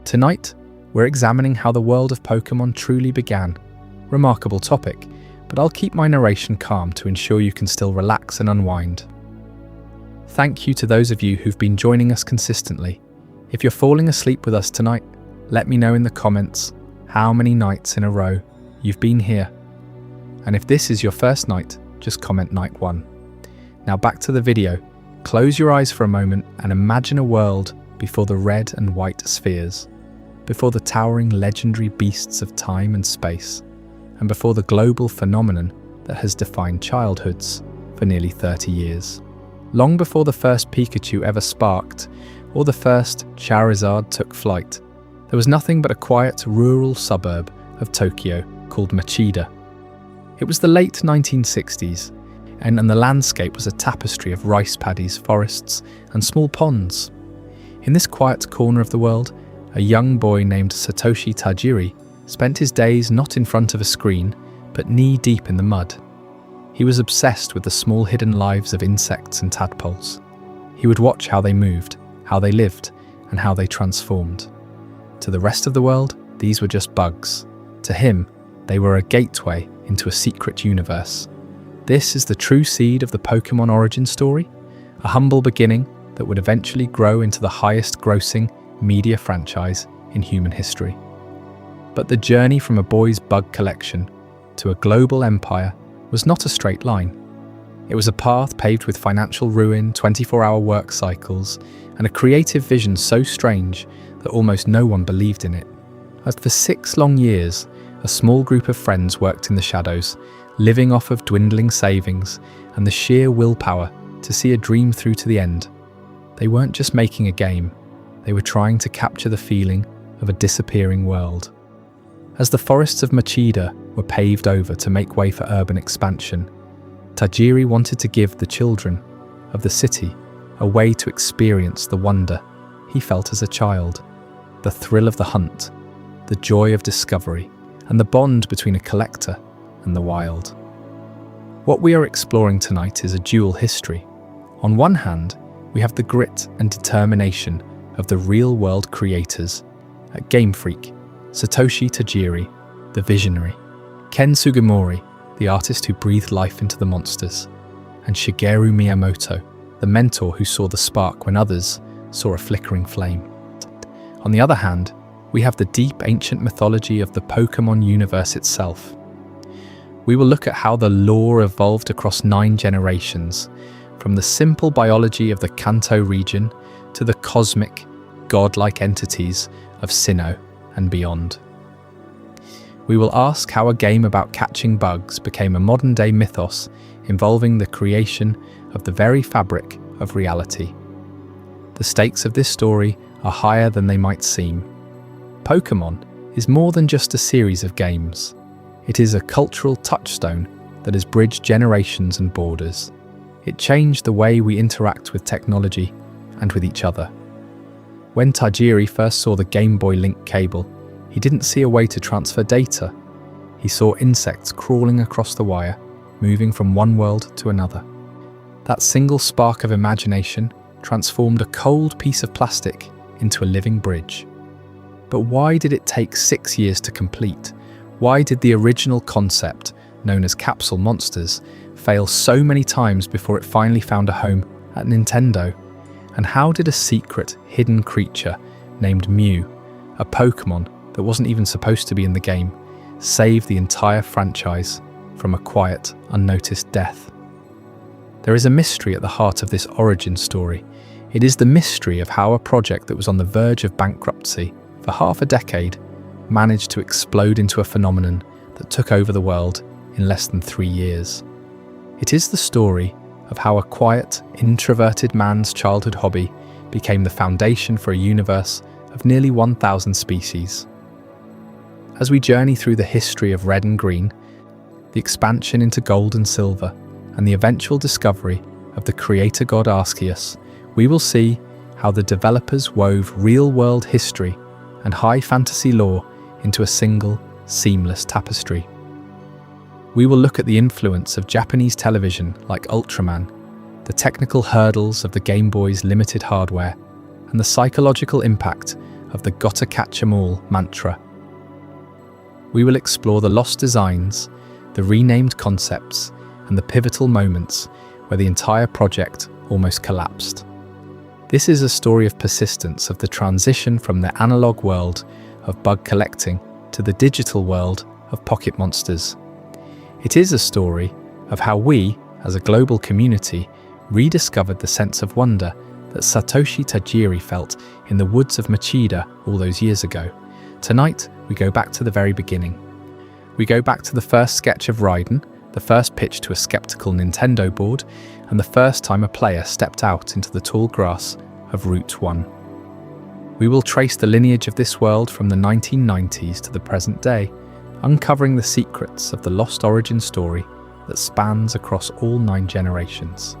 Tonight, we're examining how the world of Pokémon truly began. Remarkable topic, but I'll keep my narration calm to ensure you can still relax and unwind. Thank you to those of you who've been joining us consistently. If you're falling asleep with us tonight, let me know in the comments how many nights in a row you've been here. And if this is your first night, just comment night 1. Now back to the video. Close your eyes for a moment and imagine a world before the red and white spheres, before the towering legendary beasts of time and space, and before the global phenomenon that has defined childhoods for nearly 30 years. Long before the first Pikachu ever sparked, or the first Charizard took flight, there was nothing but a quiet rural suburb of Tokyo called Machida. It was the late 1960s, and the landscape was a tapestry of rice paddies, forests, and small ponds. In this quiet corner of the world, a young boy named Satoshi Tajiri spent his days not in front of a screen, but knee-deep in the mud. He was obsessed with the small hidden lives of insects and tadpoles. He would watch how they moved, how they lived, and how they transformed. To the rest of the world, these were just bugs. To him, they were a gateway into a secret universe. This is the true seed of the Pokémon origin story, a humble beginning that would eventually grow into the highest-grossing media franchise in human history. But the journey from a boy's bug collection to a global empire was not a straight line. It was a path paved with financial ruin, 24-hour work cycles, and a creative vision so strange that almost no one believed in it. As for 6 long years, a small group of friends worked in the shadows, living off of dwindling savings and the sheer willpower to see a dream through to the end. They weren't just making a game, they were trying to capture the feeling of a disappearing world. As the forests of Machida were paved over to make way for urban expansion, Tajiri wanted to give the children of the city a way to experience the wonder he felt as a child, the thrill of the hunt, the joy of discovery, and the bond between a collector and the wild. What we are exploring tonight is a dual history. On one hand, we have the grit and determination of the real-world creators at Game Freak, Satoshi Tajiri, the visionary, Ken Sugimori, the artist who breathed life into the monsters, and Shigeru Miyamoto, the mentor who saw the spark when others saw a flickering flame. On the other hand, we have the deep ancient mythology of the Pokémon universe itself. We will look at how the lore evolved across 9 generations, from the simple biology of the Kanto region to the cosmic, godlike entities of Sinnoh and beyond. We will ask how a game about catching bugs became a modern-day mythos involving the creation of the very fabric of reality. The stakes of this story are higher than they might seem. Pokémon is more than just a series of games. It is a cultural touchstone that has bridged generations and borders. It changed the way we interact with technology and with each other. When Tajiri first saw the Game Boy Link cable, he didn't see a way to transfer data. He saw insects crawling across the wire, moving from one world to another. That single spark of imagination transformed a cold piece of plastic into a living bridge. But why did it take 6 years to complete? Why did the original concept, known as Capsule Monsters, fail so many times before it finally found a home at Nintendo? And how did a secret, hidden creature named Mew, a Pokémon that wasn't even supposed to be in the game, save the entire franchise from a quiet, unnoticed death? There is a mystery at the heart of this origin story. It is the mystery of how a project that was on the verge of bankruptcy for half a decade managed to explode into a phenomenon that took over the world in less than 3 years. It is the story of how a quiet, introverted man's childhood hobby became the foundation for a universe of nearly 1,000 species. As we journey through the history of red and green, the expansion into gold and silver, and the eventual discovery of the creator god Arceus, we will see how the developers wove real-world history and high fantasy lore into a single, seamless tapestry. We will look at the influence of Japanese television like Ultraman, the technical hurdles of the Game Boy's limited hardware, and the psychological impact of the "Gotta Catch 'em All" mantra. We will explore the lost designs, the renamed concepts, and the pivotal moments where the entire project almost collapsed. This is a story of persistence, of the transition from the analog world of bug collecting to the digital world of Pocket Monsters. It is a story of how we, as a global community, rediscovered the sense of wonder that Satoshi Tajiri felt in the woods of Machida all those years ago. Tonight, we go back to the very beginning. We go back to the first sketch of Rhydon, the first pitch to a skeptical Nintendo board, and the first time a player stepped out into the tall grass of Route 1. We will trace the lineage of this world from the 1990s to the present day, uncovering the secrets of the lost origin story that spans across all 9 generations.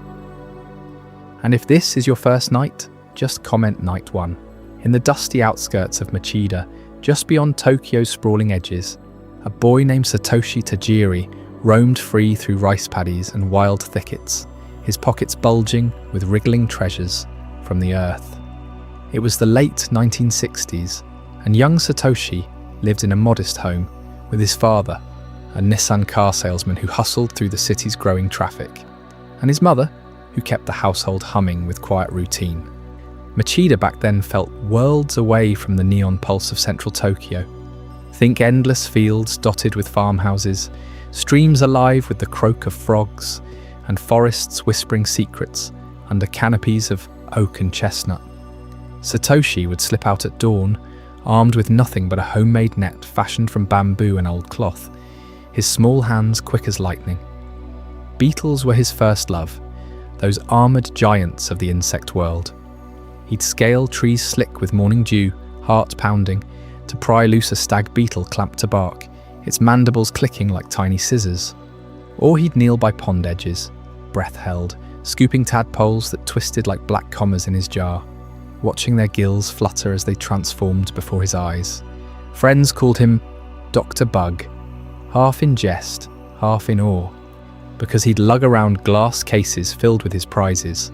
And if this is your first night, just comment Night 1. In the dusty outskirts of Machida, just beyond Tokyo's sprawling edges, a boy named Satoshi Tajiri roamed free through rice paddies and wild thickets, his pockets bulging with wriggling treasures from the earth. It was the late 1960s, and young Satoshi lived in a modest home with his father, a Nissan car salesman who hustled through the city's growing traffic, and his mother, who kept the household humming with quiet routine. Machida back then felt worlds away from the neon pulse of central Tokyo. Think endless fields dotted with farmhouses, streams alive with the croak of frogs, and forests whispering secrets under canopies of oak and chestnut. Satoshi would slip out at dawn, armed with nothing but a homemade net fashioned from bamboo and old cloth, his small hands quick as lightning. Beetles were his first love, those armoured giants of the insect world. He'd scale trees slick with morning dew, heart pounding, to pry loose a stag beetle clamped to bark, its mandibles clicking like tiny scissors. Or he'd kneel by pond edges, breath held, scooping tadpoles that twisted like black commas in his jar, watching their gills flutter as they transformed before his eyes. Friends called him Dr. Bug, half in jest, half in awe, because he'd lug around glass cases filled with his prizes,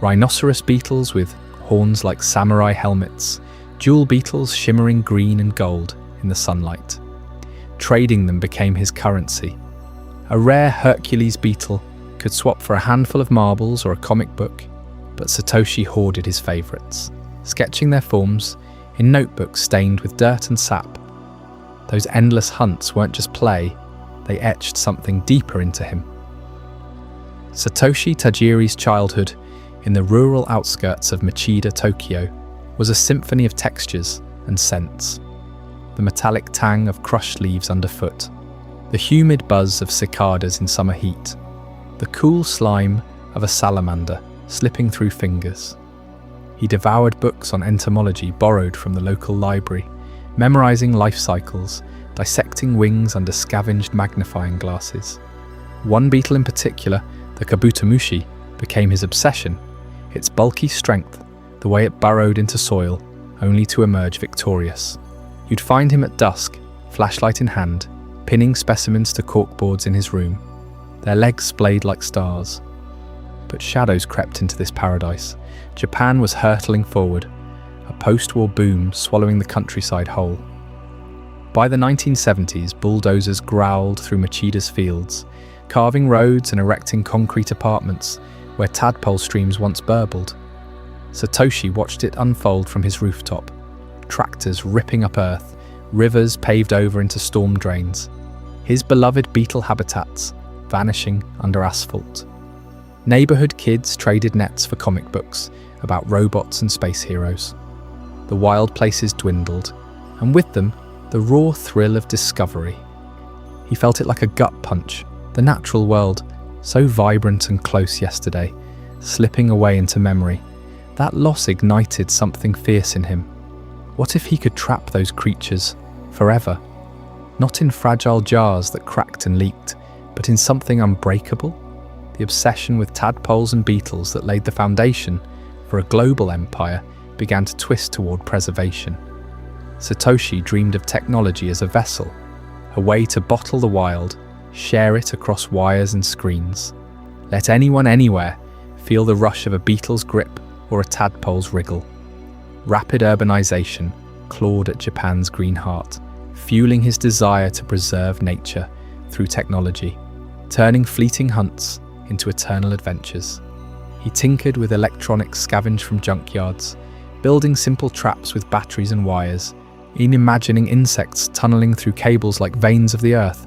rhinoceros beetles with horns like samurai helmets, jewel beetles shimmering green and gold in the sunlight. Trading them became his currency. A rare Hercules beetle could swap for a handful of marbles or a comic book, but Satoshi hoarded his favourites, sketching their forms in notebooks stained with dirt and sap. Those endless hunts weren't just play, they etched something deeper into him. Satoshi Tajiri's childhood in the rural outskirts of Machida, Tokyo, was a symphony of textures and scents. The metallic tang of crushed leaves underfoot, the humid buzz of cicadas in summer heat, the cool slime of a salamander slipping through fingers. He devoured books on entomology borrowed from the local library, memorizing life cycles, dissecting wings under scavenged magnifying glasses. One beetle in particular, the kabutomushi, became his obsession, its bulky strength, the way it burrowed into soil, only to emerge victorious. You'd find him at dusk, flashlight in hand, pinning specimens to corkboards in his room, their legs splayed like stars. But shadows crept into this paradise. Japan was hurtling forward, a post-war boom swallowing the countryside whole. By the 1970s, bulldozers growled through Machida's fields, carving roads and erecting concrete apartments where tadpole streams once burbled. Satoshi watched it unfold from his rooftop, tractors ripping up earth, rivers paved over into storm drains, his beloved beetle habitats vanishing under asphalt. Neighbourhood kids traded nets for comic books about robots and space heroes. The wild places dwindled, and with them, the raw thrill of discovery. He felt it like a gut punch, the natural world, so vibrant and close yesterday, slipping away into memory. That loss ignited something fierce in him. What if he could trap those creatures forever? Not in fragile jars that cracked and leaked, but in something unbreakable? The obsession with tadpoles and beetles that laid the foundation for a global empire began to twist toward preservation. Satoshi dreamed of technology as a vessel, a way to bottle the wild, share it across wires and screens. Let anyone anywhere feel the rush of a beetle's grip or a tadpole's wriggle. Rapid urbanization, clawed at Japan's green heart, fueling his desire to preserve nature through technology, turning fleeting hunts into eternal adventures. He tinkered with electronics scavenged from junkyards, building simple traps with batteries and wires, even imagining insects tunneling through cables like veins of the earth.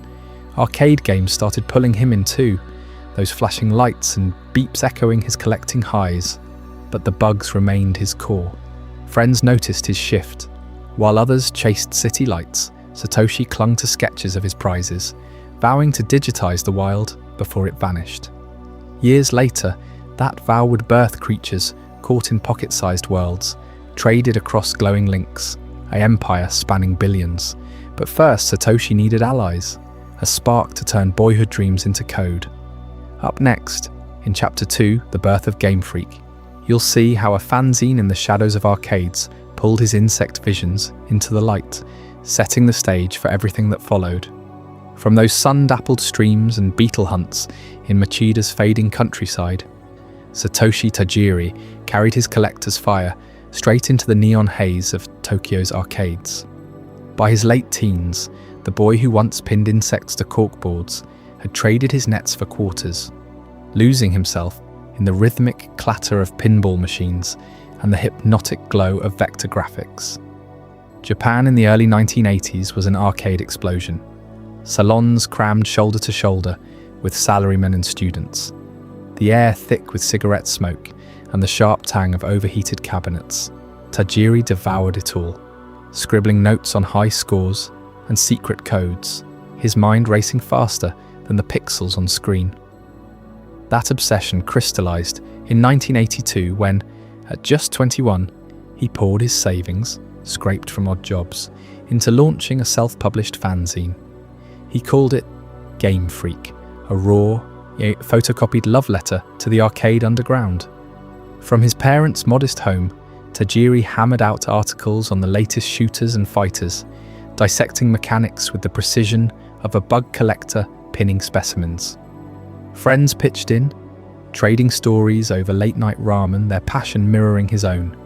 Arcade games started pulling him in too, those flashing lights and beeps echoing his collecting highs. But the bugs remained his core. Friends noticed his shift. While others chased city lights, Satoshi clung to sketches of his prizes, vowing to digitize the wild before it vanished. Years later, that vow would birth creatures caught in pocket-sized worlds, traded across glowing links, an empire spanning billions. But first, Satoshi needed allies, a spark to turn boyhood dreams into code. Up next, in Chapter 2, The Birth of Game Freak, you'll see how a fanzine in the shadows of arcades pulled his insect visions into the light, setting the stage for everything that followed. From those sun-dappled streams and beetle hunts in Machida's fading countryside, Satoshi Tajiri carried his collector's fire straight into the neon haze of Tokyo's arcades. By his late teens, the boy who once pinned insects to corkboards had traded his nets for quarters, losing himself in the rhythmic clatter of pinball machines and the hypnotic glow of vector graphics. Japan in the early 1980s was an arcade explosion. Salons crammed shoulder to shoulder with salarymen and students, the air thick with cigarette smoke and the sharp tang of overheated cabinets. Tajiri devoured it all, scribbling notes on high scores and secret codes, his mind racing faster than the pixels on screen. That obsession crystallized in 1982 when, at just 21, he poured his savings, scraped from odd jobs, into launching a self-published fanzine. He called it Game Freak, a raw, photocopied love letter to the arcade underground. From his parents' modest home, Tajiri hammered out articles on the latest shooters and fighters, dissecting mechanics with the precision of a bug collector pinning specimens. Friends pitched in, trading stories over late-night ramen, their passion mirroring his own.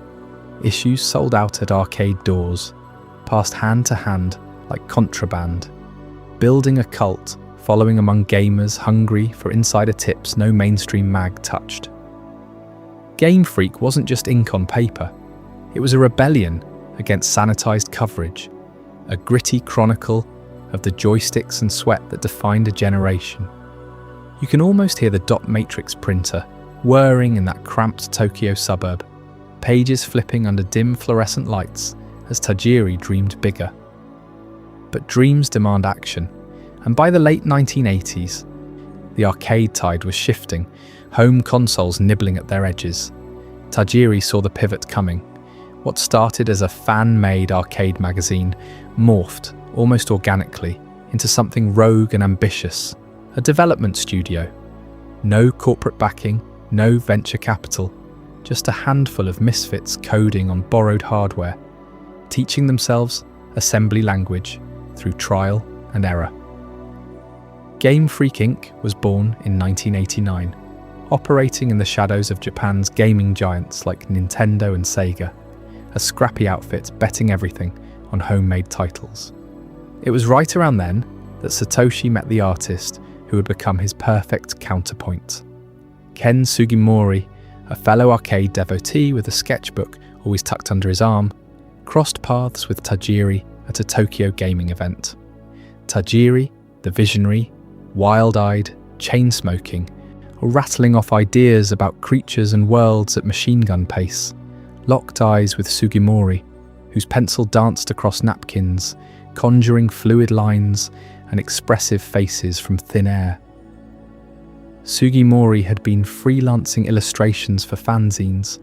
Issues sold out at arcade doors, passed hand to hand like contraband, building a cult following among gamers hungry for insider tips no mainstream mag touched. Game Freak wasn't just ink on paper. It was a rebellion against sanitized coverage, a gritty chronicle of the joysticks and sweat that defined a generation. You can almost hear the dot matrix printer whirring in that cramped Tokyo suburb, pages flipping under dim fluorescent lights as Tajiri dreamed bigger. But dreams demand action, and by the late 1980s, the arcade tide was shifting, home consoles nibbling at their edges. Tajiri saw the pivot coming. What started as a fan-made arcade magazine morphed, almost organically, into something rogue and ambitious. A development studio. No corporate backing, no venture capital, just a handful of misfits coding on borrowed hardware, teaching themselves assembly language through trial and error. Game Freak Inc. was born in 1989, operating in the shadows of Japan's gaming giants like Nintendo and Sega, a scrappy outfit betting everything on homemade titles. It was right around then that Satoshi met the artist who would become his perfect counterpoint. Ken Sugimori, a fellow arcade devotee with a sketchbook always tucked under his arm, crossed paths with Tajiri at a Tokyo gaming event. Tajiri, the visionary, wild-eyed, chain-smoking, rattling off ideas about creatures and worlds at machine gun pace, locked eyes with Sugimori, whose pencil danced across napkins, conjuring fluid lines and expressive faces from thin air. Sugimori had been freelancing illustrations for fanzines,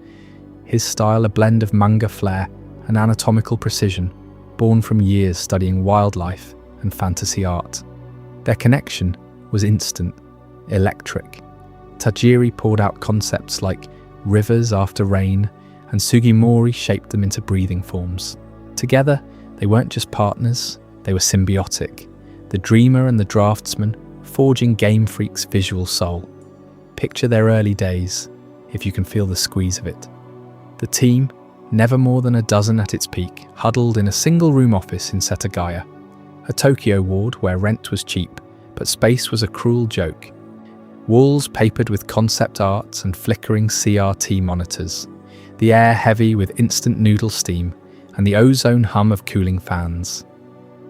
his style a blend of manga flair and anatomical precision, born from years studying wildlife and fantasy art. Their connection was instant, electric. Tajiri poured out concepts like rivers after rain, and Sugimori shaped them into breathing forms. Together, they weren't just partners, they were symbiotic. The dreamer and the draftsman, forging Game Freak's visual soul. Picture their early days, if you can feel the squeeze of it. The team, never more than a dozen at its peak, huddled in a single-room office in Setagaya, a Tokyo ward where rent was cheap, but space was a cruel joke. Walls papered with concept arts and flickering CRT monitors, the air heavy with instant noodle steam, and the ozone hum of cooling fans.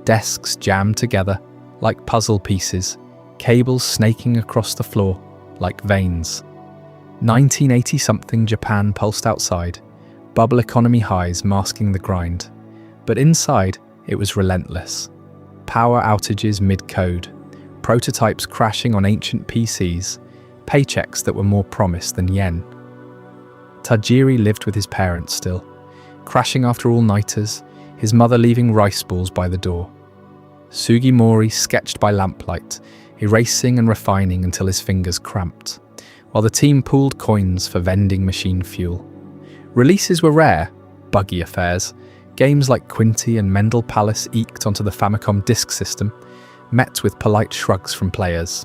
Desks jammed together like puzzle pieces, cables snaking across the floor like veins. 1980-something Japan pulsed outside, bubble economy highs masking the grind. But inside, it was relentless. Power outages mid-code, prototypes crashing on ancient PCs, paychecks that were more promise than yen. Tajiri lived with his parents still, crashing after all-nighters, his mother leaving rice balls by the door. Sugimori sketched by lamplight, erasing and refining until his fingers cramped, while the team pooled coins for vending machine fuel. Releases were rare, buggy affairs. Games like Quinty and Mendel Palace eked onto the Famicom disk system, met with polite shrugs from players.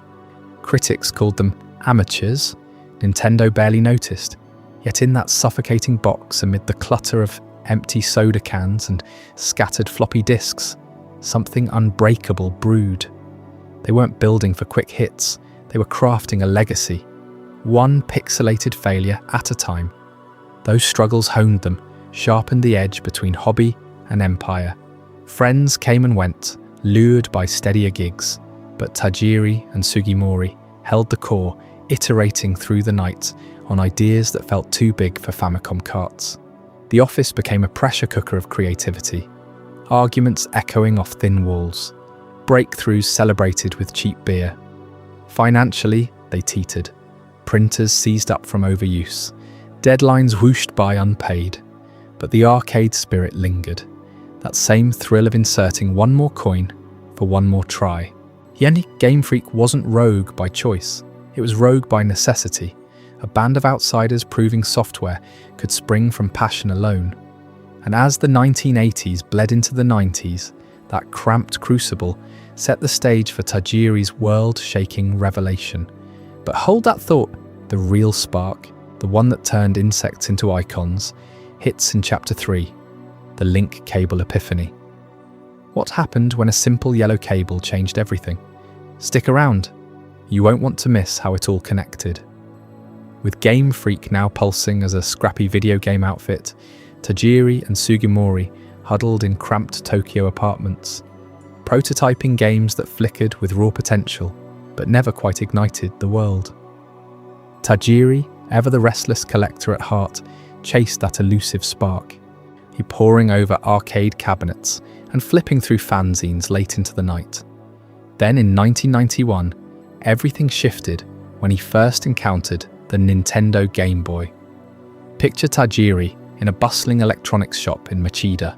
Critics called them amateurs. Nintendo barely noticed, yet in that suffocating box amid the clutter of empty soda cans and scattered floppy disks, something unbreakable brewed. They weren't building for quick hits, they were crafting a legacy, one pixelated failure at a time. Those struggles honed them, sharpened the edge between hobby and empire. Friends came and went, lured by steadier gigs, but Tajiri and Sugimori held the core, iterating through the night on ideas that felt too big for Famicom carts. The office became a pressure cooker of creativity, arguments echoing off thin walls, breakthroughs celebrated with cheap beer. Financially, they teetered. Printers seized up from overuse, deadlines whooshed by unpaid. But the arcade spirit lingered, that same thrill of inserting one more coin for one more try. Yet Game Freak wasn't rogue by choice, it was rogue by necessity, a band of outsiders proving software could spring from passion alone. And as the 1980s bled into the 90s, that cramped crucible set the stage for Tajiri's world-shaking revelation. But hold that thought, the real spark, the one that turned insects into icons, hits in Chapter 3, the link cable epiphany. What happened when a simple yellow cable changed everything? Stick around, you won't want to miss how it all connected. With Game Freak now pulsing as a scrappy video game outfit, Tajiri and Sugimori huddled in cramped Tokyo apartments, prototyping games that flickered with raw potential, but never quite ignited the world. Tajiri, ever the restless collector at heart, chased that elusive spark. He poring over arcade cabinets and flipping through fanzines late into the night. Then in 1991, everything shifted when he first encountered the Nintendo Game Boy. Picture Tajiri in a bustling electronics shop in Machida,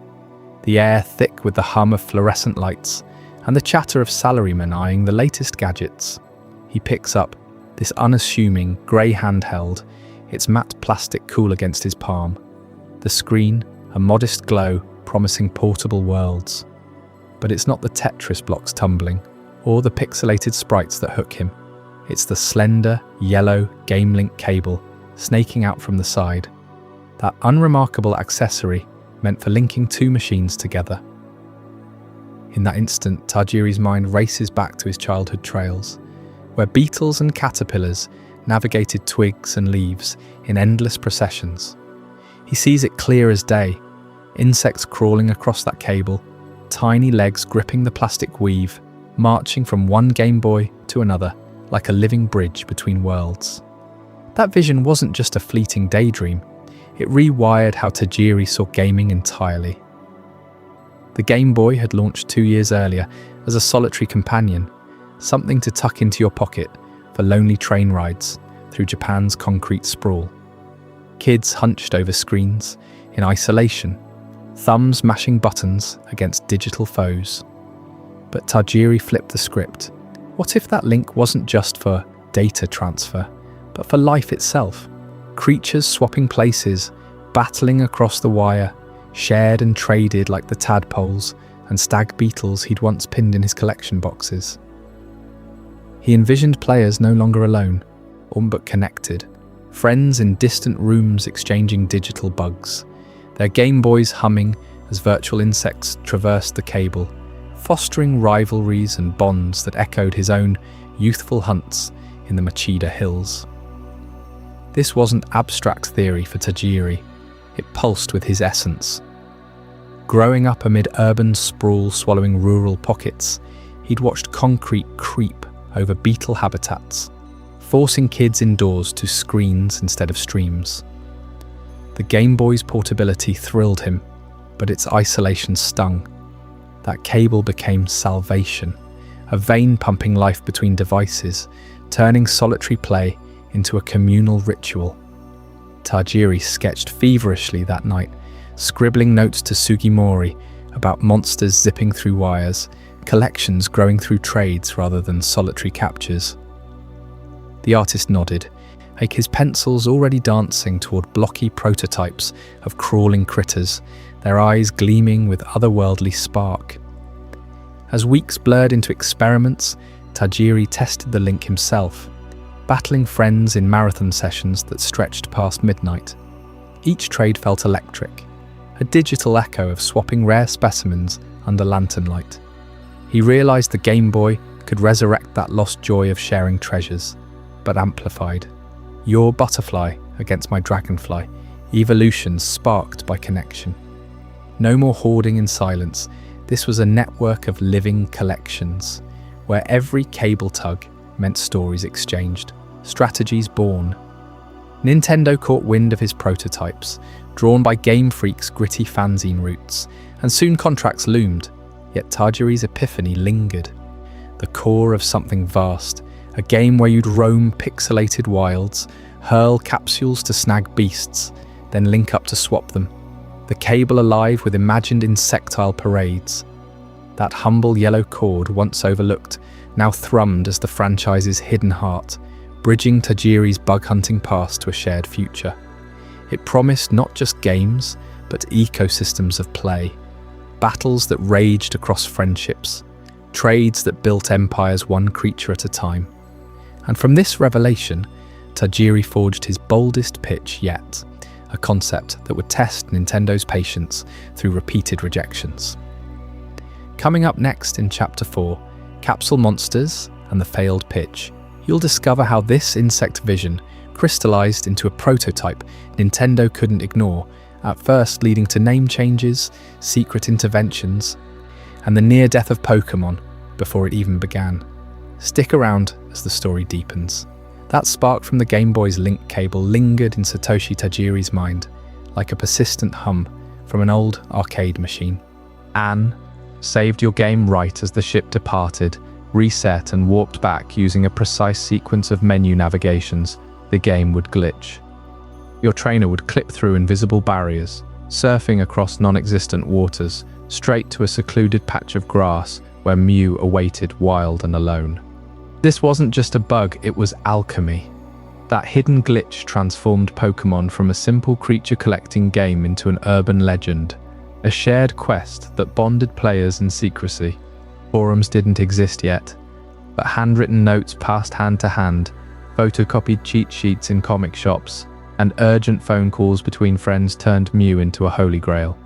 the air thick with the hum of fluorescent lights and the chatter of salarymen eyeing the latest gadgets. He picks up this unassuming grey handheld, its matte plastic cool against his palm. The screen, a modest glow promising portable worlds. But it's not the Tetris blocks tumbling, or the pixelated sprites that hook him. It's the slender, yellow Game Link cable snaking out from the side. That unremarkable accessory meant for linking two machines together. In that instant, Tajiri's mind races back to his childhood trails, where beetles and caterpillars navigated twigs and leaves in endless processions. He sees it clear as day, insects crawling across that cable, tiny legs gripping the plastic weave, marching from one Game Boy to another like a living bridge between worlds. That vision wasn't just a fleeting daydream, it rewired how Tajiri saw gaming entirely. The Game Boy had launched 2 years earlier as a solitary companion, something to tuck into your pocket for lonely train rides through Japan's concrete sprawl. Kids hunched over screens in isolation, thumbs mashing buttons against digital foes. But Tajiri flipped the script. What if that link wasn't just for data transfer, but for life itself? Creatures swapping places, battling across the wire, shared and traded like the tadpoles and stag beetles he'd once pinned in his collection boxes. He envisioned players no longer alone, all but connected, friends in distant rooms exchanging digital bugs, their Game Boys humming as virtual insects traversed the cable, fostering rivalries and bonds that echoed his own youthful hunts in the Machida Hills. This wasn't abstract theory for Tajiri, it pulsed with his essence. Growing up amid urban sprawl swallowing rural pockets, he'd watched concrete creep over beetle habitats, forcing kids indoors to screens instead of streams. The Game Boy's portability thrilled him, but its isolation stung. That cable became salvation, a vein pumping life between devices, turning solitary play into a communal ritual. Tajiri sketched feverishly that night, scribbling notes to Sugimori about monsters zipping through wires, collections growing through trades rather than solitary captures. The artist nodded, his pencils already dancing toward blocky prototypes of crawling critters, their eyes gleaming with otherworldly spark. As weeks blurred into experiments, Tajiri tested the link himself, battling friends in marathon sessions that stretched past midnight. Each trade felt electric, a digital echo of swapping rare specimens under lantern light. He realized the Game Boy could resurrect that lost joy of sharing treasures, but amplified. Your butterfly against my dragonfly, evolutions sparked by connection. No more hoarding in silence, this was a network of living collections, where every cable tug meant stories exchanged, strategies born. Nintendo caught wind of his prototypes, drawn by Game Freak's gritty fanzine roots, and soon contracts loomed, yet Tajiri's epiphany lingered. The core of something vast, a game where you'd roam pixelated wilds, hurl capsules to snag beasts, then link up to swap them. The cable alive with imagined insectile parades. That humble yellow cord, once overlooked, now thrummed as the franchise's hidden heart, bridging Tajiri's bug-hunting past to a shared future. It promised not just games, but ecosystems of play, battles that raged across friendships, trades that built empires one creature at a time. And from this revelation, Tajiri forged his boldest pitch yet, a concept that would test Nintendo's patience through repeated rejections. Coming up next in Chapter 4, Capsule Monsters and the Failed Pitch, you'll discover how this insect vision crystallized into a prototype Nintendo couldn't ignore, at first leading to name changes, secret interventions, and the near death of Pokémon before it even began. Stick around as the story deepens. That spark from the Game Boy's link cable lingered in Satoshi Tajiri's mind, like a persistent hum from an old arcade machine. Anne saved your game right as the ship departed, reset and warped back using a precise sequence of menu navigations. The game would glitch. Your trainer would clip through invisible barriers, surfing across non-existent waters, straight to a secluded patch of grass where Mew awaited wild and alone. This wasn't just a bug, it was alchemy. That hidden glitch transformed Pokémon from a simple creature-collecting game into an urban legend, a shared quest that bonded players in secrecy. Forums didn't exist yet, but handwritten notes passed hand to hand, photocopied cheat sheets in comic shops, and urgent phone calls between friends turned Mew into a holy grail.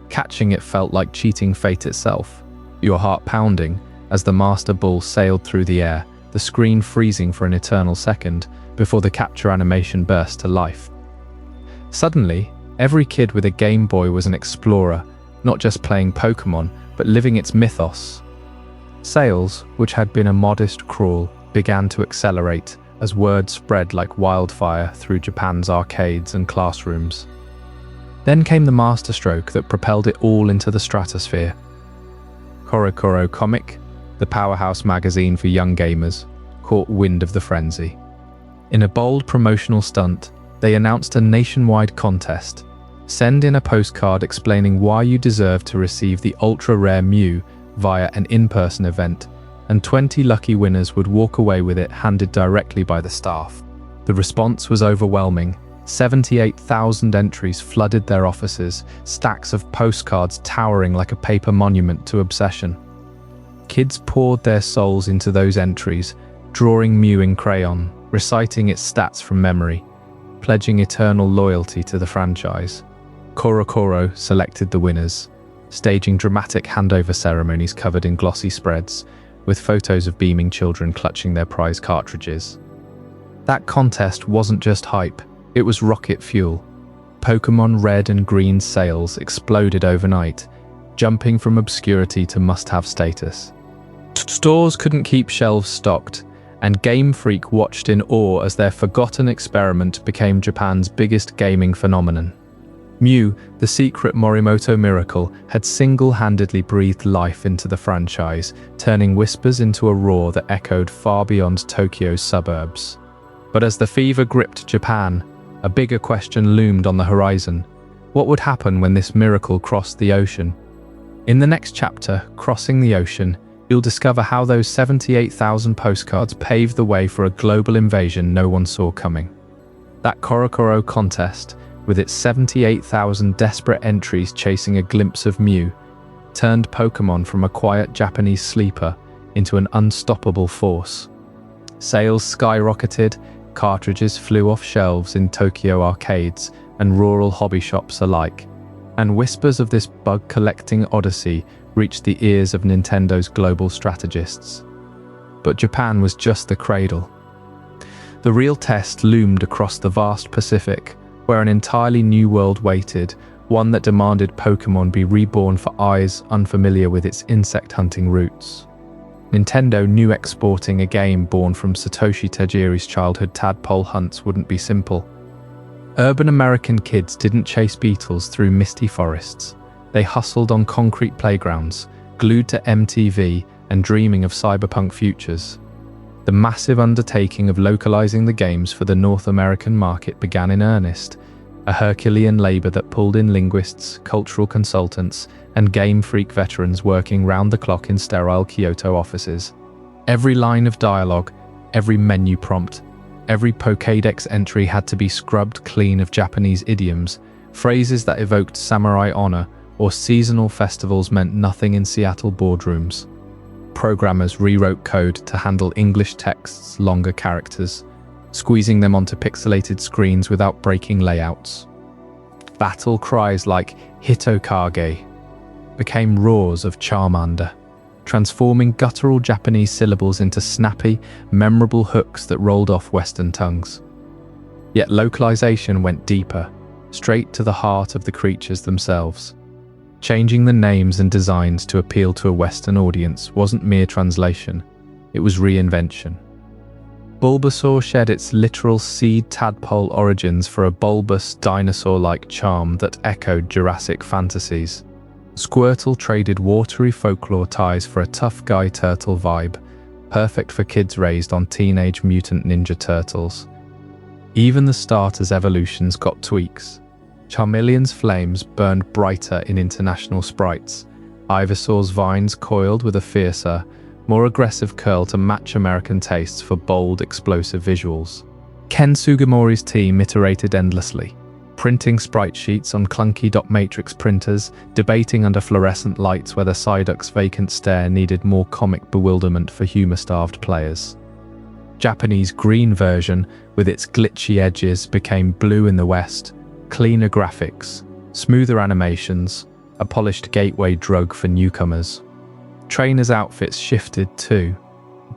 Catching it felt like cheating fate itself, your heart pounding as the Master Ball sailed through the air, the screen freezing for an eternal second before the capture animation burst to life. Suddenly, every kid with a Game Boy was an explorer, not just playing Pokémon, but living its mythos. Sales, which had been a modest crawl, began to accelerate as word spread like wildfire through Japan's arcades and classrooms. Then came the masterstroke that propelled it all into the stratosphere. CoroCoro Comic, the powerhouse magazine for young gamers, caught wind of the frenzy. In a bold promotional stunt, they announced a nationwide contest. Send in a postcard explaining why you deserve to receive the ultra-rare Mew via an in-person event, and 20 lucky winners would walk away with it handed directly by the staff. The response was overwhelming. 78,000 entries flooded their offices, stacks of postcards towering like a paper monument to obsession. Kids poured their souls into those entries, drawing Mew in crayon, reciting its stats from memory, pledging eternal loyalty to the franchise. Korokoro selected the winners, staging dramatic handover ceremonies covered in glossy spreads, with photos of beaming children clutching their prize cartridges. That contest wasn't just hype, it was rocket fuel. Pokémon Red and Green's sales exploded overnight, jumping from obscurity to must-have status. Stores couldn't keep shelves stocked, and Game Freak watched in awe as their forgotten experiment became Japan's biggest gaming phenomenon. Mew, the secret Morimoto miracle, had single-handedly breathed life into the franchise, turning whispers into a roar that echoed far beyond Tokyo's suburbs. But as the fever gripped Japan, a bigger question loomed on the horizon. What would happen when this miracle crossed the ocean? In the next chapter, Crossing the Ocean, you'll discover how those 78,000 postcards paved the way for a global invasion no one saw coming. That Korokoro contest, with its 78,000 desperate entries chasing a glimpse of Mew, turned Pokémon from a quiet Japanese sleeper into an unstoppable force. Sales skyrocketed, cartridges flew off shelves in Tokyo arcades and rural hobby shops alike, and whispers of this bug-collecting odyssey reached the ears of Nintendo's global strategists. But Japan was just the cradle. The real test loomed across the vast Pacific, where an entirely new world waited, one that demanded Pokémon be reborn for eyes unfamiliar with its insect-hunting roots. Nintendo knew exporting a game born from Satoshi Tajiri's childhood tadpole hunts wouldn't be simple. Urban American kids didn't chase beetles through misty forests. They hustled on concrete playgrounds, glued to MTV and dreaming of cyberpunk futures. The massive undertaking of localizing the games for the North American market began in earnest, a Herculean labor that pulled in linguists, cultural consultants, and Game Freak veterans working round the clock in sterile Kyoto offices. Every line of dialogue, every menu prompt, every Pokédex entry had to be scrubbed clean of Japanese idioms. Phrases that evoked samurai honor or seasonal festivals meant nothing in Seattle boardrooms. Programmers rewrote code to handle English text's longer characters, squeezing them onto pixelated screens without breaking layouts. Battle cries like Hitokage became roars of Charmander, transforming guttural Japanese syllables into snappy, memorable hooks that rolled off Western tongues. Yet localization went deeper, straight to the heart of the creatures themselves. Changing the names and designs to appeal to a Western audience wasn't mere translation, it was reinvention. Bulbasaur shed its literal seed tadpole origins for a bulbous, dinosaur-like charm that echoed Jurassic fantasies. Squirtle traded watery folklore ties for a tough guy turtle vibe, perfect for kids raised on Teenage Mutant Ninja Turtles. Even the starters' evolutions got tweaks. Charmeleon's flames burned brighter in international sprites. Ivysaur's vines coiled with a fiercer, more aggressive curl to match American tastes for bold, explosive visuals. Ken Sugimori's team iterated endlessly, printing sprite sheets on clunky dot matrix printers, debating under fluorescent lights whether Psyduck's vacant stare needed more comic bewilderment for humor-starved players. Japanese green version, with its glitchy edges, became blue in the West, cleaner graphics, smoother animations, a polished gateway drug for newcomers. Trainers' outfits shifted too.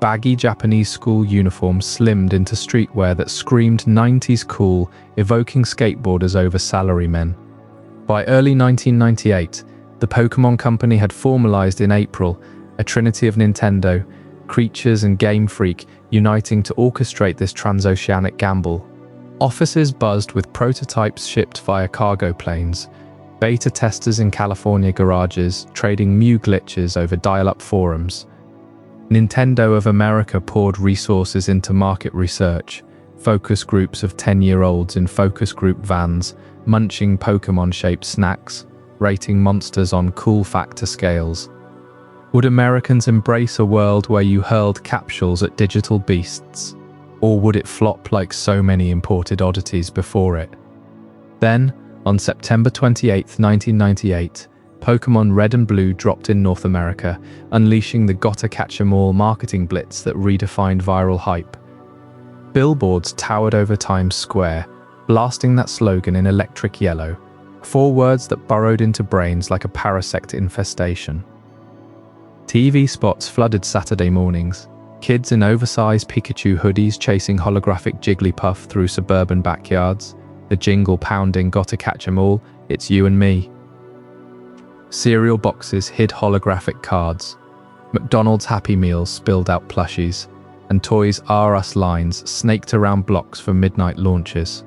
Baggy Japanese school uniforms slimmed into streetwear that screamed 90s cool, evoking skateboarders over salarymen. By early 1998, the Pokémon Company had formalized in April, a trinity of Nintendo, creatures and Game Freak uniting to orchestrate this transoceanic gamble. Offices buzzed with prototypes shipped via cargo planes, beta testers in California garages trading Mew glitches over dial-up forums. Nintendo of America poured resources into market research, focus groups of 10-year-olds in focus group vans, munching Pokémon-shaped snacks, rating monsters on cool factor scales. Would Americans embrace a world where you hurled capsules at digital beasts? Or would it flop like so many imported oddities before it? Then, on September 28, 1998, Pokémon Red and Blue dropped in North America, unleashing the gotta-catch-em-all marketing blitz that redefined viral hype. Billboards towered over Times Square, blasting that slogan in electric yellow, 4 words that burrowed into brains like a parasect infestation. TV spots flooded Saturday mornings. Kids in oversized Pikachu hoodies chasing holographic Jigglypuff through suburban backyards. The jingle pounding "Gotta catch 'em all, it's you and me." Cereal boxes hid holographic cards. McDonald's Happy Meals spilled out plushies. And Toys R Us lines snaked around blocks for midnight launches.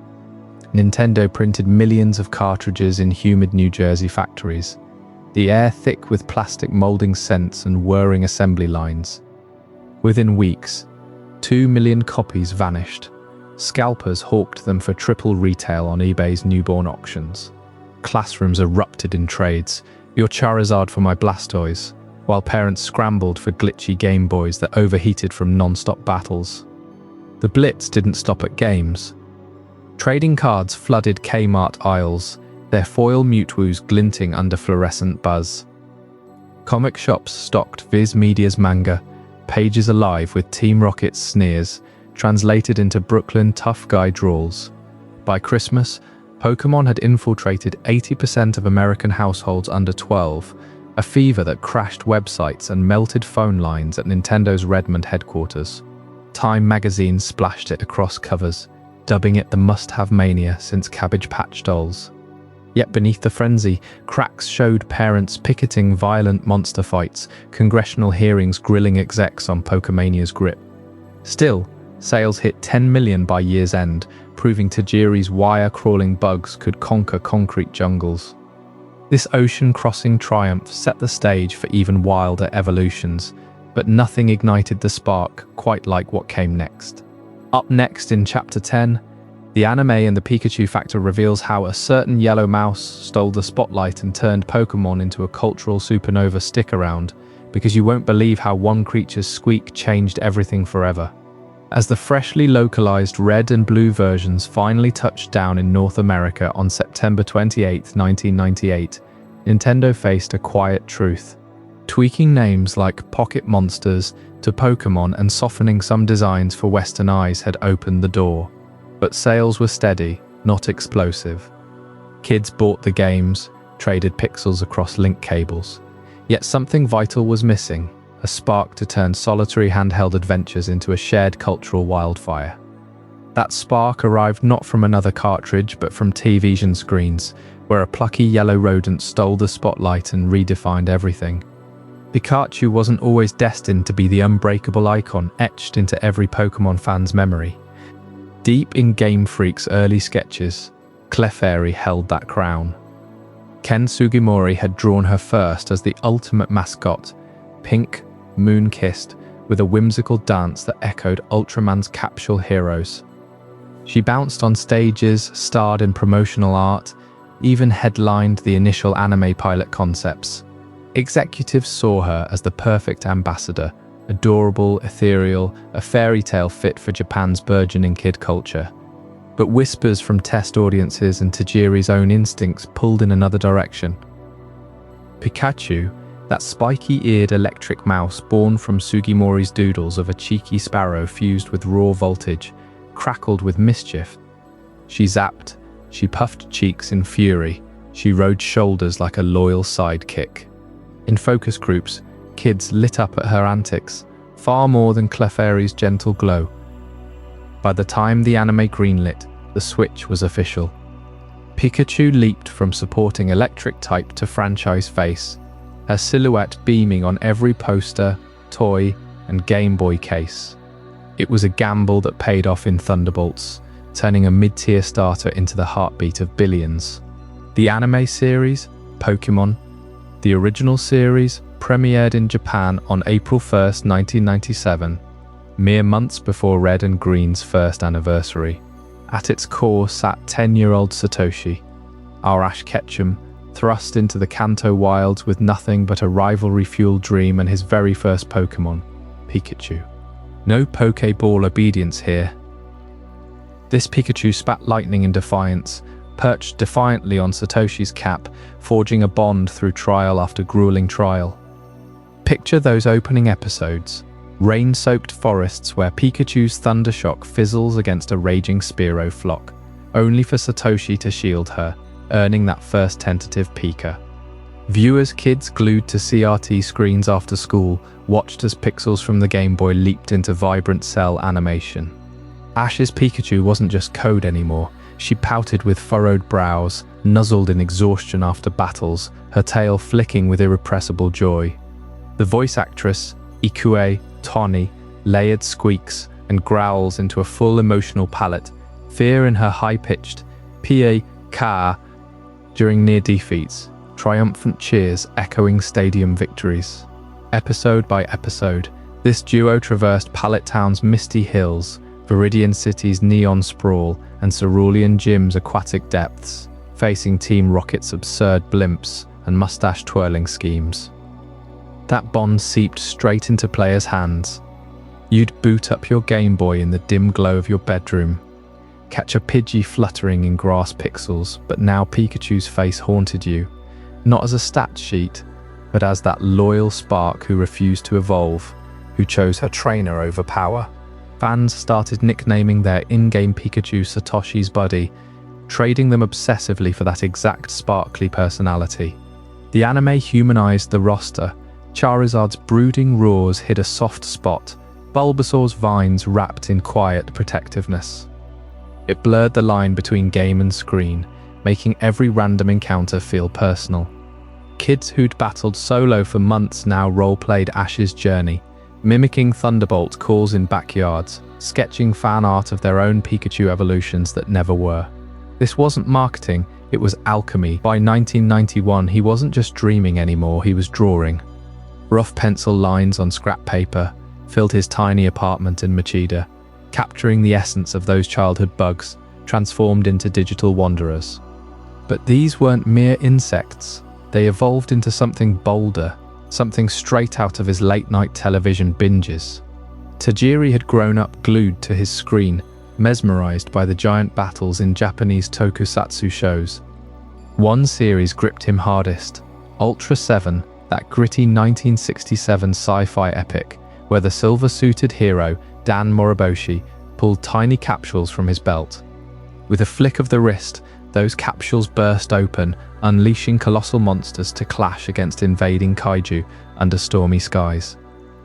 Nintendo printed millions of cartridges in humid New Jersey factories. The air thick with plastic molding scents and whirring assembly lines. Within weeks, 2 million copies vanished. Scalpers hawked them for triple retail on eBay's newborn auctions. Classrooms erupted in trades. "Your Charizard for my Blastoise," while parents scrambled for glitchy Game Boys that overheated from non-stop battles. The blitz didn't stop at games. Trading cards flooded Kmart aisles, their foil Mewtwoos glinting under fluorescent buzz. Comic shops stocked Viz Media's manga, pages alive with Team Rocket's sneers, translated into Brooklyn tough guy drawls. By Christmas, Pokémon had infiltrated 80% of American households under 12, a fever that crashed websites and melted phone lines at Nintendo's Redmond headquarters. Time magazine splashed it across covers, dubbing it the must-have mania since Cabbage Patch Dolls. Yet beneath the frenzy, cracks showed parents picketing violent monster fights, congressional hearings grilling execs on Pokemania's grip. Still, sales hit 10 million by year's end, proving Tajiri's wire-crawling bugs could conquer concrete jungles. This ocean-crossing triumph set the stage for even wilder evolutions, but nothing ignited the spark quite like what came next. Up next in Chapter 10, the anime and the Pikachu factor reveals how a certain yellow mouse stole the spotlight and turned Pokémon into a cultural supernova stick-around, because you won't believe how one creature's squeak changed everything forever. As the freshly localized red and blue versions finally touched down in North America on September 28, 1998, Nintendo faced a quiet truth. Tweaking names like Pocket Monsters to Pokémon and softening some designs for Western eyes had opened the door. But sales were steady, not explosive. Kids bought the games, traded pixels across link cables. Yet something vital was missing, a spark to turn solitary handheld adventures into a shared cultural wildfire. That spark arrived not from another cartridge, but from television screens, where a plucky yellow rodent stole the spotlight and redefined everything. Pikachu wasn't always destined to be the unbreakable icon etched into every Pokémon fan's memory. Deep in Game Freak's early sketches, Clefairy held that crown. Ken Sugimori had drawn her first as the ultimate mascot, pink, moon-kissed, with a whimsical dance that echoed Ultraman's capsule heroes. She bounced on stages, starred in promotional art, even headlined the initial anime pilot concepts. Executives saw her as the perfect ambassador, adorable, ethereal, a fairy tale fit for Japan's burgeoning kid culture. But whispers from test audiences and Tajiri's own instincts pulled in another direction. Pikachu, that spiky-eared electric mouse born from Sugimori's doodles of a cheeky sparrow fused with raw voltage, crackled with mischief. She zapped, she puffed cheeks in fury, she rode shoulders like a loyal sidekick. In focus groups, kids lit up at her antics, far more than Clefairy's gentle glow. By the time the anime greenlit, the switch was official. Pikachu leaped from supporting electric type to franchise face, her silhouette beaming on every poster, toy, and Game Boy case. It was a gamble that paid off in thunderbolts, turning a mid-tier starter into the heartbeat of billions. The anime series, Pokémon, the original series, premiered in Japan on April 1st, 1997, mere months before Red and Green's first anniversary. At its core sat 10-year-old Satoshi, our Ash Ketchum, thrust into the Kanto wilds with nothing but a rivalry-fueled dream and his very first Pokémon, Pikachu. No Pokéball obedience here. This Pikachu spat lightning in defiance, perched defiantly on Satoshi's cap, forging a bond through trial after grueling trial. Picture those opening episodes, rain-soaked forests where Pikachu's Thundershock fizzles against a raging Spearow flock, only for Satoshi to shield her, earning that first tentative Pika. Viewers, kids glued to CRT screens after school, watched as pixels from the Game Boy leaped into vibrant cell animation. Ash's Pikachu wasn't just code anymore. She pouted with furrowed brows, nuzzled in exhaustion after battles, her tail flicking with irrepressible joy. The voice actress, Ikue Toni, layered squeaks and growls into a full emotional palette, fear in her high-pitched "Pie Ka" during near defeats, triumphant cheers echoing stadium victories. Episode by episode, this duo traversed Pallet Town's misty hills, Viridian City's neon sprawl, and Cerulean Gym's aquatic depths, facing Team Rocket's absurd blimps and mustache-twirling schemes. That bond seeped straight into players' hands. You'd boot up your Game Boy in the dim glow of your bedroom, catch a Pidgey fluttering in grass pixels, but now Pikachu's face haunted you, not as a stat sheet, but as that loyal spark who refused to evolve, who chose her trainer over power. Fans started nicknaming their in-game Pikachu Satoshi's Buddy, trading them obsessively for that exact sparkly personality. The anime humanized the roster. Charizard's brooding roars hid a soft spot, Bulbasaur's vines wrapped in quiet protectiveness. It blurred the line between game and screen, making every random encounter feel personal. Kids who'd battled solo for months now role-played Ash's journey, mimicking Thunderbolt calls in backyards, sketching fan art of their own Pikachu evolutions that never were. This wasn't marketing, it was alchemy. By 1991, he wasn't just dreaming anymore, he was drawing. Rough pencil lines on scrap paper filled his tiny apartment in Machida, capturing the essence of those childhood bugs, transformed into digital wanderers. But these weren't mere insects. They evolved into something bolder, something straight out of his late-night television binges. Tajiri had grown up glued to his screen, mesmerized by the giant battles in Japanese tokusatsu shows. One series gripped him hardest, Ultra 7, that gritty 1967 sci-fi epic, where the silver-suited hero, Dan Moriboshi, pulled tiny capsules from his belt. With a flick of the wrist, those capsules burst open, unleashing colossal monsters to clash against invading kaiju under stormy skies.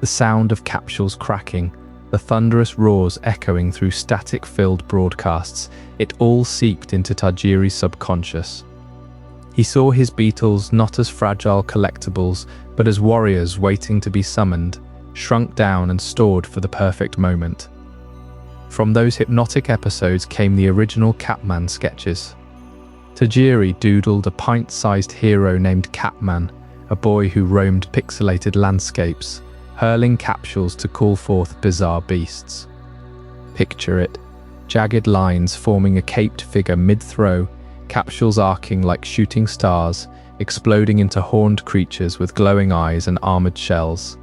The sound of capsules cracking, the thunderous roars echoing through static-filled broadcasts, it all seeped into Tajiri's subconscious. He saw his beetles not as fragile collectibles, but as warriors waiting to be summoned, shrunk down and stored for the perfect moment. From those hypnotic episodes came the original Catman sketches. Tajiri doodled a pint-sized hero named Catman, a boy who roamed pixelated landscapes, hurling capsules to call forth bizarre beasts. Picture it, jagged lines forming a caped figure mid-throw, capsules arcing like shooting stars, exploding into horned creatures with glowing eyes and armored shells.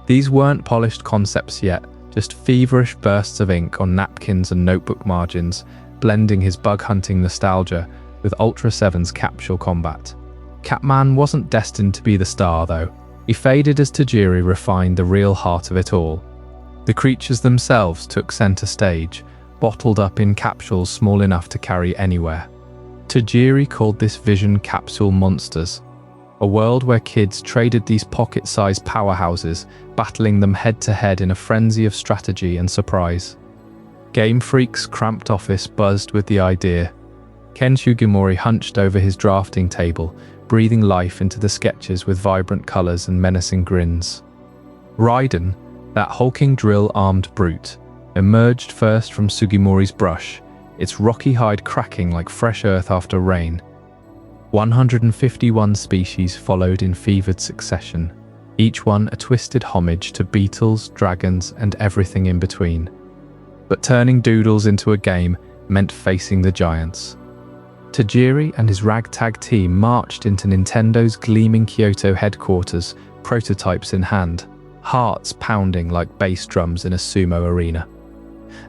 These weren't polished concepts yet, just feverish bursts of ink on napkins and notebook margins, blending his bug-hunting nostalgia with Ultra 7's capsule combat. Catman wasn't destined to be the star, though. He faded as Tajiri refined the real heart of it all. The creatures themselves took center stage, bottled up in capsules small enough to carry anywhere. Tajiri called this vision Capsule Monsters, a world where kids traded these pocket-sized powerhouses, battling them head-to-head in a frenzy of strategy and surprise. Game Freak's cramped office buzzed with the idea. Ken Sugimori hunched over his drafting table, breathing life into the sketches with vibrant colors and menacing grins. Rhydon, that hulking drill-armed brute, emerged first from Sugimori's brush, its rocky hide cracking like fresh earth after rain. 151 species followed in fevered succession, each one a twisted homage to beetles, dragons, and everything in between. But turning doodles into a game meant facing the giants. Tajiri and his ragtag team marched into Nintendo's gleaming Kyoto headquarters, prototypes in hand, hearts pounding like bass drums in a sumo arena.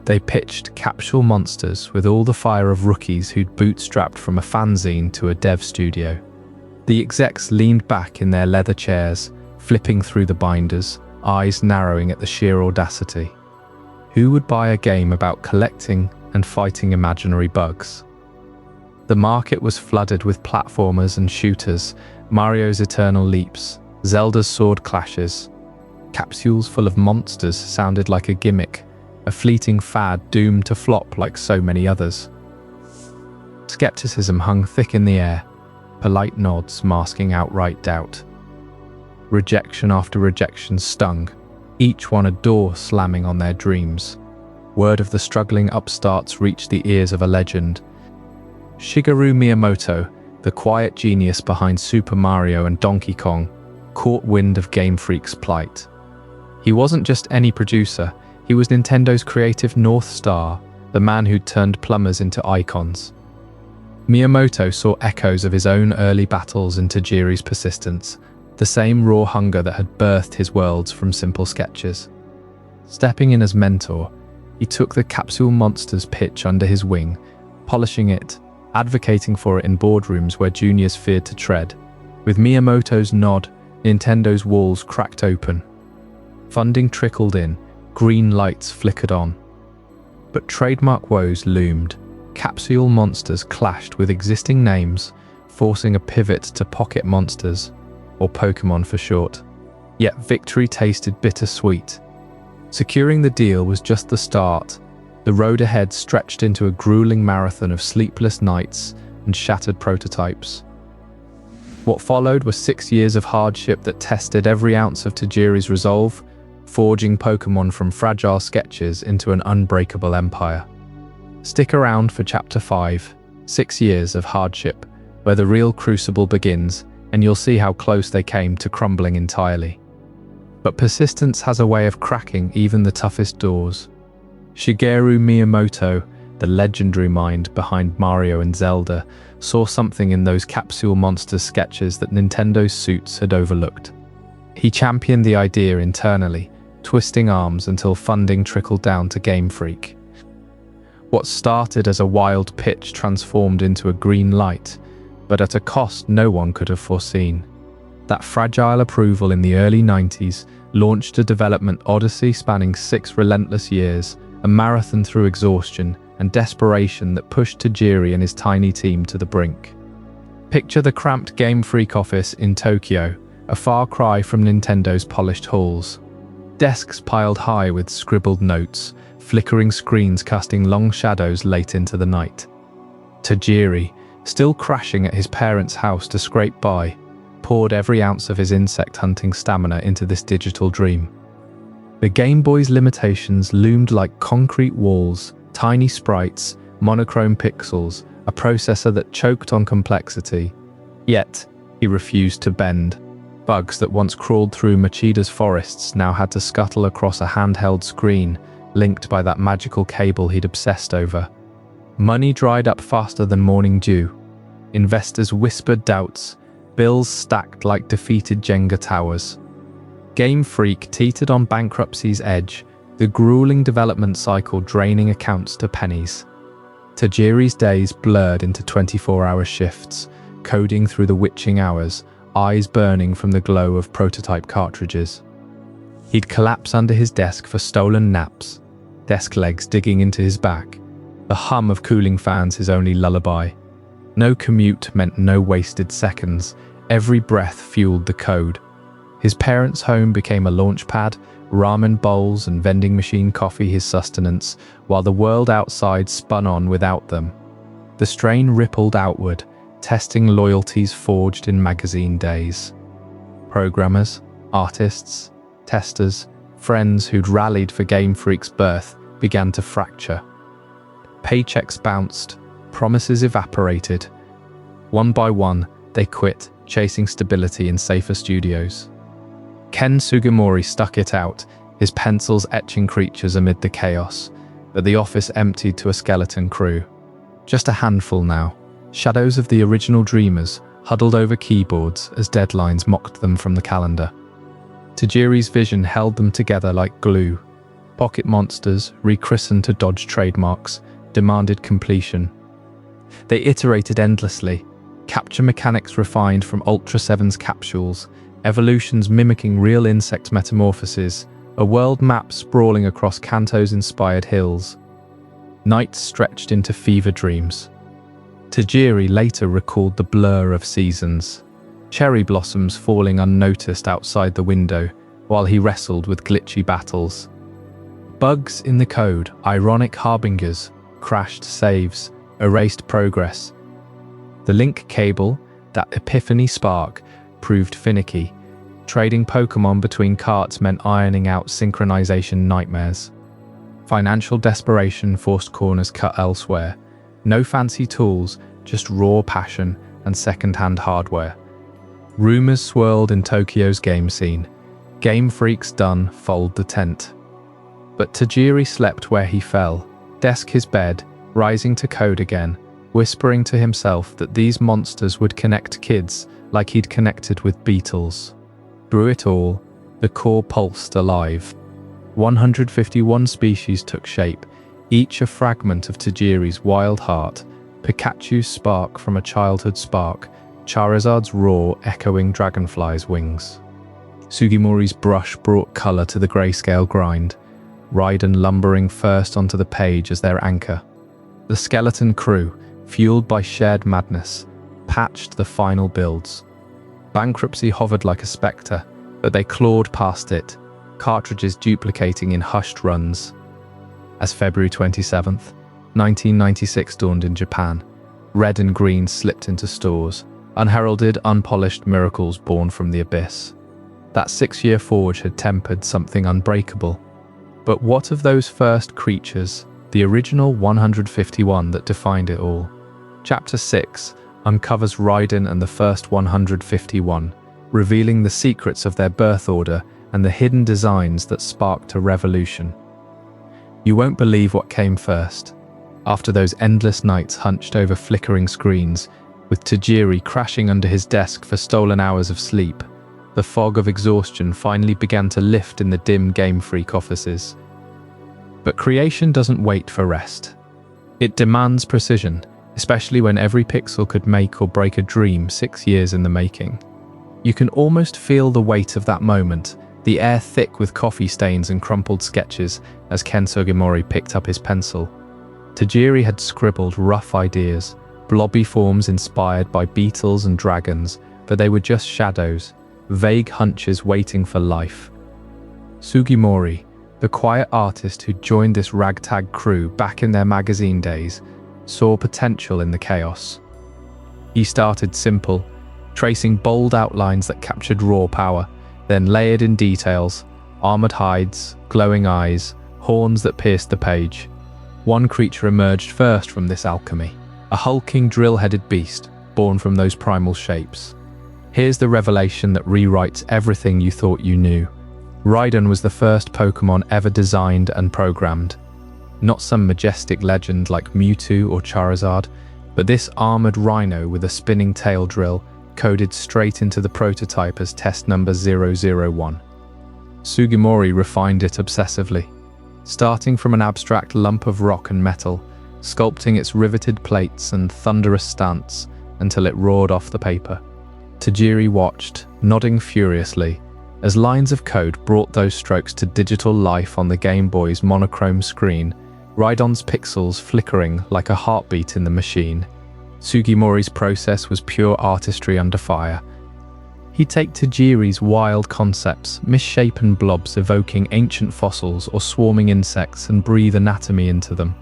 They pitched Capsule Monsters with all the fire of rookies who'd bootstrapped from a fanzine to a dev studio. The execs leaned back in their leather chairs, flipping through the binders, eyes narrowing at the sheer audacity. Who would buy a game about collecting and fighting imaginary bugs? The market was flooded with platformers and shooters, Mario's eternal leaps, Zelda's sword clashes. Capsules full of monsters sounded like a gimmick, a fleeting fad doomed to flop like so many others. Skepticism hung thick in the air, polite nods masking outright doubt. Rejection after rejection stung, each one a door slamming on their dreams. Word of the struggling upstarts reached the ears of a legend. Shigeru Miyamoto, the quiet genius behind Super Mario and Donkey Kong, caught wind of Game Freak's plight. He wasn't just any producer, he was Nintendo's creative North Star, the man who'd turned plumbers into icons. Miyamoto saw echoes of his own early battles in Tajiri's persistence, the same raw hunger that had birthed his worlds from simple sketches. Stepping in as mentor, he took the Capsule Monsters pitch under his wing, polishing it, advocating for it in boardrooms where juniors feared to tread. With Miyamoto's nod, Nintendo's walls cracked open. Funding trickled in, green lights flickered on. But trademark woes loomed. Capsule Monsters clashed with existing names, forcing a pivot to Pocket Monsters, or Pokémon for short. Yet victory tasted bittersweet. Securing the deal was just the start. The road ahead stretched into a grueling marathon of sleepless nights and shattered prototypes. What followed were 6 years of hardship that tested every ounce of Tajiri's resolve, forging Pokémon from fragile sketches into an unbreakable empire. Stick around for Chapter 5, 6 years of hardship, where the real crucible begins, and you'll see how close they came to crumbling entirely. But persistence has a way of cracking even the toughest doors. Shigeru Miyamoto, the legendary mind behind Mario and Zelda, saw something in those Capsule Monsters sketches that Nintendo's suits had overlooked. He championed the idea internally, twisting arms until funding trickled down to Game Freak. What started as a wild pitch transformed into a green light, but at a cost no one could have foreseen. That fragile approval in the early 90s launched a development odyssey spanning 6 relentless years, a marathon through exhaustion and desperation that pushed Tajiri and his tiny team to the brink. Picture the cramped Game Freak office in Tokyo, a far cry from Nintendo's polished halls. Desks piled high with scribbled notes, flickering screens casting long shadows late into the night. Tajiri, still crashing at his parents' house to scrape by, poured every ounce of his insect-hunting stamina into this digital dream. The Game Boy's limitations loomed like concrete walls, tiny sprites, monochrome pixels, a processor that choked on complexity. Yet, he refused to bend. Bugs that once crawled through Machida's forests now had to scuttle across a handheld screen, linked by that magical cable he'd obsessed over. Money dried up faster than morning dew. Investors whispered doubts, bills stacked like defeated Jenga towers. Game Freak teetered on bankruptcy's edge, the grueling development cycle draining accounts to pennies. Tajiri's days blurred into 24-hour shifts, coding through the witching hours, eyes burning from the glow of prototype cartridges. He'd collapse under his desk for stolen naps, desk legs digging into his back, the hum of cooling fans his only lullaby. No commute meant no wasted seconds, every breath fueled the code. His parents' home became a launch pad, ramen bowls and vending machine coffee his sustenance, while the world outside spun on without them. The strain rippled outward, testing loyalties forged in magazine days. Programmers, artists, testers, friends who'd rallied for Game Freak's birth began to fracture. Paychecks bounced, promises evaporated. One by one, they quit, chasing stability in safer studios. Ken Sugimori stuck it out, his pencils etching creatures amid the chaos, but the office emptied to a skeleton crew. Just a handful now, shadows of the original dreamers huddled over keyboards as deadlines mocked them from the calendar. Tajiri's vision held them together like glue. Pocket Monsters, rechristened to dodge trademarks, demanded completion. They iterated endlessly, capture mechanics refined from Ultra 7's capsules, evolutions mimicking real insect metamorphoses, a world map sprawling across Kanto's inspired hills. Nights stretched into fever dreams. Tajiri later recalled the blur of seasons, cherry blossoms falling unnoticed outside the window while he wrestled with glitchy battles. Bugs in the code, ironic harbingers, crashed saves, erased progress. The link cable, that epiphany spark, proved finicky. Trading Pokémon between carts meant ironing out synchronization nightmares. Financial desperation forced corners cut elsewhere. No fancy tools, just raw passion and second-hand hardware. Rumors swirled in Tokyo's game scene. Game freaks done, fold the tent. But Tajiri slept where he fell, desk his bed, rising to code again, whispering to himself that these monsters would connect kids like he'd connected with Beatles. Through it all, the core pulsed alive. 151 species took shape, each a fragment of Tajiri's wild heart, Pikachu's spark from a childhood spark, Charizard's roar echoing Dragonfly's wings. Sugimori's brush brought colour to the grayscale grind, Rhydon lumbering first onto the page as their anchor. The skeleton crew, fueled by shared madness, patched the final builds. Bankruptcy hovered like a spectre, but they clawed past it, cartridges duplicating in hushed runs. As February 27th, 1996 dawned in Japan, red and green slipped into stores, unheralded, unpolished miracles born from the abyss. That 6-year forge had tempered something unbreakable. But what of those first creatures, the original 151 that defined it all? Chapter 6 uncovers Rhydon and the first 151, revealing the secrets of their birth order and the hidden designs that sparked a revolution. You won't believe what came first. After those endless nights hunched over flickering screens, with Tajiri crashing under his desk for stolen hours of sleep, the fog of exhaustion finally began to lift in the dim Game Freak offices. But creation doesn't wait for rest. It demands precision, especially when every pixel could make or break a dream 6 years in the making. You can almost feel the weight of that moment, the air thick with coffee stains and crumpled sketches as Ken Sugimori picked up his pencil. Tajiri had scribbled rough ideas, blobby forms inspired by beetles and dragons, but they were just shadows, vague hunches waiting for life. Sugimori, the quiet artist who joined this ragtag crew back in their magazine days, saw potential in the chaos. He started simple, tracing bold outlines that captured raw power, then layered in details, armored hides, glowing eyes, horns that pierced the page. One creature emerged first from this alchemy, a hulking drill-headed beast born from those primal shapes. Here's the revelation that rewrites everything you thought you knew. Rhydon was the first Pokémon ever designed and programmed. Not some majestic legend like Mewtwo or Charizard, but this armored rhino with a spinning tail drill coded straight into the prototype as test number 001. Sugimori refined it obsessively, starting from an abstract lump of rock and metal, sculpting its riveted plates and thunderous stance until it roared off the paper. Tajiri watched, nodding furiously, as lines of code brought those strokes to digital life on the Game Boy's monochrome screen, Rhydon's pixels flickering like a heartbeat in the machine. Sugimori's process was pure artistry under fire. He'd take Tajiri's wild concepts, misshapen blobs evoking ancient fossils or swarming insects, and breathe anatomy into them.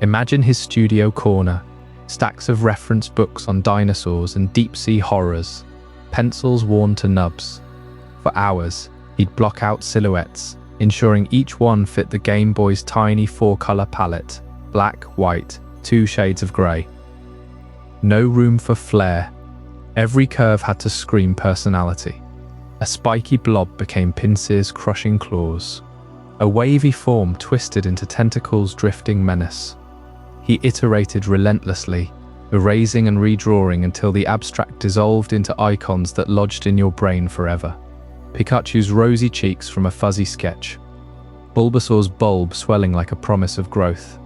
Imagine his studio corner, stacks of reference books on dinosaurs and deep-sea horrors, pencils worn to nubs. For hours, he'd block out silhouettes, ensuring each one fit the Game Boy's tiny 4-color palette, black, white, 2 shades of grey. No room for flair. Every curve had to scream personality. A spiky blob became Pinsir's crushing claws. A wavy form twisted into tentacles drifting menace. He iterated relentlessly, erasing and redrawing until the abstract dissolved into icons that lodged in your brain forever. Pikachu's rosy cheeks from a fuzzy sketch. Bulbasaur's bulb swelling like a promise of growth.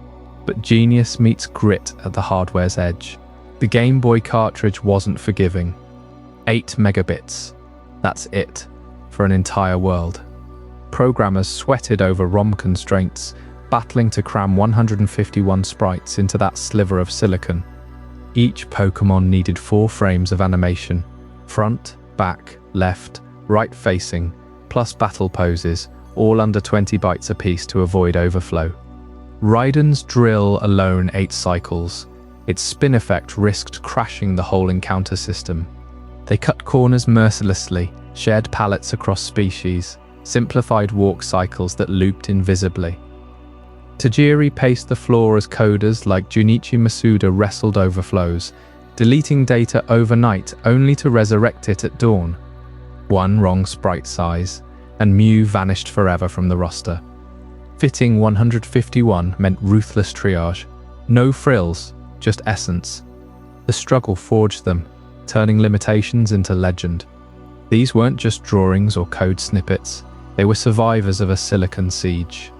But genius meets grit at the hardware's edge. The Game Boy cartridge wasn't forgiving. 8 megabits. That's it, for an entire world. Programmers sweated over ROM constraints, battling to cram 151 sprites into that sliver of silicon. Each Pokémon needed 4 frames of animation: front, back, left, right facing, plus battle poses, all under 20 bytes apiece to avoid overflow. Rhydon's drill alone 8 cycles. Its spin effect risked crashing the whole encounter system. They cut corners mercilessly, shared palettes across species, simplified walk cycles that looped invisibly. Tajiri paced the floor as coders like Junichi Masuda wrestled overflows, deleting data overnight only to resurrect it at dawn. One wrong sprite size, and Mew vanished forever from the roster. Fitting 151 meant ruthless triage. No frills, just essence. The struggle forged them, turning limitations into legend. These weren't just drawings or code snippets, they were survivors of a silicon siege.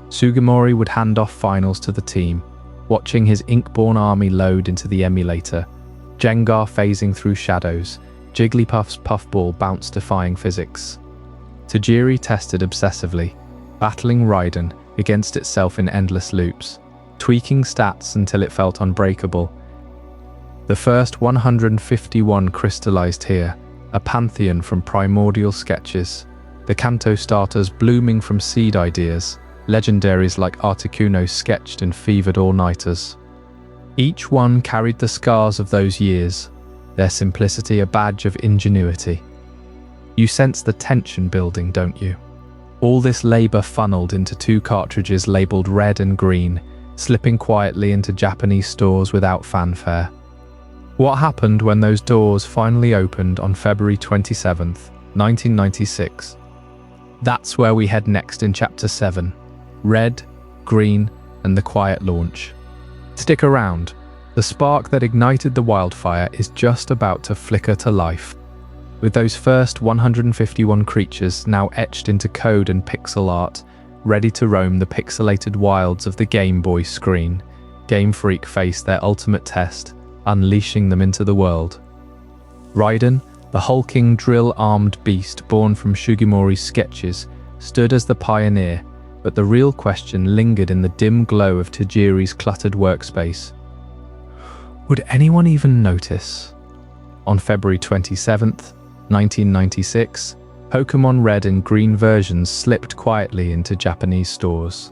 Sugimori would hand off finals to the team, watching his Inkborn army load into the emulator, Jengar phasing through shadows, Jigglypuff's puffball bounce defying physics. Tajiri tested obsessively, battling Rhydon against itself in endless loops, tweaking stats until it felt unbreakable. The first 151 crystallized here, a pantheon from primordial sketches, the Kanto starters blooming from seed ideas, legendaries like Articuno sketched in fevered all-nighters. Each one carried the scars of those years, their simplicity a badge of ingenuity. You sense the tension building, don't you? All this labor funneled into 2 cartridges labeled red and green, slipping quietly into Japanese stores without fanfare. What happened when those doors finally opened on February 27th, 1996? That's where we head next in Chapter 7. Red, green, and the quiet launch. Stick around. The spark that ignited the wildfire is just about to flicker to life. With those first 151 creatures now etched into code and pixel art, ready to roam the pixelated wilds of the Game Boy screen, Game Freak faced their ultimate test, unleashing them into the world. Rhydon, the hulking drill-armed beast born from Sugimori's sketches, stood as the pioneer, but the real question lingered in the dim glow of Tajiri's cluttered workspace. Would anyone even notice? On February 27th, 1996, Pokémon Red and Green versions slipped quietly into Japanese stores.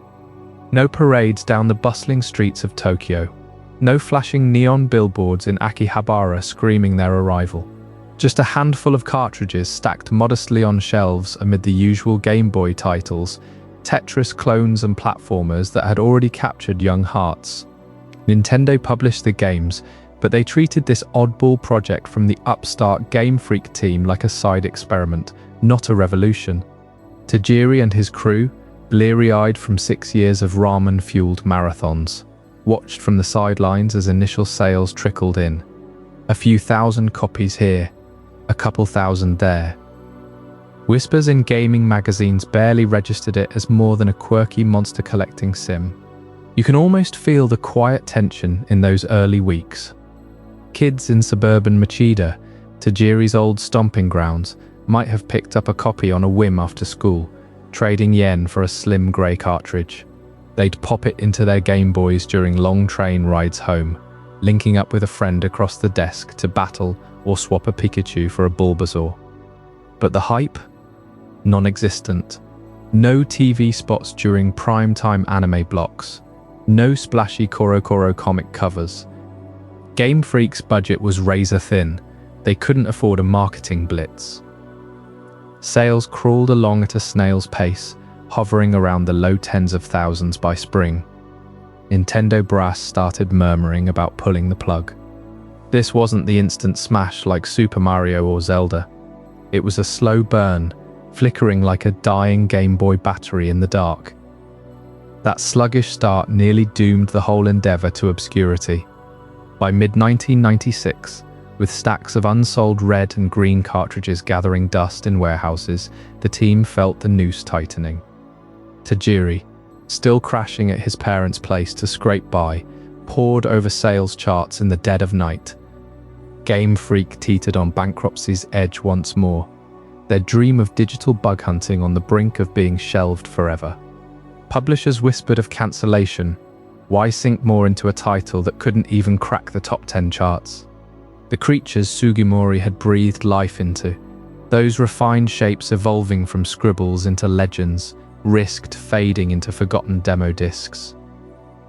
No parades down the bustling streets of Tokyo. No flashing neon billboards in Akihabara screaming their arrival. Just a handful of cartridges stacked modestly on shelves amid the usual Game Boy titles, Tetris clones and platformers that had already captured young hearts. Nintendo published the games, but they treated this oddball project from the upstart Game Freak team like a side experiment, not a revolution. Tajiri and his crew, bleary-eyed from 6 years of ramen-fueled marathons, watched from the sidelines as initial sales trickled in. A few thousand copies here, a couple thousand there. Whispers in gaming magazines barely registered it as more than a quirky monster collecting sim. You can almost feel the quiet tension in those early weeks. Kids in suburban Machida, Tajiri's old stomping grounds, might have picked up a copy on a whim after school, trading yen for a slim grey cartridge. They'd pop it into their Game Boys during long train rides home, linking up with a friend across the desk to battle or swap a Pikachu for a Bulbasaur. But the hype? Non-existent. No TV spots during prime-time anime blocks. No splashy Koro comic covers. Game Freak's budget was razor-thin. They couldn't afford a marketing blitz. Sales crawled along at a snail's pace, hovering around the low tens of thousands by spring. Nintendo brass started murmuring about pulling the plug. This wasn't the instant smash like Super Mario or Zelda. It was a slow burn, flickering like a dying Game Boy battery in the dark. That sluggish start nearly doomed the whole endeavor to obscurity. By mid-1996, with stacks of unsold red and green cartridges gathering dust in warehouses, the team felt the noose tightening. Tajiri, still crashing at his parents' place to scrape by, pored over sales charts in the dead of night. Game Freak teetered on bankruptcy's edge once more, their dream of digital bug hunting on the brink of being shelved forever. Publishers whispered of cancellation, Why sink more into a title that couldn't even crack the top 10 charts? The creatures Sugimori had breathed life into, those refined shapes evolving from scribbles into legends, risked fading into forgotten demo discs.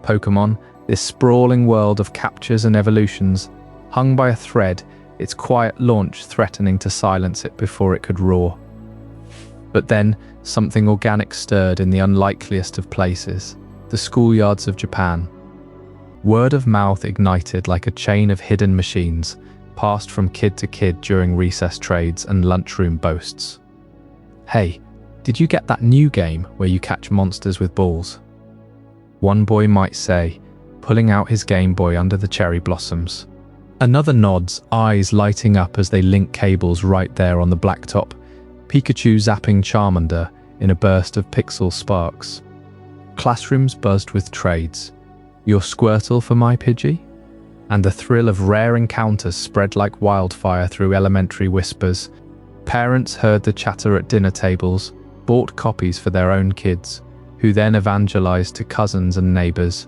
Pokémon, this sprawling world of captures and evolutions, hung by a thread, its quiet launch threatening to silence it before it could roar. But then, something organic stirred in the unlikeliest of places, the schoolyards of Japan. Word of mouth ignited like a chain of hidden machines, passed from kid to kid during recess trades and lunchroom boasts. Hey, did you get that new game where you catch monsters with balls? One boy might say, pulling out his Game Boy under the cherry blossoms. Another nods, eyes lighting up as they link cables right there on the blacktop, Pikachu zapping Charmander in a burst of pixel sparks. Classrooms buzzed with trades. Your Squirtle for my Pidgey? And the thrill of rare encounters spread like wildfire through elementary whispers. Parents heard the chatter at dinner tables, bought copies for their own kids, who then evangelized to cousins and neighbors.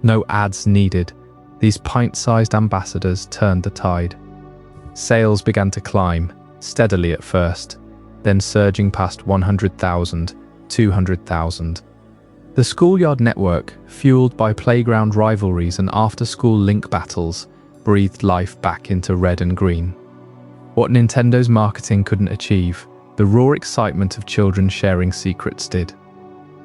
No ads needed. These pint-sized ambassadors turned the tide. Sales began to climb, steadily at first, then surging past 100,000, 200,000. The schoolyard network, fueled by playground rivalries and after-school link battles, breathed life back into red and green. What Nintendo's marketing couldn't achieve, the raw excitement of children sharing secrets did.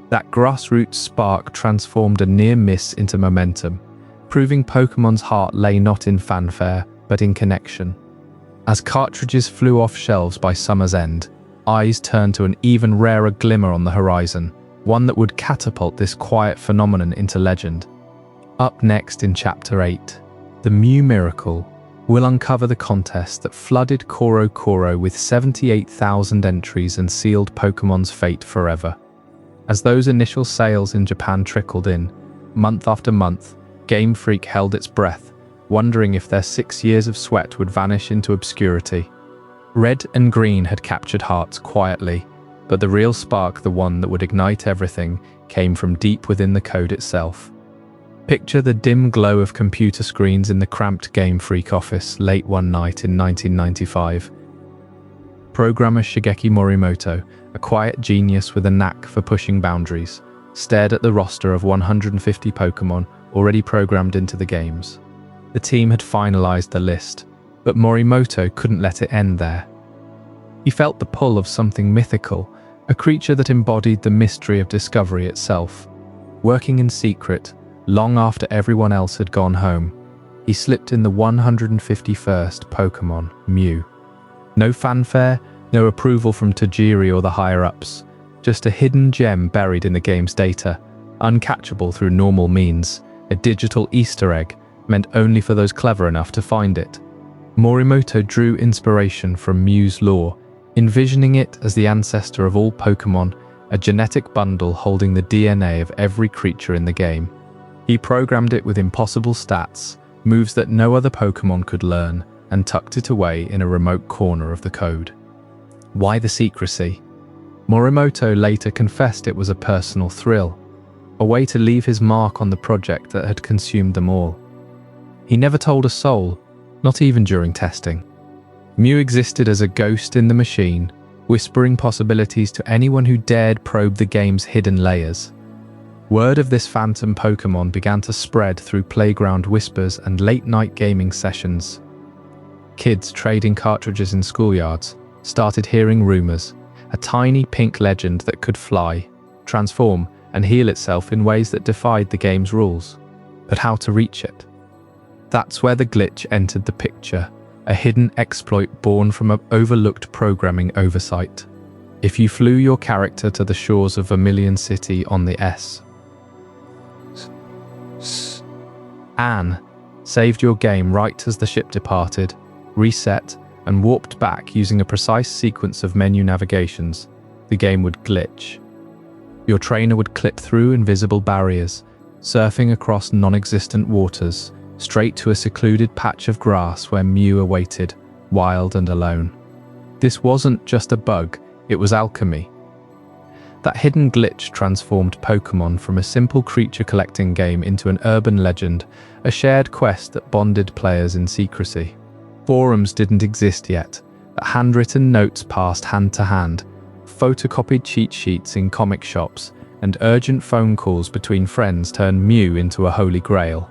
That grassroots spark transformed a near miss into momentum, proving Pokémon's heart lay not in fanfare, but in connection. As cartridges flew off shelves by summer's end, eyes turned to an even rarer glimmer on the horizon, one that would catapult this quiet phenomenon into legend. Up next in Chapter 8, The Mew Miracle, we'll uncover the contest that flooded Koro Koro with 78,000 entries and sealed Pokémon's fate forever. As those initial sales in Japan trickled in, month after month, Game Freak held its breath, wondering if their 6 years of sweat would vanish into obscurity. Red and green had captured hearts quietly, but the real spark, the one that would ignite everything, came from deep within the code itself. Picture the dim glow of computer screens in the cramped Game Freak office late one night in 1995. Programmer Shigeki Morimoto, a quiet genius with a knack for pushing boundaries, stared at the roster of 150 Pokémon already programmed into the games. The team had finalized the list, but Morimoto couldn't let it end there. He felt the pull of something mythical, a creature that embodied the mystery of discovery itself. Working in secret, long after everyone else had gone home, he slipped in the 151st Pokémon, Mew. No fanfare, no approval from Tajiri or the higher-ups, just a hidden gem buried in the game's data, uncatchable through normal means, a digital Easter egg meant only for those clever enough to find it. Morimoto drew inspiration from Mew's lore, envisioning it as the ancestor of all Pokémon, a genetic bundle holding the DNA of every creature in the game. He programmed it with impossible stats, moves that no other Pokémon could learn, and tucked it away in a remote corner of the code. Why the secrecy? Morimoto later confessed it was a personal thrill, a way to leave his mark on the project that had consumed them all. He never told a soul, not even during testing. Mew existed as a ghost in the machine, whispering possibilities to anyone who dared probe the game's hidden layers. Word of this phantom Pokémon began to spread through playground whispers and late-night gaming sessions. Kids trading cartridges in schoolyards started hearing rumors, a tiny pink legend that could fly, transform, and heal itself in ways that defied the game's rules. But how to reach it? That's where the glitch entered the picture, a hidden exploit born from an overlooked programming oversight. If you flew your character to the shores of Vermilion City on the Anne saved your game right as the ship departed, reset, and warped back using a precise sequence of menu navigations, the game would glitch. Your trainer would clip through invisible barriers, surfing across non-existent waters, straight to a secluded patch of grass where Mew awaited, wild and alone. This wasn't just a bug, it was alchemy. That hidden glitch transformed Pokémon from a simple creature-collecting game into an urban legend, a shared quest that bonded players in secrecy. Forums didn't exist yet, but handwritten notes passed hand to hand, photocopied cheat sheets in comic shops, and urgent phone calls between friends turned Mew into a holy grail.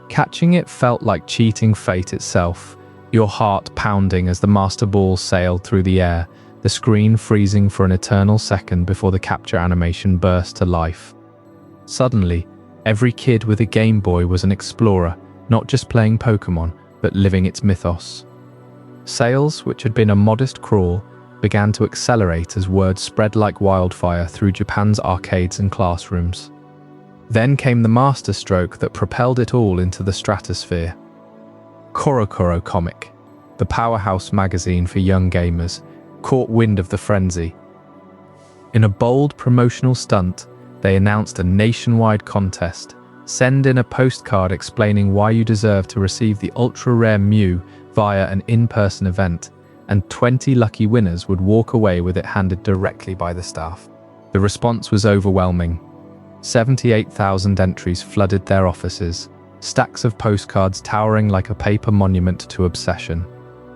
Catching it felt like cheating fate itself, your heart pounding as the Master Ball sailed through the air, the screen freezing for an eternal second before the capture animation burst to life. Suddenly, every kid with a Game Boy was an explorer, not just playing Pokémon, but living its mythos. Sales, which had been a modest crawl, began to accelerate as word spread like wildfire through Japan's arcades and classrooms. Then came the masterstroke that propelled it all into the stratosphere. CoroCoro Comic, the powerhouse magazine for young gamers, caught wind of the frenzy. In a bold promotional stunt, they announced a nationwide contest. Send in a postcard explaining why you deserve to receive the ultra-rare Mew via an in-person event, and 20 lucky winners would walk away with it handed directly by the staff. The response was overwhelming. 78,000 entries flooded their offices, stacks of postcards towering like a paper monument to obsession.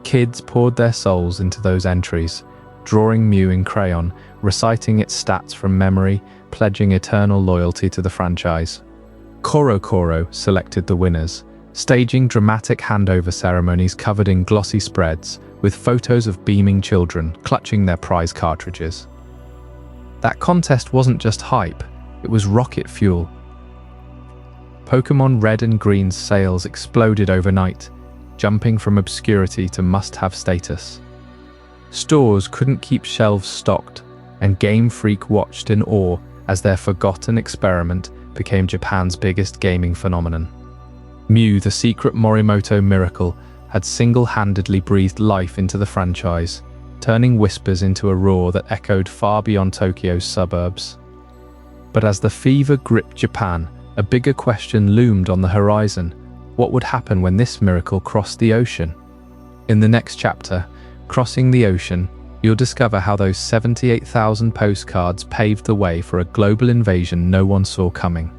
Kids poured their souls into those entries, drawing Mew in crayon, reciting its stats from memory, pledging eternal loyalty to the franchise. CoroCoro selected the winners, staging dramatic handover ceremonies covered in glossy spreads, with photos of beaming children clutching their prize cartridges. That contest wasn't just hype, it was rocket fuel. Pokémon Red and Green's sales exploded overnight, jumping from obscurity to must-have status. Stores couldn't keep shelves stocked, and Game Freak watched in awe as their forgotten experiment became Japan's biggest gaming phenomenon. Mew, the secret Morimoto miracle, had single-handedly breathed life into the franchise, turning whispers into a roar that echoed far beyond Tokyo's suburbs. But as the fever gripped Japan, a bigger question loomed on the horizon. What would happen when this miracle crossed the ocean? In the next chapter, Crossing the Ocean, you'll discover how those 78,000 postcards paved the way for a global invasion no one saw coming.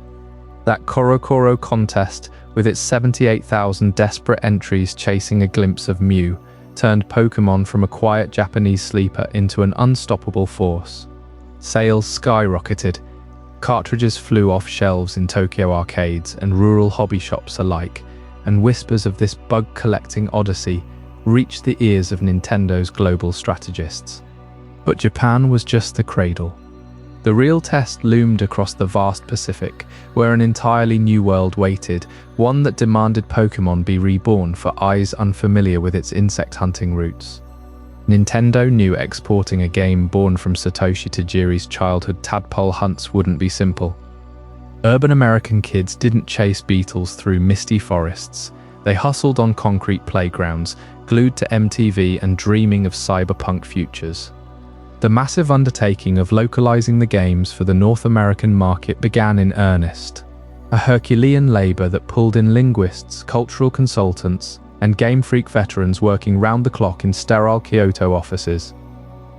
That CoroCoro contest, with its 78,000 desperate entries chasing a glimpse of Mew, turned Pokémon from a quiet Japanese sleeper into an unstoppable force. Sales skyrocketed, cartridges flew off shelves in Tokyo arcades and rural hobby shops alike, and whispers of this bug-collecting odyssey reached the ears of Nintendo's global strategists. But Japan was just the cradle. The real test loomed across the vast Pacific, where an entirely new world waited, one that demanded Pokémon be reborn for eyes unfamiliar with its insect hunting roots. Nintendo knew exporting a game born from Satoshi Tajiri's childhood tadpole hunts wouldn't be simple. Urban American kids didn't chase beetles through misty forests. They hustled on concrete playgrounds, glued to MTV and dreaming of cyberpunk futures. The massive undertaking of localizing the games for the North American market began in earnest. A Herculean labor that pulled in linguists, cultural consultants, and Game Freak veterans working round the clock in sterile Kyoto offices.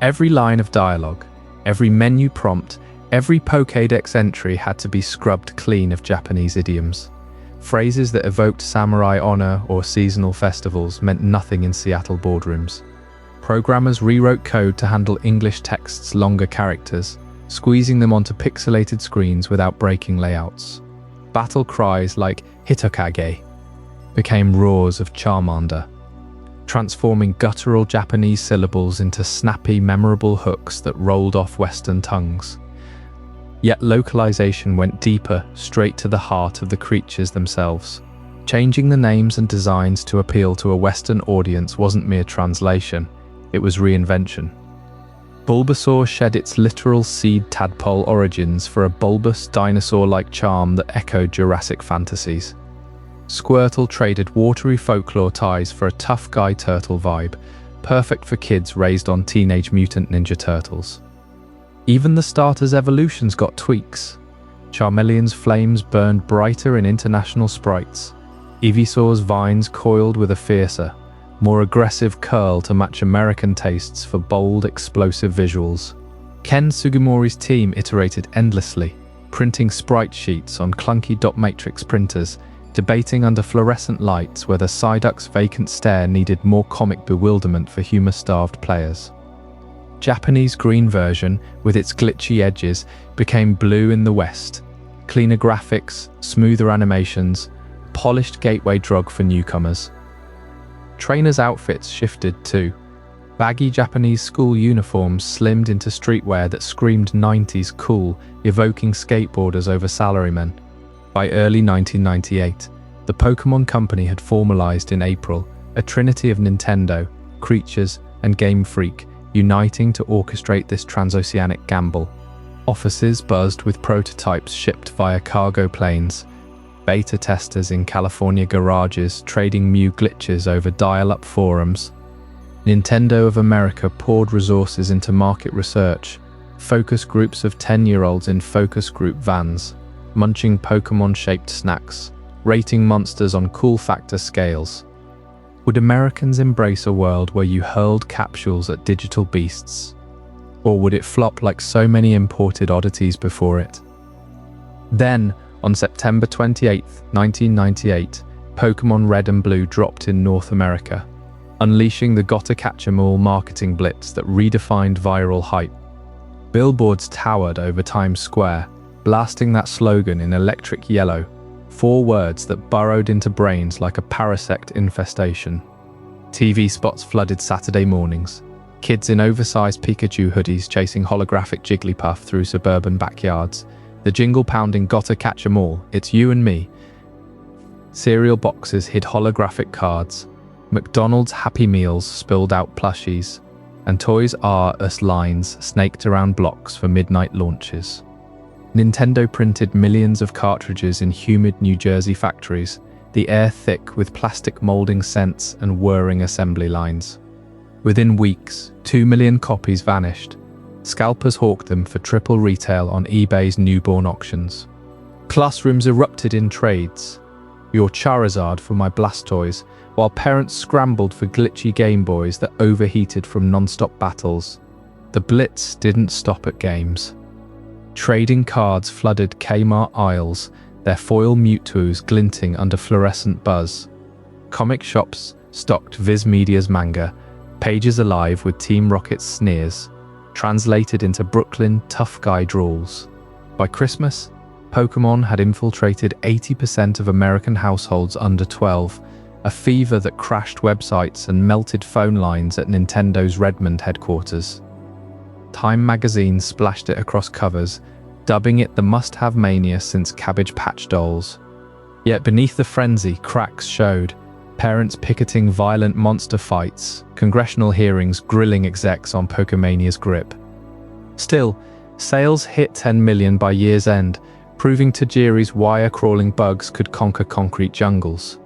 Every line of dialogue, every menu prompt, every Pokédex entry had to be scrubbed clean of Japanese idioms. Phrases that evoked samurai honor or seasonal festivals meant nothing in Seattle boardrooms. Programmers rewrote code to handle English text's longer characters, squeezing them onto pixelated screens without breaking layouts. Battle cries like Hitokage became roars of Charmander, transforming guttural Japanese syllables into snappy, memorable hooks that rolled off Western tongues. Yet localization went deeper, straight to the heart of the creatures themselves. Changing the names and designs to appeal to a Western audience wasn't mere translation, it was reinvention. Bulbasaur shed its literal seed tadpole origins for a bulbous, dinosaur-like charm that echoed Jurassic fantasies. Squirtle traded watery folklore ties for a tough guy turtle vibe, perfect for kids raised on Teenage Mutant Ninja Turtles. Even the starter's evolutions got tweaks. Charmeleon's flames burned brighter in international sprites. Ivysaur's vines coiled with a fiercer, more aggressive curl to match American tastes for bold, explosive visuals. Ken Sugimori's team iterated endlessly, printing sprite sheets on clunky dot matrix printers, debating under fluorescent lights whether Psyduck's vacant stare needed more comic bewilderment for humor-starved players. Japanese green version, with its glitchy edges, became blue in the West. Cleaner graphics, smoother animations, polished gateway drug for newcomers. Trainers' outfits shifted too. Baggy Japanese school uniforms slimmed into streetwear that screamed 90s cool, evoking skateboarders over salarymen. By early 1998, the Pokémon Company had formalized in April, a trinity of Nintendo, creatures, and Game Freak, uniting to orchestrate this transoceanic gamble. Offices buzzed with prototypes shipped via cargo planes, beta testers in California garages trading Mew glitches over dial-up forums. Nintendo of America poured resources into market research, focus groups of 10-year-olds in focus group vans, munching Pokémon-shaped snacks, rating monsters on cool factor scales. Would Americans embrace a world where you hurled capsules at digital beasts? Or would it flop like so many imported oddities before it? Then, on September 28, 1998, Pokémon Red and Blue dropped in North America, unleashing the Gotta Catch 'em all marketing blitz that redefined viral hype. Billboards towered over Times Square, blasting that slogan in electric yellow, 4 words that burrowed into brains like a parasect infestation. TV spots flooded Saturday mornings, kids in oversized Pikachu hoodies chasing holographic Jigglypuff through suburban backyards, the jingle-pounding Gotta Catch 'em all, it's you and me. Cereal boxes hid holographic cards, McDonald's Happy Meals spilled out plushies, and Toys R Us lines snaked around blocks for midnight launches. Nintendo printed millions of cartridges in humid New Jersey factories, the air thick with plastic molding scents and whirring assembly lines. Within weeks, 2 million copies vanished. Scalpers hawked them for triple retail on eBay's newborn auctions. Classrooms erupted in trades. Your Charizard for my Blastoise, while parents scrambled for glitchy Game Boys that overheated from non-stop battles. The blitz didn't stop at games. Trading cards flooded Kmart aisles, their foil Mewtwo's glinting under fluorescent buzz. Comic shops stocked Viz Media's manga, pages alive with Team Rocket's sneers, translated into Brooklyn tough guy drawls. By Christmas, Pokémon had infiltrated 80% of American households under 12, a fever that crashed websites and melted phone lines at Nintendo's Redmond headquarters. Time magazine splashed it across covers, dubbing it the must-have mania since Cabbage Patch Dolls. Yet beneath the frenzy, cracks showed. Parents picketing violent monster fights, congressional hearings grilling execs on Pokemania's grip. Still, sales hit 10 million by year's end, proving Tajiri's wire-crawling bugs could conquer concrete jungles.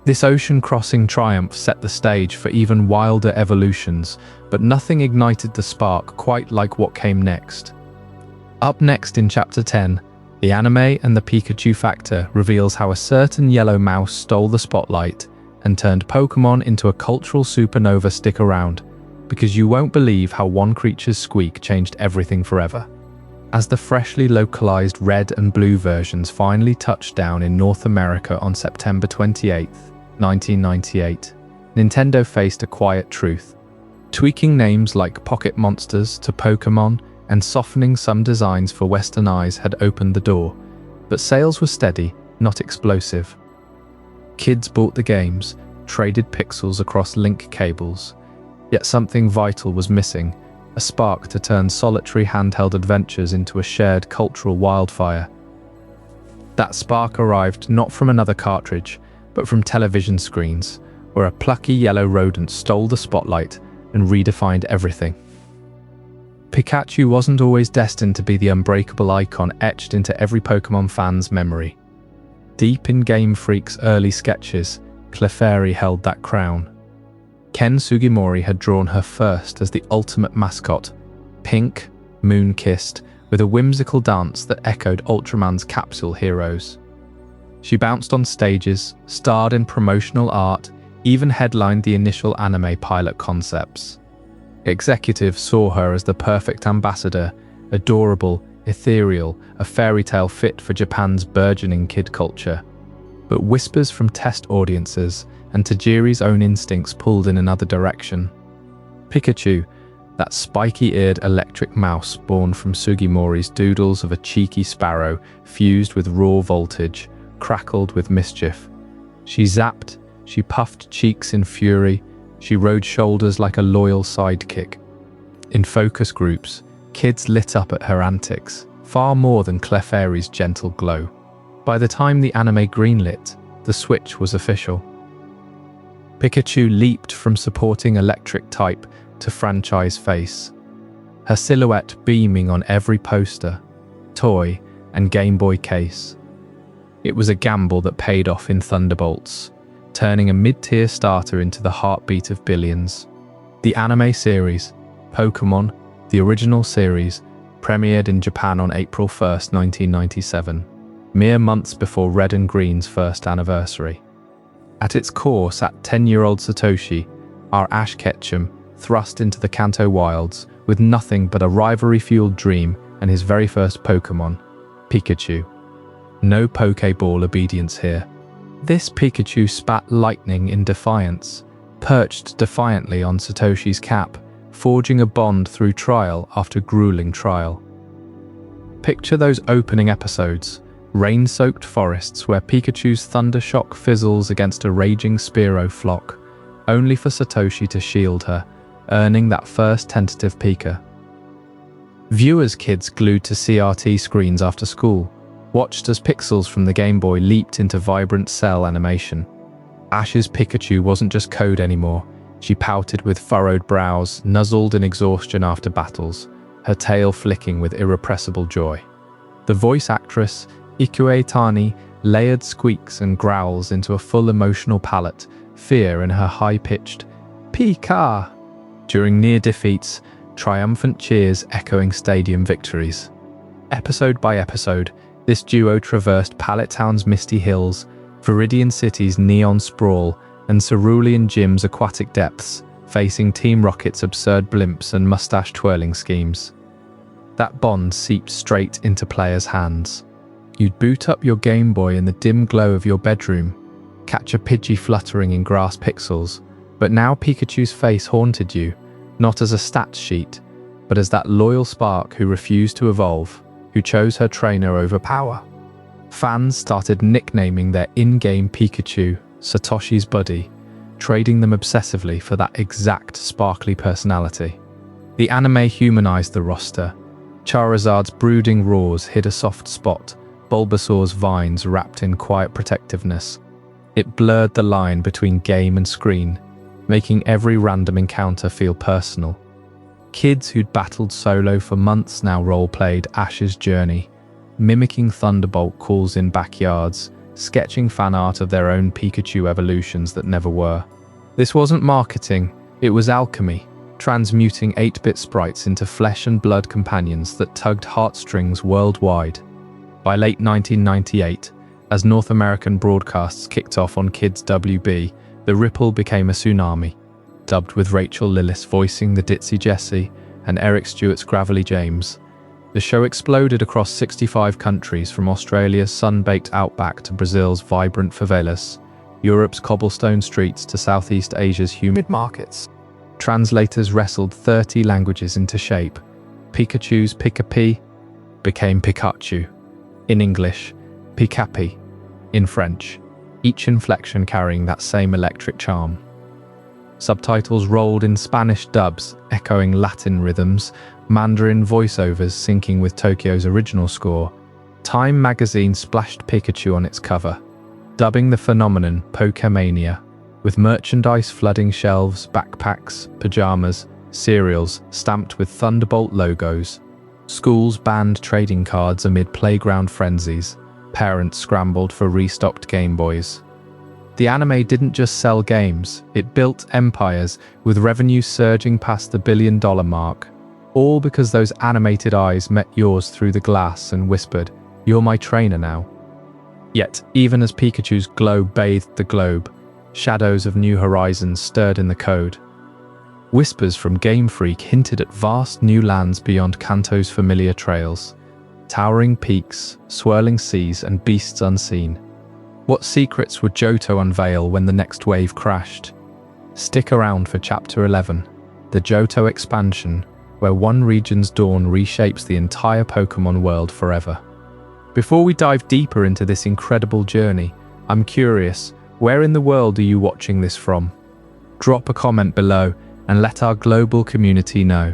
This ocean-crossing triumph set the stage for even wilder evolutions, but nothing ignited the spark quite like what came next. Up next in Chapter 10, the anime and the Pikachu factor reveals how a certain yellow mouse stole the spotlight and turned Pokémon into a cultural supernova. Stick around, because you won't believe how one creature's squeak changed everything forever. As the freshly localized red and blue versions finally touched down in North America on September 28, 1998, Nintendo faced a quiet truth. Tweaking names like Pocket Monsters to Pokémon and softening some designs for Western eyes had opened the door, but sales were steady, not explosive. Kids bought the games, traded pixels across link cables, yet something vital was missing, a spark to turn solitary handheld adventures into a shared cultural wildfire. That spark arrived not from another cartridge, but from television screens, where a plucky yellow rodent stole the spotlight and redefined everything. Pikachu wasn't always destined to be the unbreakable icon etched into every Pokémon fan's memory. Deep in Game Freak's early sketches, Clefairy held that crown. Ken Sugimori had drawn her first as the ultimate mascot, pink, moon-kissed, with a whimsical dance that echoed Ultraman's capsule heroes. She bounced on stages, starred in promotional art, even headlined the initial anime pilot concepts. Executives saw her as the perfect ambassador, adorable, ethereal, a fairy tale fit for Japan's burgeoning kid culture. But whispers from test audiences and Tajiri's own instincts pulled in another direction. Pikachu, that spiky-eared electric mouse born from Sugimori's doodles of a cheeky sparrow fused with raw voltage, crackled with mischief. She zapped, she puffed cheeks in fury, she rode shoulders like a loyal sidekick. In focus groups, kids lit up at her antics, far more than Clefairy's gentle glow. By the time the anime greenlit, the switch was official. Pikachu leaped from supporting electric type to franchise face, her silhouette beaming on every poster, toy, and Game Boy case. It was a gamble that paid off in thunderbolts, turning a mid-tier starter into the heartbeat of billions. The anime series, Pokémon, the original series, premiered in Japan on April 1st, 1997, mere months before Red and Green's first anniversary. At its core sat 10-year-old Satoshi, our Ash Ketchum, thrust into the Kanto wilds with nothing but a rivalry-fueled dream and his very first Pokémon, Pikachu. No Pokéball obedience here. This Pikachu spat lightning in defiance, perched defiantly on Satoshi's cap, forging a bond through trial after grueling trial. Picture those opening episodes, rain-soaked forests where Pikachu's thunder shock fizzles against a raging Spearow flock, only for Satoshi to shield her, earning that first tentative Pika. Viewers' kids glued to CRT screens after school watched as pixels from the Game Boy leaped into vibrant cell animation. Ash's Pikachu wasn't just code anymore. She pouted with furrowed brows, nuzzled in exhaustion after battles, her tail flicking with irrepressible joy. The voice actress, Ikue Tani, layered squeaks and growls into a full emotional palette, fear in her high-pitched Pika during near defeats, triumphant cheers echoing stadium victories. Episode by episode, this duo traversed Pallet Town's misty hills, Viridian City's neon sprawl, and Cerulean Gym's aquatic depths, facing Team Rocket's absurd blimps and mustache-twirling schemes. That bond seeped straight into players' hands. You'd boot up your Game Boy in the dim glow of your bedroom, catch a Pidgey fluttering in grass pixels, but now Pikachu's face haunted you, not as a stats sheet, but as that loyal spark who refused to evolve, who chose her trainer over power. Fans started nicknaming their in-game Pikachu Satoshi's buddy, trading them obsessively for that exact sparkly personality. The anime humanized the roster. Charizard's brooding roars hid a soft spot, Bulbasaur's vines wrapped in quiet protectiveness. It blurred the line between game and screen, making every random encounter feel personal. Kids who'd battled solo for months now role-played Ash's journey, mimicking Thunderbolt calls in backyards, sketching fan art of their own Pikachu evolutions that never were. This wasn't marketing, it was alchemy, transmuting 8-bit sprites into flesh and blood companions that tugged heartstrings worldwide. By late 1998, as North American broadcasts kicked off on Kids WB, the ripple became a tsunami. Dubbed with Rachel Lillis voicing the ditzy Jessie and Eric Stewart's gravelly James, the show exploded across 65 countries, from Australia's sun-baked outback to Brazil's vibrant favelas, Europe's cobblestone streets to Southeast Asia's humid markets. Translators wrestled 30 languages into shape. Pikachu's Pikapi became Pikachu. In English, Pikapi. In French, each inflection carrying that same electric charm. Subtitles rolled in Spanish dubs, echoing Latin rhythms, Mandarin voiceovers syncing with Tokyo's original score. Time magazine splashed Pikachu on its cover, dubbing the phenomenon Pokemania, with merchandise flooding shelves, backpacks, pajamas, cereals stamped with Thunderbolt logos. Schools banned trading cards amid playground frenzies. Parents scrambled for restocked Game Boys. The anime didn't just sell games, it built empires, with revenue surging past the $1 billion mark. All because those animated eyes met yours through the glass and whispered, "You're my trainer now." Yet, even as Pikachu's glow bathed the globe, shadows of new horizons stirred in the code. Whispers from Game Freak hinted at vast new lands beyond Kanto's familiar trails. Towering peaks, swirling seas, and beasts unseen. What secrets would Johto unveil when the next wave crashed? Stick around for Chapter 11, the Johto expansion, where one region's dawn reshapes the entire Pokémon world forever. Before we dive deeper into this incredible journey, I'm curious, where in the world are you watching this from? Drop a comment below and let our global community know.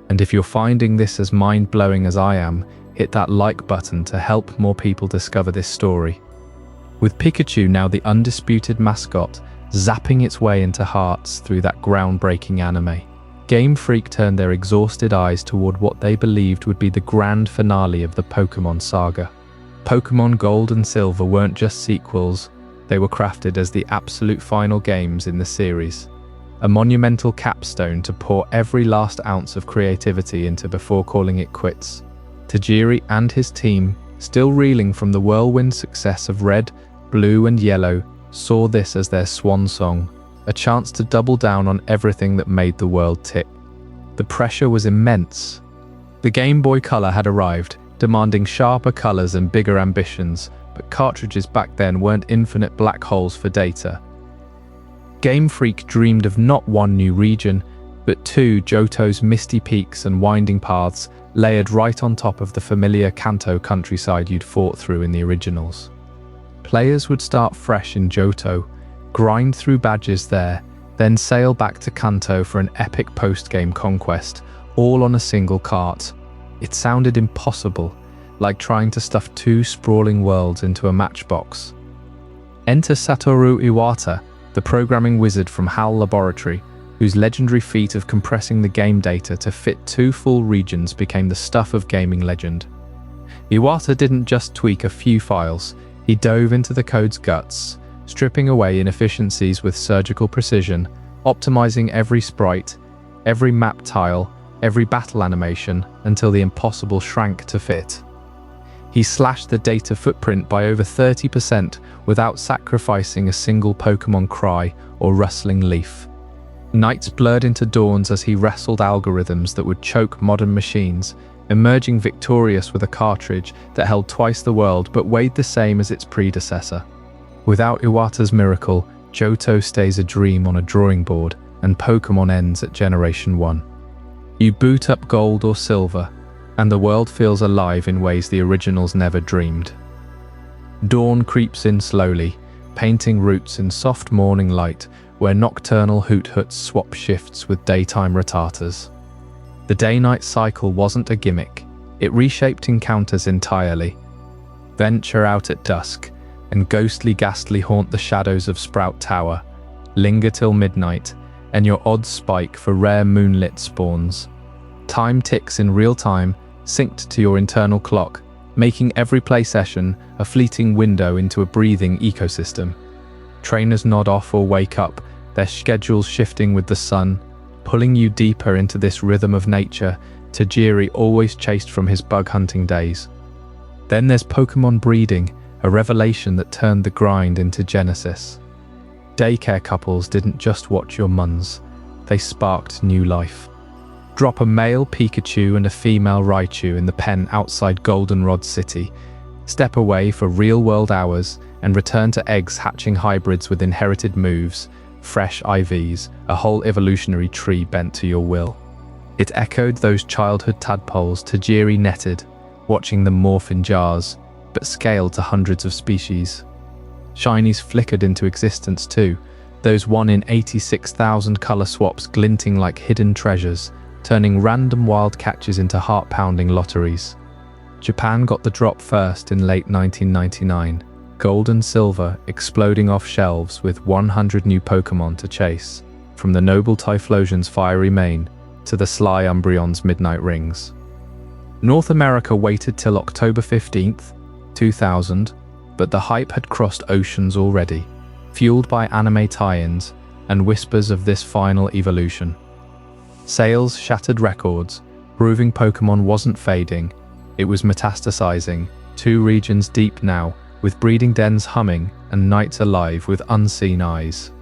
And if you're finding this as mind-blowing as I am, hit that like button to help more people discover this story. With Pikachu now the undisputed mascot, zapping its way into hearts through that groundbreaking anime, Game Freak turned their exhausted eyes toward what they believed would be the grand finale of the Pokémon saga. Pokémon Gold and Silver weren't just sequels, they were crafted as the absolute final games in the series. A monumental capstone to pour every last ounce of creativity into before calling it quits. Tajiri and his team, still reeling from the whirlwind success of Red, Blue and Yellow, saw this as their swan song, a chance to double down on everything that made the world tick. The pressure was immense. The Game Boy Color had arrived, demanding sharper colors and bigger ambitions, but cartridges back then weren't infinite black holes for data. Game Freak dreamed of not one new region, but two Johto's misty peaks and winding paths layered right on top of the familiar Kanto countryside you'd fought through in the originals. Players would start fresh in Johto, grind through badges there, then sail back to Kanto for an epic post-game conquest, all on a single cart. It sounded impossible, like trying to stuff two sprawling worlds into a matchbox. Enter Satoru Iwata, the programming wizard from HAL Laboratory, whose legendary feat of compressing the game data to fit two full regions became the stuff of gaming legend. Iwata didn't just tweak a few files, he dove into the code's guts, stripping away inefficiencies with surgical precision, optimizing every sprite, every map tile, every battle animation, until the impossible shrank to fit. He slashed the data footprint by over 30% without sacrificing a single Pokémon cry or rustling leaf. Nights blurred into dawns as he wrestled algorithms that would choke modern machines, emerging victorious with a cartridge that held twice the world but weighed the same as its predecessor. Without Iwata's miracle, Johto stays a dream on a drawing board, and Pokémon ends at Generation 1. You boot up Gold or Silver, and the world feels alive in ways the originals never dreamed. Dawn creeps in slowly, painting routes in soft morning light where nocturnal hoot-hoots swap shifts with daytime rattatas. The day-night cycle wasn't a gimmick, it reshaped encounters entirely. Venture out at dusk, and ghastly haunt the shadows of Sprout Tower. Linger till midnight, and your odds spike for rare moonlit spawns. Time ticks in real time, synced to your internal clock, making every play session a fleeting window into a breathing ecosystem. Trainers nod off or wake up, their schedules shifting with the sun, pulling you deeper into this rhythm of nature, Tajiri always chased from his bug hunting days. Then there's Pokémon breeding, a revelation that turned the grind into Genesis. Daycare couples didn't just watch your muns, they sparked new life. Drop a male Pikachu and a female Raichu in the pen outside Goldenrod City, step away for real-world hours, and return to eggs hatching hybrids with inherited moves, fresh IVs, a whole evolutionary tree bent to your will. It echoed those childhood tadpoles Tajiri netted, watching them morph in jars, but scaled to hundreds of species. Shinies flickered into existence too, those 1 in 86,000 color swaps glinting like hidden treasures, turning random wild catches into heart-pounding lotteries. Japan got the drop first in late 1999, Gold and Silver exploding off shelves with 100 new Pokémon to chase, from the noble Typhlosion's fiery mane to the sly Umbreon's midnight rings. North America waited till October 15th, 2000, but the hype had crossed oceans already, fueled by anime tie-ins and whispers of this final evolution. Sales shattered records, proving Pokémon wasn't fading, it was metastasizing, 2 regions deep now, with breeding dens humming and nights alive with unseen eyes.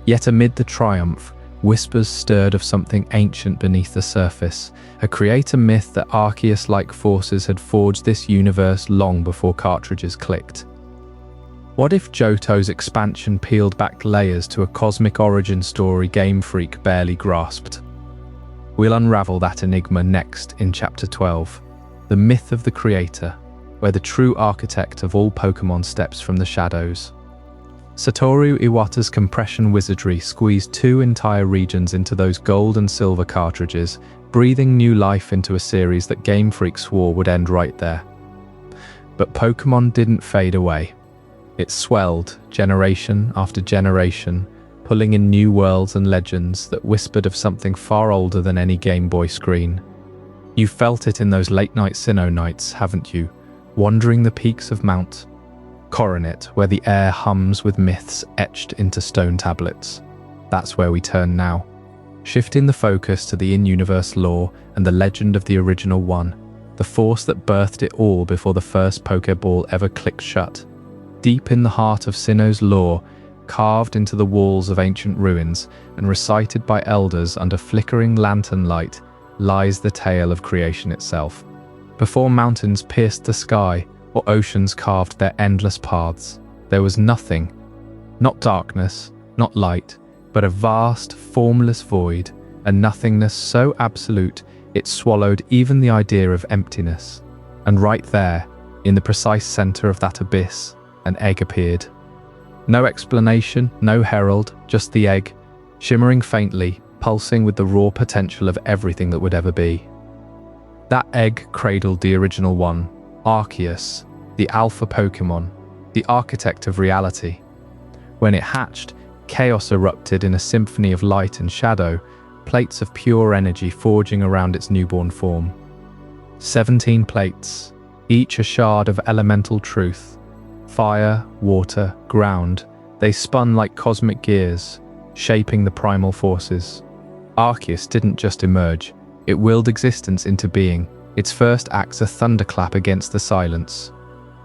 Yet amid the triumph, Whispers stirred of something ancient beneath the surface, a creator myth that Arceus-like forces had forged this universe long before cartridges clicked. What if Johto's expansion peeled back layers to a cosmic origin story Game Freak barely grasped? We'll unravel that enigma next in Chapter 12, The Myth of the Creator, where the true architect of all Pokémon steps from the shadows. Satoru Iwata's compression wizardry squeezed 2 entire regions into those gold and silver cartridges, breathing new life into a series that Game Freak swore would end right there. But Pokémon didn't fade away. It swelled, generation after generation, pulling in new worlds and legends that whispered of something far older than any Game Boy screen. You felt it in those late-night Sinnoh nights, haven't you? Wandering the peaks of Mount Coronet, where the air hums with myths etched into stone tablets. That's where we turn now, shifting the focus to the in-universe lore and the legend of the original one, the force that birthed it all before the first Pokeball ever clicked shut. Deep in the heart of Sinnoh's lore, carved into the walls of ancient ruins and recited by elders under flickering lantern light, lies the tale of creation itself. Before mountains pierced the sky, or oceans carved their endless paths, there was nothing. Not darkness, not light, but a vast, formless void, a nothingness so absolute it swallowed even the idea of emptiness. And right there, in the precise center of that abyss, an egg appeared. No explanation, no herald, just the egg, shimmering faintly, pulsing with the raw potential of everything that would ever be. That egg cradled the original one, Arceus, the alpha Pokémon, the architect of reality. When it hatched, chaos erupted in a symphony of light and shadow, plates of pure energy forging around its newborn form. 17 plates, each a shard of elemental truth. Fire, water, ground, they spun like cosmic gears, shaping the primal forces. Arceus didn't just emerge, it willed existence into being, its first acts a thunderclap against the silence.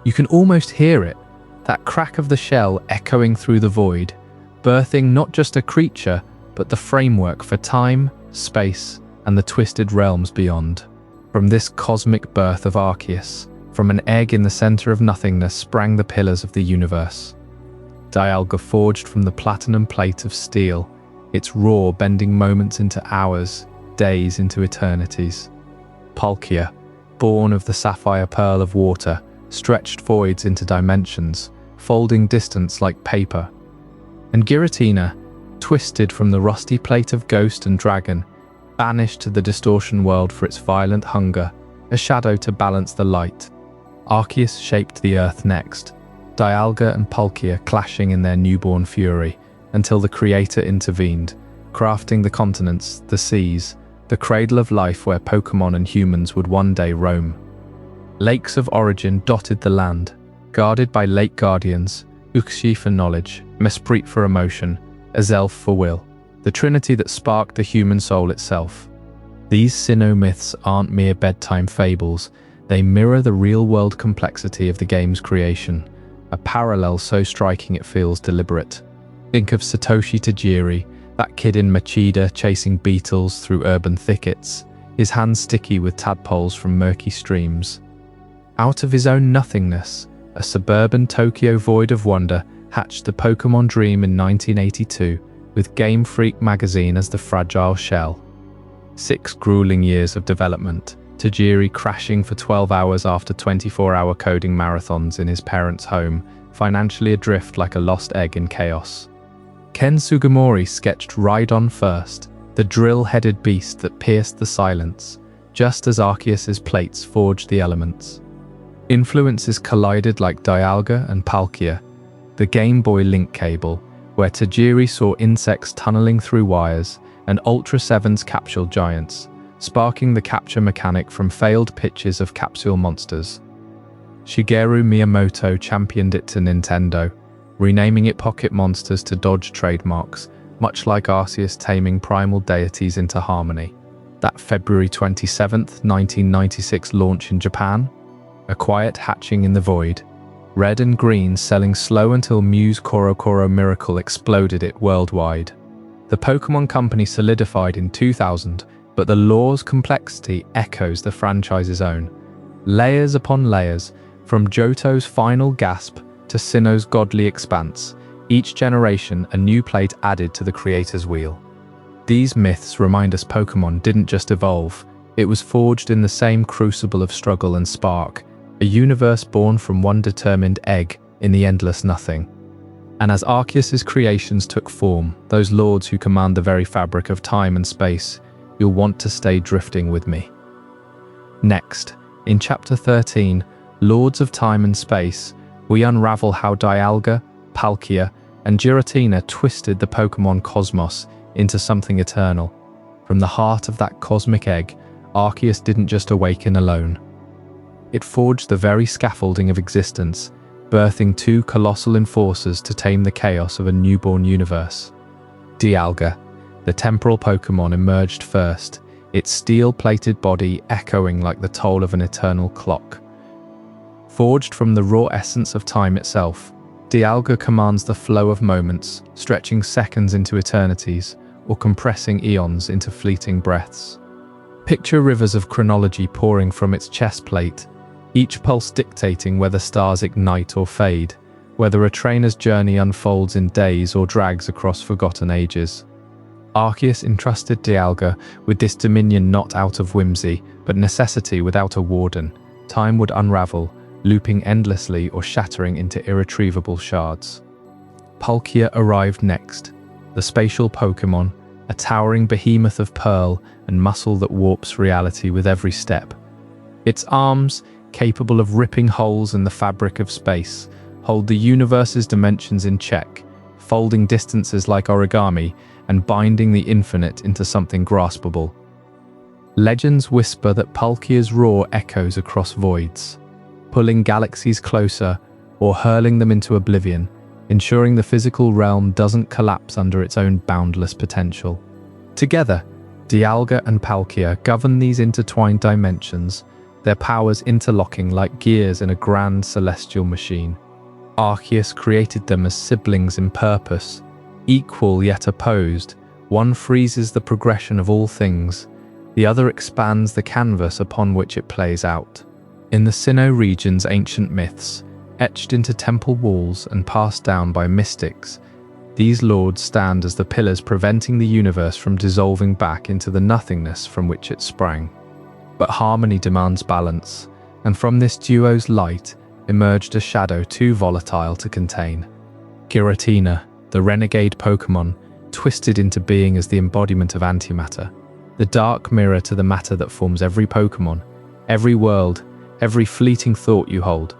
You can almost hear it, that crack of the shell echoing through the void, birthing not just a creature, but the framework for time, space, and the twisted realms beyond. From this cosmic birth of Arceus, from an egg in the center of nothingness sprang the pillars of the universe. Dialga forged from the platinum plate of steel, its roar bending moments into hours, days into eternities. Palkia, born of the sapphire pearl of water, stretched voids into dimensions, folding distance like paper. And Giratina, twisted from the rusty plate of ghost and dragon, banished to the distortion world for its violent hunger, a shadow to balance the light. Arceus shaped the earth next, Dialga and Palkia clashing in their newborn fury, until the Creator intervened, crafting the continents, the seas, the cradle of life where Pokémon and humans would one day roam. Lakes of origin dotted the land, guarded by lake guardians, Uxie for knowledge, Mesprit for emotion, Azelf for will, the trinity that sparked the human soul itself. These Sinnoh myths aren't mere bedtime fables, they mirror the real-world complexity of the game's creation, a parallel so striking it feels deliberate. Think of Satoshi Tajiri, that kid in Machida chasing beetles through urban thickets, his hands sticky with tadpoles from murky streams. Out of his own nothingness, a suburban Tokyo void of wonder hatched the Pokémon dream in 1982, with Game Freak magazine as the fragile shell. 6 grueling years of development, Tajiri crashing for 12 hours after 24-hour coding marathons in his parents' home, financially adrift like a lost egg in chaos. Ken Sugimori sketched Rhydon first, the drill-headed beast that pierced the silence, just as Arceus's plates forged the elements. Influences collided like Dialga and Palkia, the Game Boy link cable, where Tajiri saw insects tunneling through wires, and Ultra 7's capsule giants, sparking the capture mechanic from failed pitches of Capsule Monsters. Shigeru Miyamoto championed it to Nintendo, renaming it Pocket Monsters to dodge trademarks, much like Arceus taming primal deities into harmony. That February 27, 1996 launch in Japan? A quiet hatching in the void, red and green selling slow until Mew's Koro Koro Miracle exploded it worldwide. The The Pokémon Company solidified in 2000, but the lore's complexity echoes the franchise's own. Layers upon layers, from Johto's final gasp to Sinnoh's godly expanse, each generation a new plate added to the creator's wheel. These myths remind us Pokémon didn't just evolve, it was forged in the same crucible of struggle and spark, a universe born from one determined egg in the endless nothing. And as Arceus's creations took form, those lords who command the very fabric of time and space, you'll want to stay drifting with me. Next, in Chapter 13, Lords of Time and Space, we unravel how Dialga, Palkia, and Giratina twisted the Pokémon cosmos into something eternal. From the heart of that cosmic egg, Arceus didn't just awaken alone. It forged the very scaffolding of existence, birthing two colossal enforcers to tame the chaos of a newborn universe. Dialga, the temporal Pokémon, emerged first, its steel-plated body echoing like the toll of an eternal clock. Forged from the raw essence of time itself, Dialga commands the flow of moments, stretching seconds into eternities, or compressing eons into fleeting breaths. Picture rivers of chronology pouring from its chest plate, each pulse dictating whether stars ignite or fade, whether a trainer's journey unfolds in days or drags across forgotten ages. Arceus entrusted Dialga with this dominion not out of whimsy, but necessity without a warden. Time would unravel, looping endlessly or shattering into irretrievable shards. Palkia arrived next, the spatial Pokémon, a towering behemoth of pearl and muscle that warps reality with every step. Its arms, capable of ripping holes in the fabric of space, hold the universe's dimensions in check, folding distances like origami and binding the infinite into something graspable. Legends whisper that Palkia's roar echoes across voids, pulling galaxies closer or hurling them into oblivion, ensuring the physical realm doesn't collapse under its own boundless potential. Together, Dialga and Palkia govern these intertwined dimensions, their powers interlocking like gears in a grand celestial machine. Arceus created them as siblings in purpose, equal yet opposed. One freezes the progression of all things, the other expands the canvas upon which it plays out. In the Sinnoh region's ancient myths, etched into temple walls and passed down by mystics, these lords stand as the pillars preventing the universe from dissolving back into the nothingness from which it sprang. But harmony demands balance, and from this duo's light emerged a shadow too volatile to contain. Giratina, the renegade Pokémon, twisted into being as the embodiment of antimatter, the dark mirror to the matter that forms every Pokémon, every world, every fleeting thought you hold.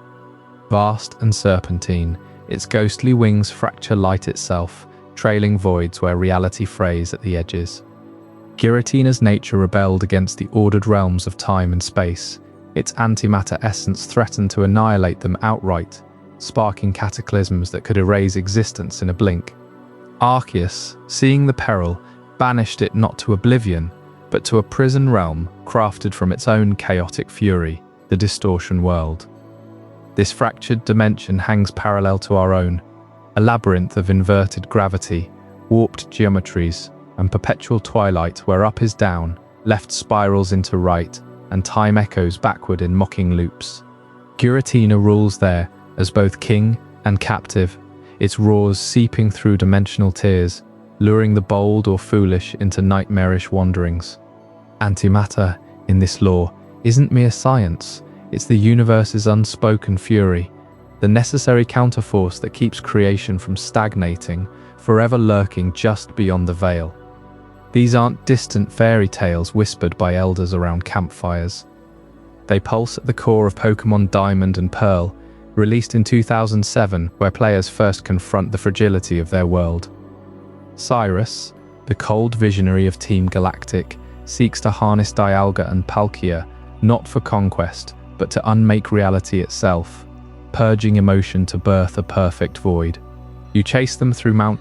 Vast and serpentine, its ghostly wings fracture light itself, trailing voids where reality frays at the edges. Giratina's nature rebelled against the ordered realms of time and space. Its antimatter essence threatened to annihilate them outright, sparking cataclysms that could erase existence in a blink. Arceus, seeing the peril, banished it not to oblivion, but to a prison realm crafted from its own chaotic fury, the Distortion World. This fractured dimension hangs parallel to our own, a labyrinth of inverted gravity, warped geometries, and perpetual twilight where up is down, left spirals into right, and time echoes backward in mocking loops. Giratina rules there as both king and captive, its roars seeping through dimensional tears, luring the bold or foolish into nightmarish wanderings. Antimatter, in this lore, isn't mere science, it's the universe's unspoken fury, the necessary counterforce that keeps creation from stagnating, forever lurking just beyond the veil. These aren't distant fairy tales whispered by elders around campfires. They pulse at the core of Pokémon Diamond and Pearl, released in 2007, where players first confront the fragility of their world. Cyrus, the cold visionary of Team Galactic, seeks to harness Dialga and Palkia, not for conquest, but to unmake reality itself, purging emotion to birth a perfect void. You chase them through Mount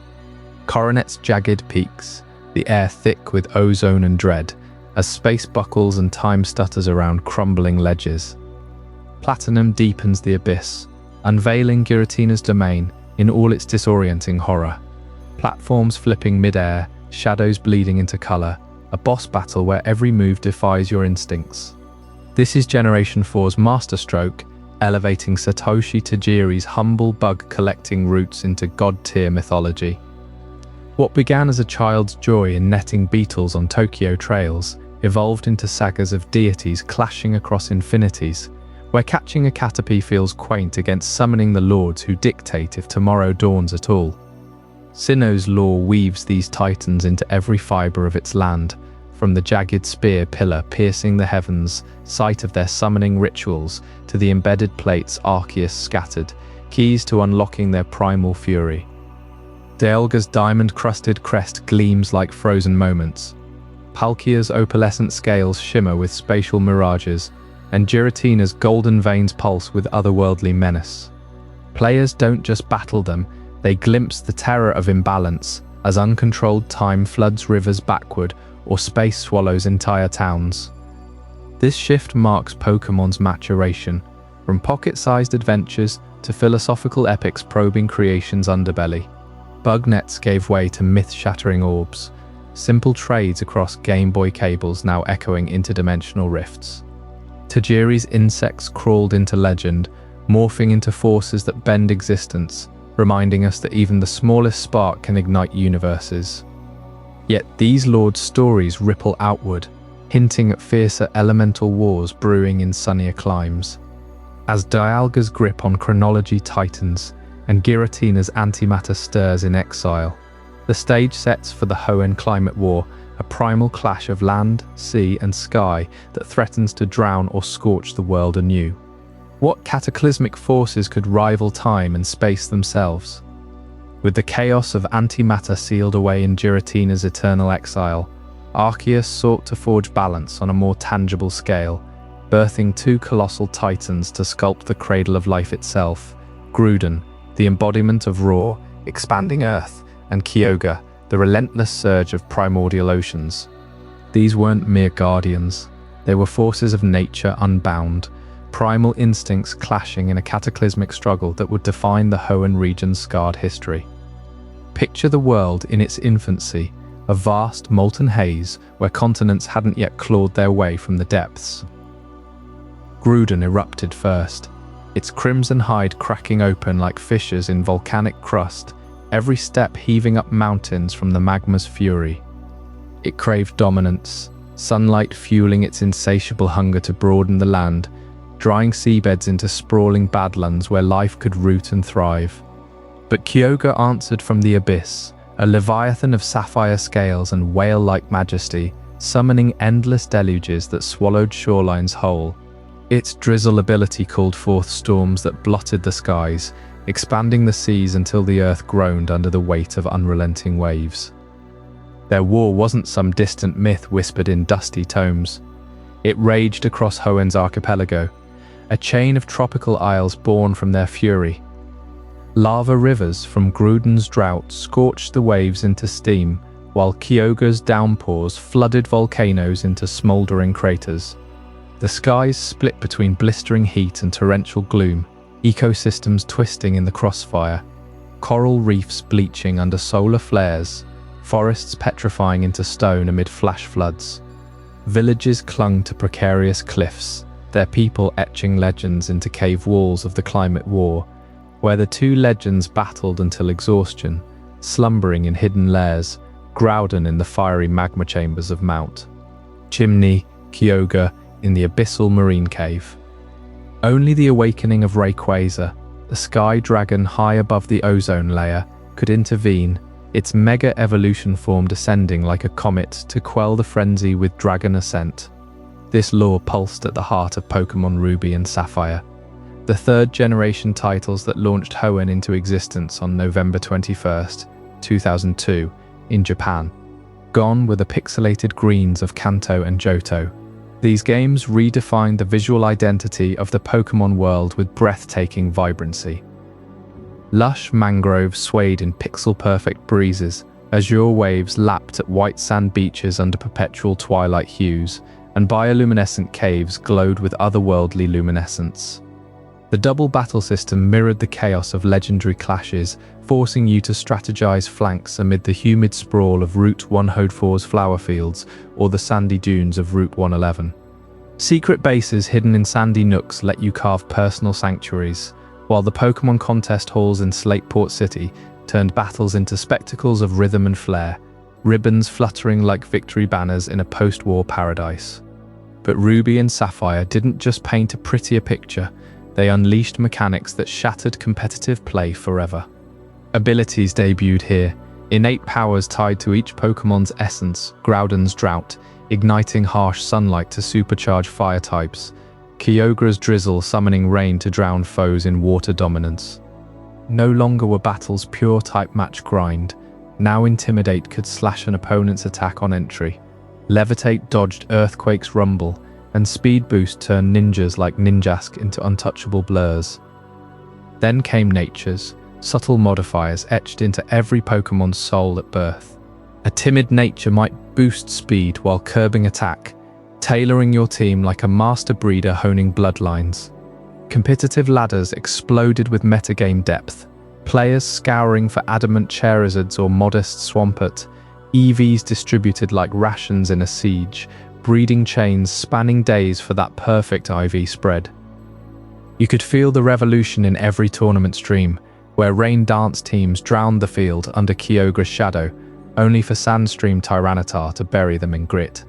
Coronet's jagged peaks, the air thick with ozone and dread, as space buckles and time stutters around crumbling ledges. Platinum deepens the abyss, unveiling Giratina's domain in all its disorienting horror. Platforms flipping mid-air, shadows bleeding into color, a boss battle where every move defies your instincts. This is Generation 4's masterstroke, elevating Satoshi Tajiri's humble bug-collecting roots into god-tier mythology. What began as a child's joy in netting beetles on Tokyo trails evolved into sagas of deities clashing across infinities, where catching a Caterpie feels quaint against summoning the lords who dictate if tomorrow dawns at all. Sinnoh's lore weaves these titans into every fibre of its land, from the jagged spear pillar piercing the heavens, site of their summoning rituals, to the embedded plates Arceus scattered, keys to unlocking their primal fury. Dialga's diamond-crusted crest gleams like frozen moments. Palkia's opalescent scales shimmer with spatial mirages, and Giratina's golden veins pulse with otherworldly menace. Players don't just battle them, they glimpse the terror of imbalance as uncontrolled time floods rivers backward or space swallows entire towns. This shift marks Pokémon's maturation, from pocket-sized adventures to philosophical epics probing creation's underbelly. Bug nets gave way to myth-shattering orbs, simple trades across Game Boy cables now echoing interdimensional rifts. Tajiri's insects crawled into legend, morphing into forces that bend existence, reminding us that even the smallest spark can ignite universes. Yet these lords' stories ripple outward, hinting at fiercer elemental wars brewing in sunnier climes. As Dialga's grip on chronology tightens, and Giratina's antimatter stirs in exile, the stage sets for the Hoenn climate war, a primal clash of land, sea and sky that threatens to drown or scorch the world anew. What cataclysmic forces could rival time and space themselves? With the chaos of antimatter sealed away in Giratina's eternal exile, Arceus sought to forge balance on a more tangible scale, birthing two colossal titans to sculpt the cradle of life itself: Rhydon, the embodiment of raw, expanding earth, and Kyogre, the relentless surge of primordial oceans. These weren't mere guardians, they were forces of nature unbound, primal instincts clashing in a cataclysmic struggle that would define the Hoenn region's scarred history. Picture the world in its infancy, a vast molten haze where continents hadn't yet clawed their way from the depths. Rhydon erupted first, its crimson hide cracking open like fissures in volcanic crust, every step heaving up mountains from the magma's fury. It craved dominance, sunlight fueling its insatiable hunger to broaden the land, drying seabeds into sprawling badlands where life could root and thrive. But Kyogre answered from the abyss, a leviathan of sapphire scales and whale-like majesty, summoning endless deluges that swallowed shorelines whole. Its drizzle ability called forth storms that blotted the skies, expanding the seas until the earth groaned under the weight of unrelenting waves. Their war wasn't some distant myth whispered in dusty tomes. It raged across Hoenn's archipelago, a chain of tropical isles born from their fury. Lava rivers from Rhydon's drought scorched the waves into steam, while Kyogre's downpours flooded volcanoes into smouldering craters. The skies split between blistering heat and torrential gloom, ecosystems twisting in the crossfire, coral reefs bleaching under solar flares, forests petrifying into stone amid flash floods. Villages clung to precarious cliffs, their people etching legends into cave walls of the climate war, where the two legends battled until exhaustion, slumbering in hidden lairs, Rhydon in the fiery magma chambers of Mount Chimney, Kyogre in the abyssal marine cave. Only the awakening of Rayquaza, the sky dragon high above the ozone layer, could intervene, its mega evolution form descending like a comet to quell the frenzy with Dragon Ascent. This lore pulsed at the heart of Pokémon Ruby and Sapphire, the third-generation titles that launched Hoenn into existence on November 21st, 2002, in Japan. Gone were the pixelated greens of Kanto and Johto. These games redefined the visual identity of the Pokémon world with breathtaking vibrancy. Lush mangroves swayed in pixel-perfect breezes, azure waves lapped at white sand beaches under perpetual twilight hues, and bioluminescent caves glowed with otherworldly luminescence. The double battle system mirrored the chaos of legendary clashes, forcing you to strategize flanks amid the humid sprawl of Route 104's flower fields or the sandy dunes of Route 111. Secret bases hidden in sandy nooks let you carve personal sanctuaries, while the Pokémon contest halls in Slateport City turned battles into spectacles of rhythm and flair, ribbons fluttering like victory banners in a post-war paradise. But Ruby and Sapphire didn't just paint a prettier picture, they unleashed mechanics that shattered competitive play forever. Abilities debuted here, innate powers tied to each Pokémon's essence, Groudon's Drought, igniting harsh sunlight to supercharge fire types, Kyogre's Drizzle summoning rain to drown foes in water dominance. No longer were battles pure type match grind, now Intimidate could slash an opponent's attack on entry, Levitate dodged Earthquake's rumble, and Speed Boost turned ninjas like Ninjask into untouchable blurs. Then came Nature's, subtle modifiers etched into every Pokémon's soul at birth. A timid nature might boost speed while curbing attack, tailoring your team like a master breeder honing bloodlines. Competitive ladders exploded with metagame depth, players scouring for adamant Charizards or modest Swampert, EVs distributed like rations in a siege, breeding chains spanning days for that perfect IV spread. You could feel the revolution in every tournament stream, where rain dance teams drowned the field under Kyogre's shadow, only for Sandstream Tyranitar to bury them in grit.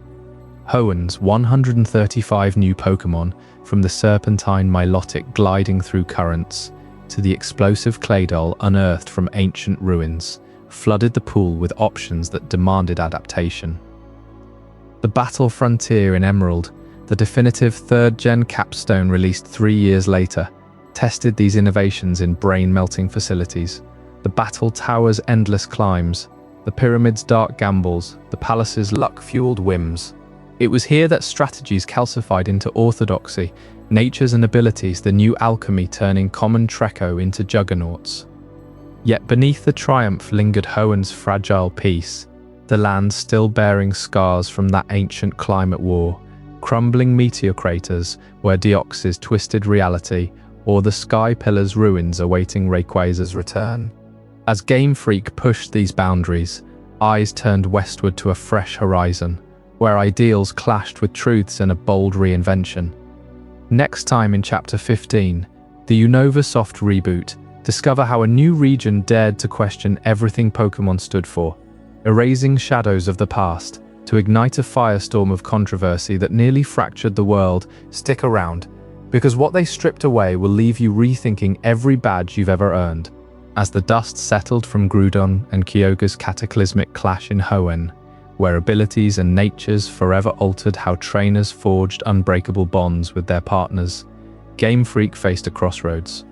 Hoenn's 135 new Pokémon, from the serpentine Milotic gliding through currents, to the explosive Claydol unearthed from ancient ruins, flooded the pool with options that demanded adaptation. The Battle Frontier in Emerald, the definitive third-gen capstone released 3 years later, tested these innovations in brain-melting facilities. The Battle Tower's endless climbs, the Pyramid's dark gambles, the Palace's luck-fueled whims. It was here that strategies calcified into orthodoxy, natures and abilities the new alchemy turning common Treco into juggernauts. Yet beneath the triumph lingered Hoenn's fragile peace, the land still bearing scars from that ancient climate war, crumbling meteor craters where Deoxys twisted reality, or the Sky Pillar's ruins awaiting Rayquaza's return. As Game Freak pushed these boundaries, eyes turned westward to a fresh horizon, where ideals clashed with truths in a bold reinvention. Next time in Chapter 15, the Unova soft reboot, discover how a new region dared to question everything Pokémon stood for, erasing shadows of the past to ignite a firestorm of controversy that nearly fractured the world. Stick around, because what they stripped away will leave you rethinking every badge you've ever earned. As the dust settled from Rhydon and Kyogre's cataclysmic clash in Hoenn, where abilities and natures forever altered how trainers forged unbreakable bonds with their partners, Game Freak faced a crossroads.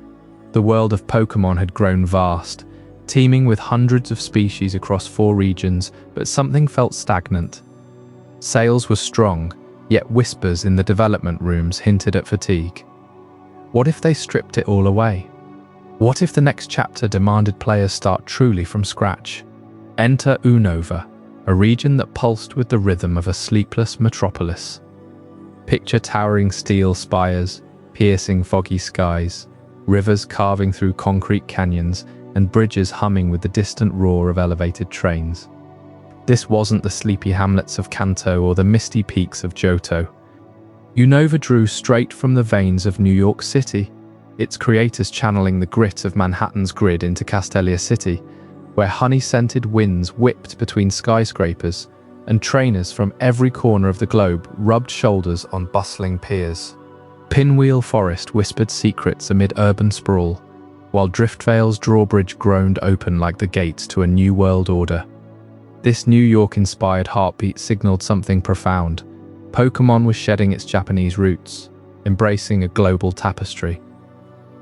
The world of Pokémon had grown vast, teeming with hundreds of species across 4 regions, but something felt stagnant. Sales were strong, yet whispers in the development rooms hinted at fatigue. What if they stripped it all away? What if the next chapter demanded players start truly from scratch? Enter Unova, a region that pulsed with the rhythm of a sleepless metropolis. Picture towering steel spires, piercing foggy skies, rivers carving through concrete canyons, and bridges humming with the distant roar of elevated trains. This wasn't the sleepy hamlets of Kanto or the misty peaks of Johto. Unova drew straight from the veins of New York City, its creators channeling the grit of Manhattan's grid into Castelia City, where honey-scented winds whipped between skyscrapers, and trainers from every corner of the globe rubbed shoulders on bustling piers. Pinwheel Forest whispered secrets amid urban sprawl, while Driftvale's drawbridge groaned open like the gates to a new world order. This New York-inspired heartbeat signaled something profound. Pokémon was shedding its Japanese roots, embracing a global tapestry.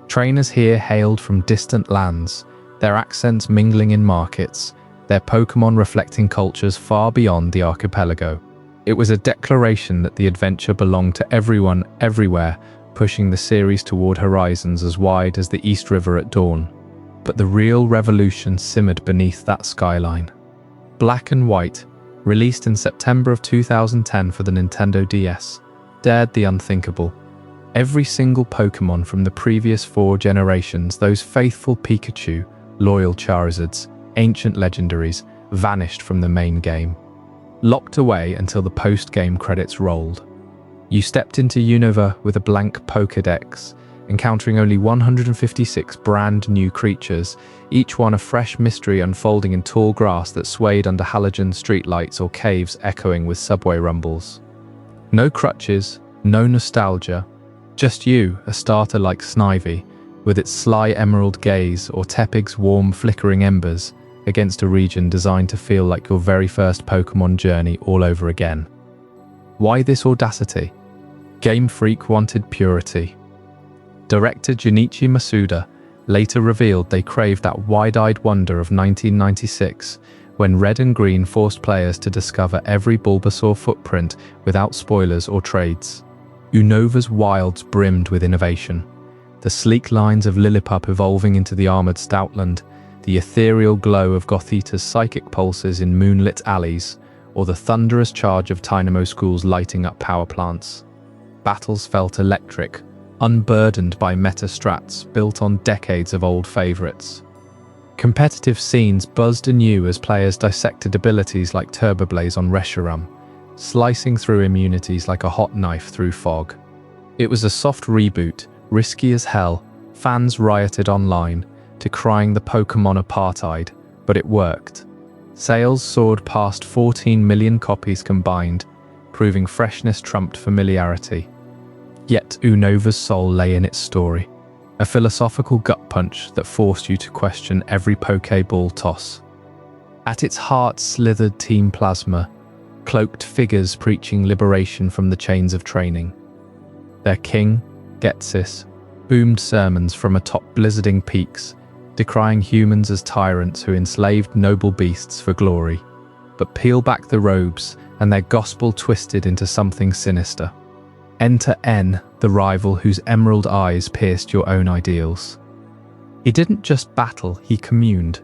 Trainers here hailed from distant lands, their accents mingling in markets, their Pokémon reflecting cultures far beyond the archipelago. It was a declaration that the adventure belonged to everyone, everywhere, pushing the series toward horizons as wide as the East River at dawn. But the real revolution simmered beneath that skyline. Black and White, released in September of 2010 for the Nintendo DS, dared the unthinkable. Every single Pokémon from the previous 4 generations, those faithful Pikachu, loyal Charizards, ancient legendaries, vanished from the main game, locked away until the post-game credits rolled. You stepped into Unova with a blank Pokédex, encountering only 156 brand new creatures, each one a fresh mystery unfolding in tall grass that swayed under halogen streetlights or caves echoing with subway rumbles. No crutches, no nostalgia, just you, a starter like Snivy, with its sly emerald gaze or Tepig's warm flickering embers, against a region designed to feel like your very first Pokémon journey all over again. Why this audacity? Game Freak wanted purity. Director Junichi Masuda later revealed they craved that wide-eyed wonder of 1996, when Red and Green forced players to discover every Bulbasaur footprint without spoilers or trades. Unova's wilds brimmed with innovation. The sleek lines of Lillipup evolving into the armored Stoutland, the ethereal glow of Gothita's psychic pulses in moonlit alleys, or the thunderous charge of Tynamo School's lighting up power plants. Battles felt electric, unburdened by meta strats built on decades of old favorites. Competitive scenes buzzed anew as players dissected abilities like Turbo Blaze on Reshiram, slicing through immunities like a hot knife through fog. It was a soft reboot, risky as hell. Fans rioted online, decrying the Pokémon apartheid, but it worked. Sales soared past 14 million copies combined, proving freshness trumped familiarity. Yet Unova's soul lay in its story, a philosophical gut punch that forced you to question every Pokéball toss. At its heart slithered Team Plasma, cloaked figures preaching liberation from the chains of training. Their king, Getsis, boomed sermons from atop blizzarding peaks, decrying humans as tyrants who enslaved noble beasts for glory. But peel back the robes, and their gospel twisted into something sinister. Enter N, the rival whose emerald eyes pierced your own ideals. He didn't just battle, he communed.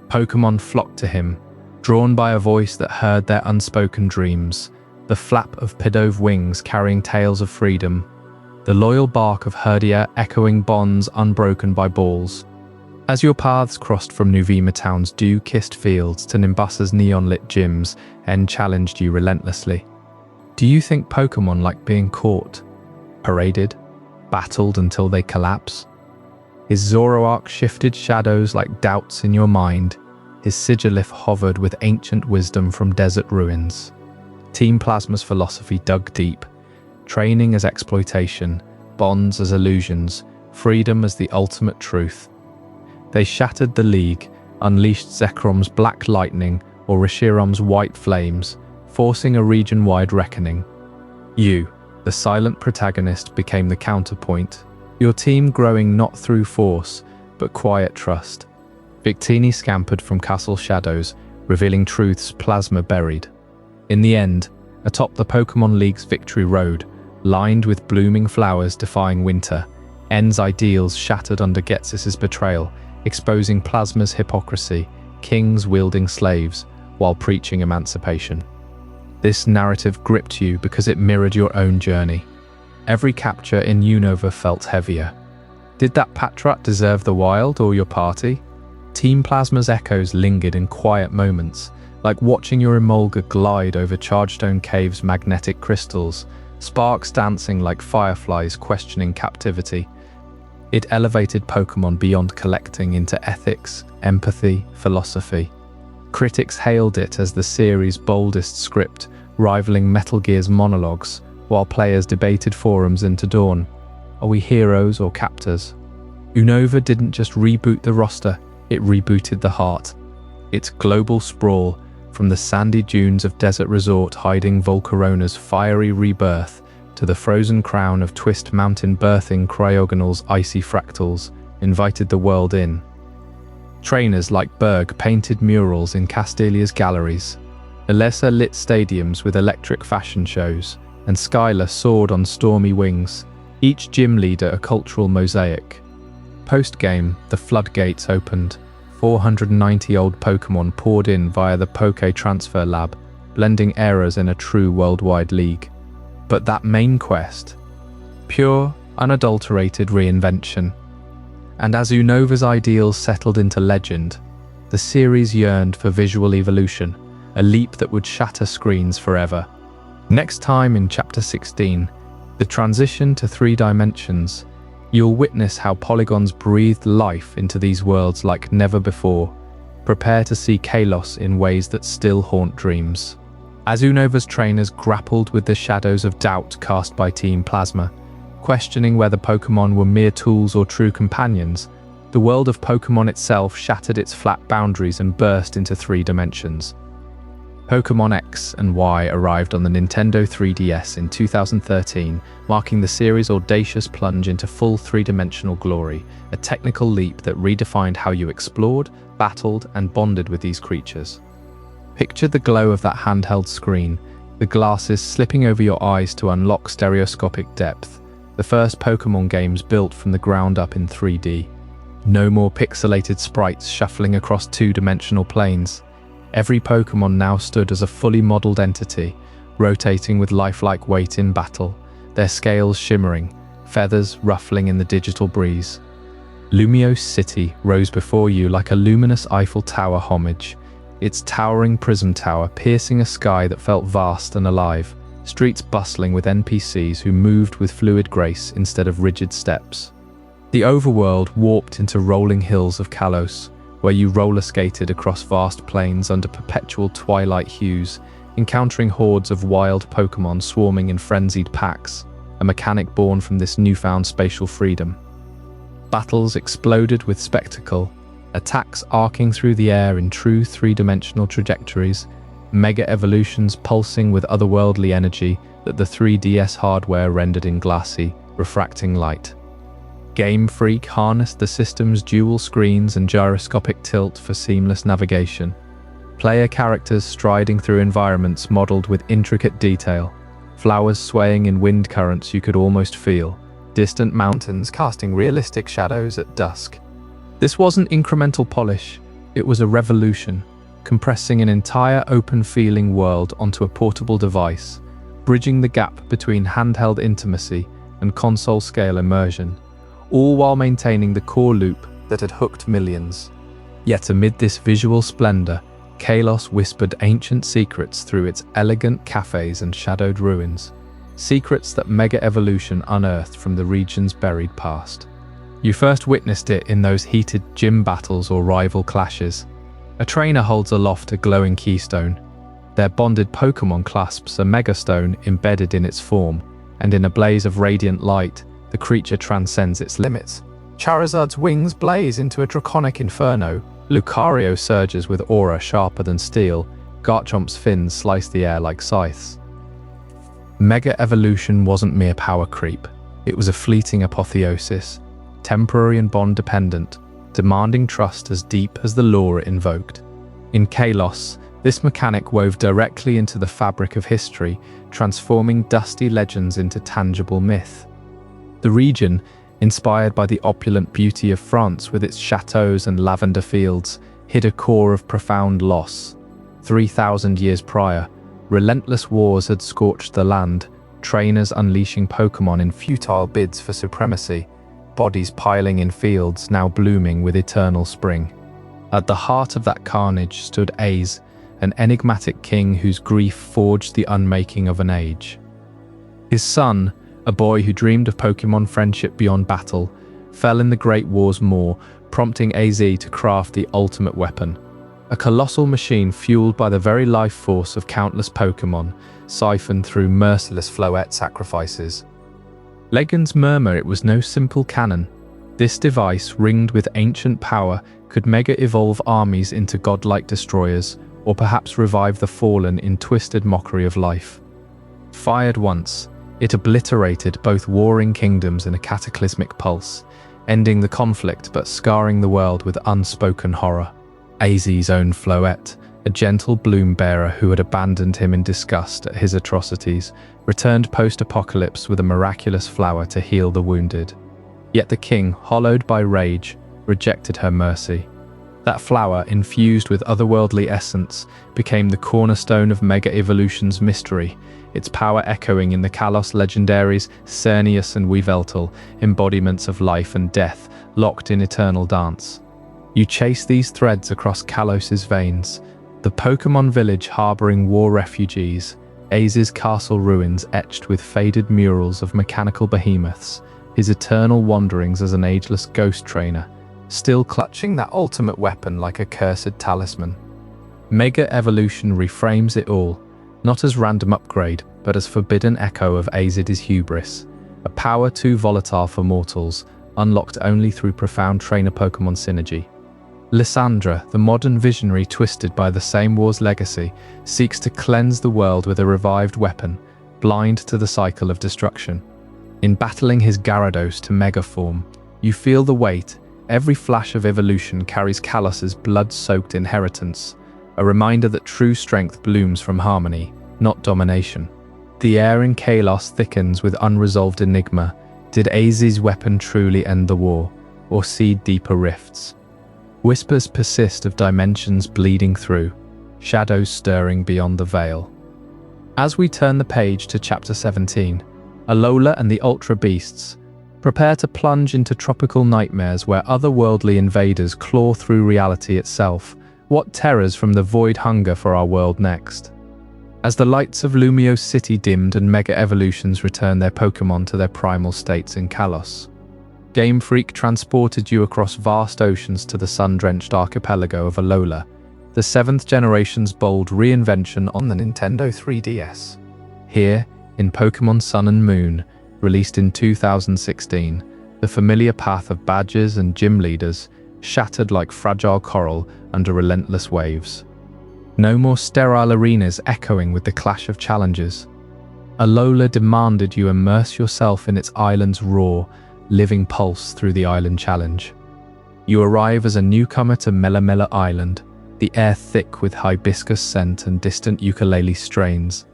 Pokémon flocked to him, drawn by a voice that heard their unspoken dreams, the flap of Pidove wings carrying tales of freedom, the loyal bark of Herdia echoing bonds unbroken by balls. As your paths crossed from Nuvema Town's dew-kissed fields to Nimbusa's neon-lit gyms, N challenged you relentlessly. Do you think Pokémon like being caught, paraded, battled until they collapse? His Zoroark shifted shadows like doubts in your mind. His Sigilyph hovered with ancient wisdom from desert ruins. Team Plasma's philosophy dug deep, training as exploitation, bonds as illusions, freedom as the ultimate truth. They shattered the League, unleashed Zekrom's black lightning or Reshirom's white flames, forcing a region-wide reckoning. You, the silent protagonist, became the counterpoint, your team growing not through force, but quiet trust. Victini scampered from castle shadows, revealing truths Plasma buried. In the end, atop the Pokémon League's victory road, lined with blooming flowers defying winter, N's ideals shattered under Getsis's betrayal, exposing Plasma's hypocrisy, kings wielding slaves, while preaching emancipation. This narrative gripped you because it mirrored your own journey. Every capture in Unova felt heavier. Did that Patrat deserve the wild or your party? Team Plasma's echoes lingered in quiet moments, like watching your Emolga glide over Chargestone Cave's magnetic crystals, sparks dancing like fireflies questioning captivity. It elevated Pokémon beyond collecting into ethics, empathy, philosophy. Critics hailed it as the series' boldest script, rivaling Metal Gear's monologues, while players debated forums into dawn. Are we heroes or captors? Unova didn't just reboot the roster, it rebooted the heart. Its global sprawl, from the sandy dunes of Desert Resort hiding Volcarona's fiery rebirth, to the frozen crown of Twist Mountain birthing Cryogonal's icy fractals, invited the world in. Trainers like Berg painted murals in Castilia's galleries. Alessa lit stadiums with electric fashion shows, and Skylar soared on stormy wings, each gym leader a cultural mosaic. Post-game, the floodgates opened. 490 old Pokémon poured in via the Poké Transfer Lab, blending eras in a true worldwide league. But that main quest, pure, unadulterated reinvention. And as Unova's ideals settled into legend, the series yearned for visual evolution, a leap that would shatter screens forever. Next time in Chapter 16, the transition to 3 dimensions, you'll witness how polygons breathed life into these worlds like never before. Prepare to see chaos in ways that still haunt dreams. As Unova's trainers grappled with the shadows of doubt cast by Team Plasma, questioning whether Pokémon were mere tools or true companions, the world of Pokémon itself shattered its flat boundaries and burst into 3 dimensions. Pokémon X and Y arrived on the Nintendo 3DS in 2013, marking the series' audacious plunge into full 3-dimensional glory, a technical leap that redefined how you explored, battled, and bonded with these creatures. Picture the glow of that handheld screen, the glasses slipping over your eyes to unlock stereoscopic depth, the first Pokémon games built from the ground up in 3D. No more pixelated sprites shuffling across 2-dimensional planes. Every Pokémon now stood as a fully modelled entity, rotating with lifelike weight in battle, their scales shimmering, feathers ruffling in the digital breeze. Lumiose City rose before you like a luminous Eiffel Tower homage, its towering prism tower piercing a sky that felt vast and alive, streets bustling with NPCs who moved with fluid grace instead of rigid steps. The overworld warped into rolling hills of Kalos, where you roller skated across vast plains under perpetual twilight hues, encountering hordes of wild Pokémon swarming in frenzied packs, a mechanic born from this newfound spatial freedom. Battles exploded with spectacle, attacks arcing through the air in true 3-dimensional trajectories, mega evolutions pulsing with otherworldly energy that the 3DS hardware rendered in glassy, refracting light. Game Freak harnessed the system's dual screens and gyroscopic tilt for seamless navigation. Player characters striding through environments modeled with intricate detail, flowers swaying in wind currents you could almost feel, distant mountains casting realistic shadows at dusk. This wasn't incremental polish, it was a revolution, compressing an entire open-feeling world onto a portable device, bridging the gap between handheld intimacy and console-scale immersion, all while maintaining the core loop that had hooked millions. Yet amid this visual splendor, Kalos whispered ancient secrets through its elegant cafes and shadowed ruins, secrets that Mega Evolution unearthed from the region's buried past. You first witnessed it in those heated gym battles or rival clashes. A trainer holds aloft a glowing keystone. Their bonded Pokémon clasps a Megastone embedded in its form, and in a blaze of radiant light, the creature transcends its limits. Charizard's wings blaze into a draconic inferno, Lucario surges with aura sharper than steel, Garchomp's fins slice the air like scythes. Mega Evolution wasn't mere power creep, it was a fleeting apotheosis, temporary and bond-dependent, demanding trust as deep as the lore it invoked. In Kalos, this mechanic wove directly into the fabric of history, transforming dusty legends into tangible myth. The region, inspired by the opulent beauty of France with its chateaux and lavender fields, hid a core of profound loss. 3,000 years prior, relentless wars had scorched the land, trainers unleashing Pokémon in futile bids for supremacy, bodies piling in fields now blooming with eternal spring. At the heart of that carnage stood Aze, an enigmatic king whose grief forged the unmaking of an age. His son, a boy who dreamed of Pokémon friendship beyond battle, fell in the Great War's maw, prompting AZ to craft the ultimate weapon. A colossal machine fueled by the very life force of countless Pokémon, siphoned through merciless Floette sacrifices. Legends murmur it was no simple cannon. This device, ringed with ancient power, could mega-evolve armies into godlike destroyers, or perhaps revive the fallen in twisted mockery of life. Fired once, it obliterated both warring kingdoms in a cataclysmic pulse, ending the conflict but scarring the world with unspoken horror. AZ's own Floette, a gentle bloom-bearer who had abandoned him in disgust at his atrocities, returned post-apocalypse with a miraculous flower to heal the wounded. Yet the king, hollowed by rage, rejected her mercy. That flower, infused with otherworldly essence, became the cornerstone of Mega Evolution's mystery, its power echoing in the Kalos legendaries Cernius and Weveltal, embodiments of life and death, locked in eternal dance. You chase these threads across Kalos's veins, the Pokémon village harboring war refugees, Aze's castle ruins etched with faded murals of mechanical behemoths, his eternal wanderings as an ageless ghost trainer, still clutching that ultimate weapon like a cursed talisman. Mega Evolution reframes it all, not as random upgrade, but as forbidden echo of Az's hubris, a power too volatile for mortals, unlocked only through profound trainer Pokémon synergy. Lysandra, the modern visionary twisted by the same war's legacy, seeks to cleanse the world with a revived weapon, blind to the cycle of destruction. In battling his Gyarados to Mega form, you feel the weight. Every flash of evolution carries Kalos's blood-soaked inheritance, a reminder that true strength blooms from harmony, not domination. The air in Kalos thickens with unresolved enigma. Did Az's weapon truly end the war, or seed deeper rifts? Whispers persist of dimensions bleeding through, shadows stirring beyond the veil. As we turn the page to Chapter 17, Alola and the Ultra Beasts prepare to plunge into tropical nightmares where otherworldly invaders claw through reality itself. What terrors from the void hunger for our world next? As the lights of Lumio's city dimmed and Mega Evolutions return their Pokémon to their primal states in Kalos, Game Freak transported you across vast oceans to the sun-drenched archipelago of Alola, the 7th generation's bold reinvention on the Nintendo 3DS. Here, in Pokémon Sun and Moon, released in 2016, the familiar path of badgers and gym leaders shattered like fragile coral under relentless waves. No more sterile arenas echoing with the clash of challenges. Alola demanded you immerse yourself in its island's raw, living pulse through the island challenge. You arrive as a newcomer to Melamela Island, the air thick with hibiscus scent and distant ukulele strains,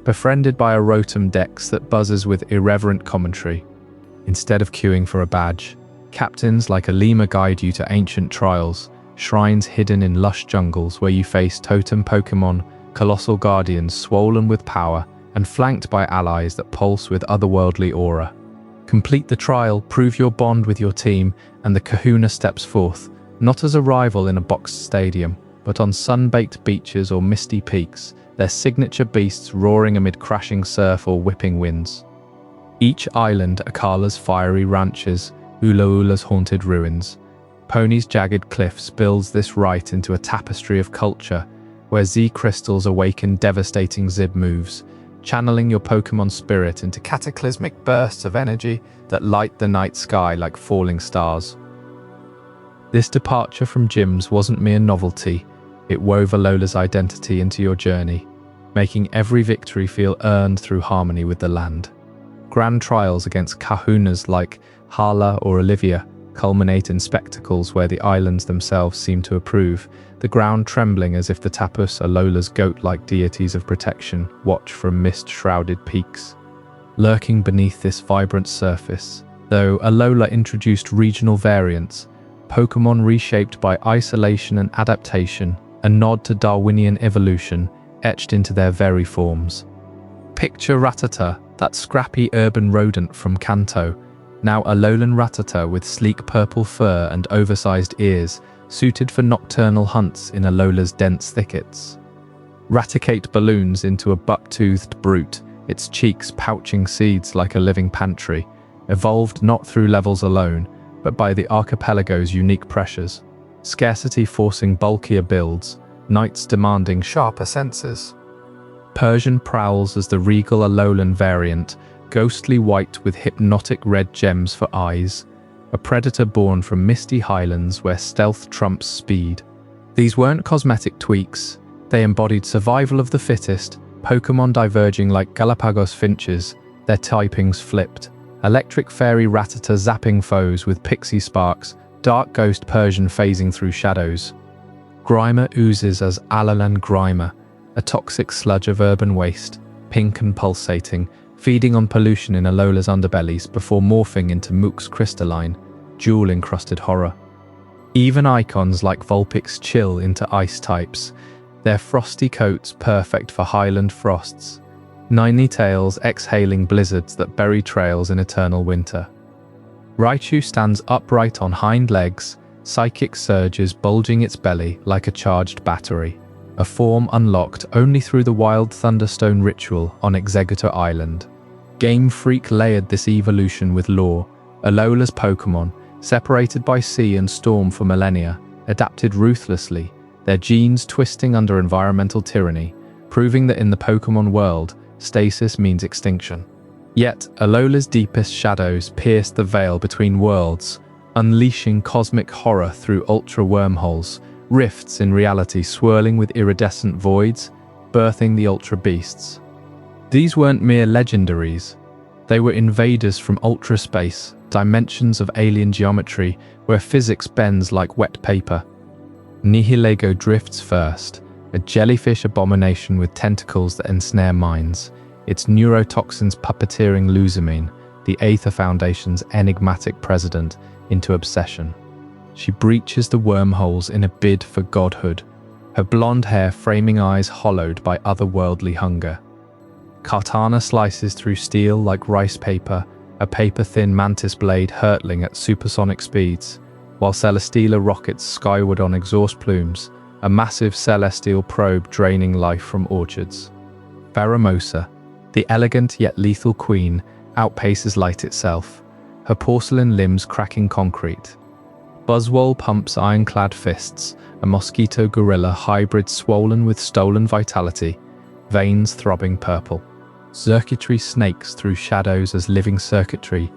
befriended by a Rotom Dex that buzzes with irreverent commentary. Instead of queuing for a badge, captains like a lemur guide you to ancient trials, shrines hidden in lush jungles where you face totem Pokémon, colossal guardians swollen with power and flanked by allies that pulse with otherworldly aura. Complete the trial, prove your bond with your team, and the Kahuna steps forth, not as a rival in a boxed stadium, but on sun-baked beaches or misty peaks, their signature beasts roaring amid crashing surf or whipping winds. Each island, Akala's fiery ranches, Ulaula's haunted ruins. Pony's jagged cliffs builds this rite into a tapestry of culture, where Z-crystals awaken devastating Zib moves, channeling your Pokémon spirit into cataclysmic bursts of energy that light the night sky like falling stars. This departure from gyms wasn't mere novelty, it wove Alola's identity into your journey, making every victory feel earned through harmony with the land. Grand trials against kahunas like Hala or Olivia culminate in spectacles where the islands themselves seem to approve, the ground trembling as if the Tapus, Alola's goat-like deities of protection, watch from mist-shrouded peaks. Lurking beneath this vibrant surface, though Alola introduced regional variants, Pokémon reshaped by isolation and adaptation, a nod to Darwinian evolution, etched into their very forms. Picture Rattata, that scrappy urban rodent from Kanto, now Alolan Rattata with sleek purple fur and oversized ears, suited for nocturnal hunts in Alola's dense thickets. Raticate balloons into a buck-toothed brute, its cheeks pouching seeds like a living pantry, evolved not through levels alone, but by the archipelago's unique pressures. Scarcity forcing bulkier builds, nights demanding sharper senses. Persian prowls as the regal Alolan variant, ghostly white with hypnotic red gems for eyes, a predator born from misty highlands where stealth trumps speed. These weren't cosmetic tweaks, they embodied survival of the fittest, Pokémon diverging like Galapagos finches, their typings flipped. Electric fairy Rattata zapping foes with pixie sparks, dark ghost Persian phasing through shadows. Grimer oozes as Alolan Grimer, a toxic sludge of urban waste, pink and pulsating, feeding on pollution in Alola's underbellies before morphing into Mook's crystalline, jewel-encrusted horror. Even icons like Vulpix chill into ice types, their frosty coats perfect for highland frosts, Ninetales exhaling blizzards that bury trails in eternal winter. Raichu stands upright on hind legs, psychic surges bulging its belly like a charged battery, a form unlocked only through the Wild Thunderstone ritual on Executor Island. Game Freak layered this evolution with lore. Alola's Pokémon, separated by sea and storm for millennia, adapted ruthlessly, their genes twisting under environmental tyranny, proving that in the Pokémon world, stasis means extinction. Yet, Alola's deepest shadows pierced the veil between worlds, unleashing cosmic horror through ultra wormholes, rifts in reality swirling with iridescent voids, birthing the ultra beasts. These weren't mere legendaries. They were invaders from ultra space, dimensions of alien geometry where physics bends like wet paper. Nihilego drifts first, a jellyfish abomination with tentacles that ensnare minds, its neurotoxins puppeteering Luzamine, the Aether Foundation's enigmatic president, into obsession. She breaches the wormholes in a bid for godhood, her blonde hair framing eyes hollowed by otherworldly hunger. Kartana slices through steel like rice paper, a paper-thin mantis blade hurtling at supersonic speeds, while Celesteela rockets skyward on exhaust plumes, a massive celestial probe draining life from orchards. Pheromosa, the elegant yet lethal queen, outpaces light itself, her porcelain limbs cracking concrete. Buzzwole pumps ironclad fists, a mosquito gorilla hybrid swollen with stolen vitality, veins throbbing purple. Circuitry snakes through shadows as living circuitry,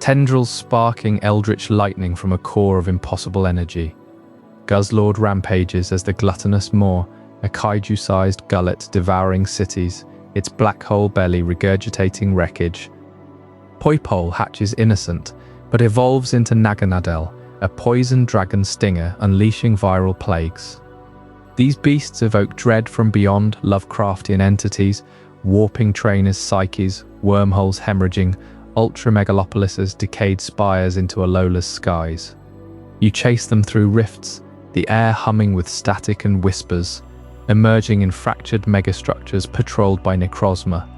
tendrils sparking eldritch lightning from a core of impossible energy. Guzzlord rampages as the gluttonous maw, a kaiju-sized gullet devouring cities, its black hole belly regurgitating wreckage. Poipole hatches innocent, but evolves into Naganadel, a poison dragon stinger unleashing viral plagues. These beasts evoke dread from beyond Lovecraftian entities, warping trainers' psyches, wormholes hemorrhaging, ultra-megalopolises decayed spires into Alola's skies. You chase them through rifts, the air humming with static and whispers, emerging in fractured megastructures patrolled by Necrozma.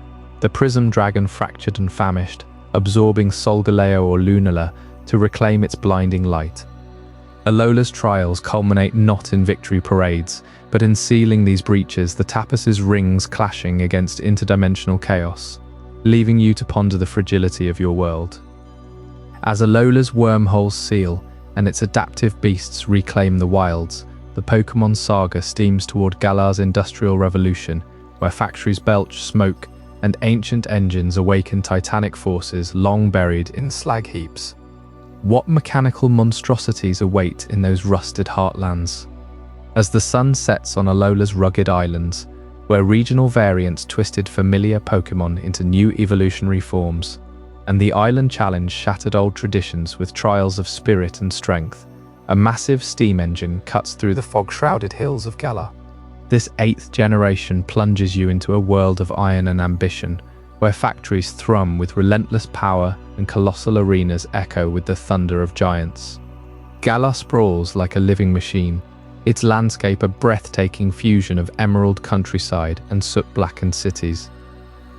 The prism dragon fractured and famished, absorbing Solgaleo or Lunala to reclaim its blinding light. Alola's trials culminate not in victory parades, but in sealing these breaches, the Tapas's rings clashing against interdimensional chaos, leaving you to ponder the fragility of your world. As Alola's wormholes seal and its adaptive beasts reclaim the wilds, the Pokémon saga steams toward Galar's industrial revolution, where factories belch smoke and ancient engines awaken titanic forces long buried in slag heaps. What mechanical monstrosities await in those rusted heartlands? As the sun sets on Alola's rugged islands, where regional variants twisted familiar Pokémon into new evolutionary forms, and the island challenge shattered old traditions with trials of spirit and strength, a massive steam engine cuts through the fog-shrouded hills of Galar. This 8th generation plunges you into a world of iron and ambition, where factories thrum with relentless power and colossal arenas echo with the thunder of giants. Galar sprawls like a living machine, its landscape a breathtaking fusion of emerald countryside and soot-blackened cities.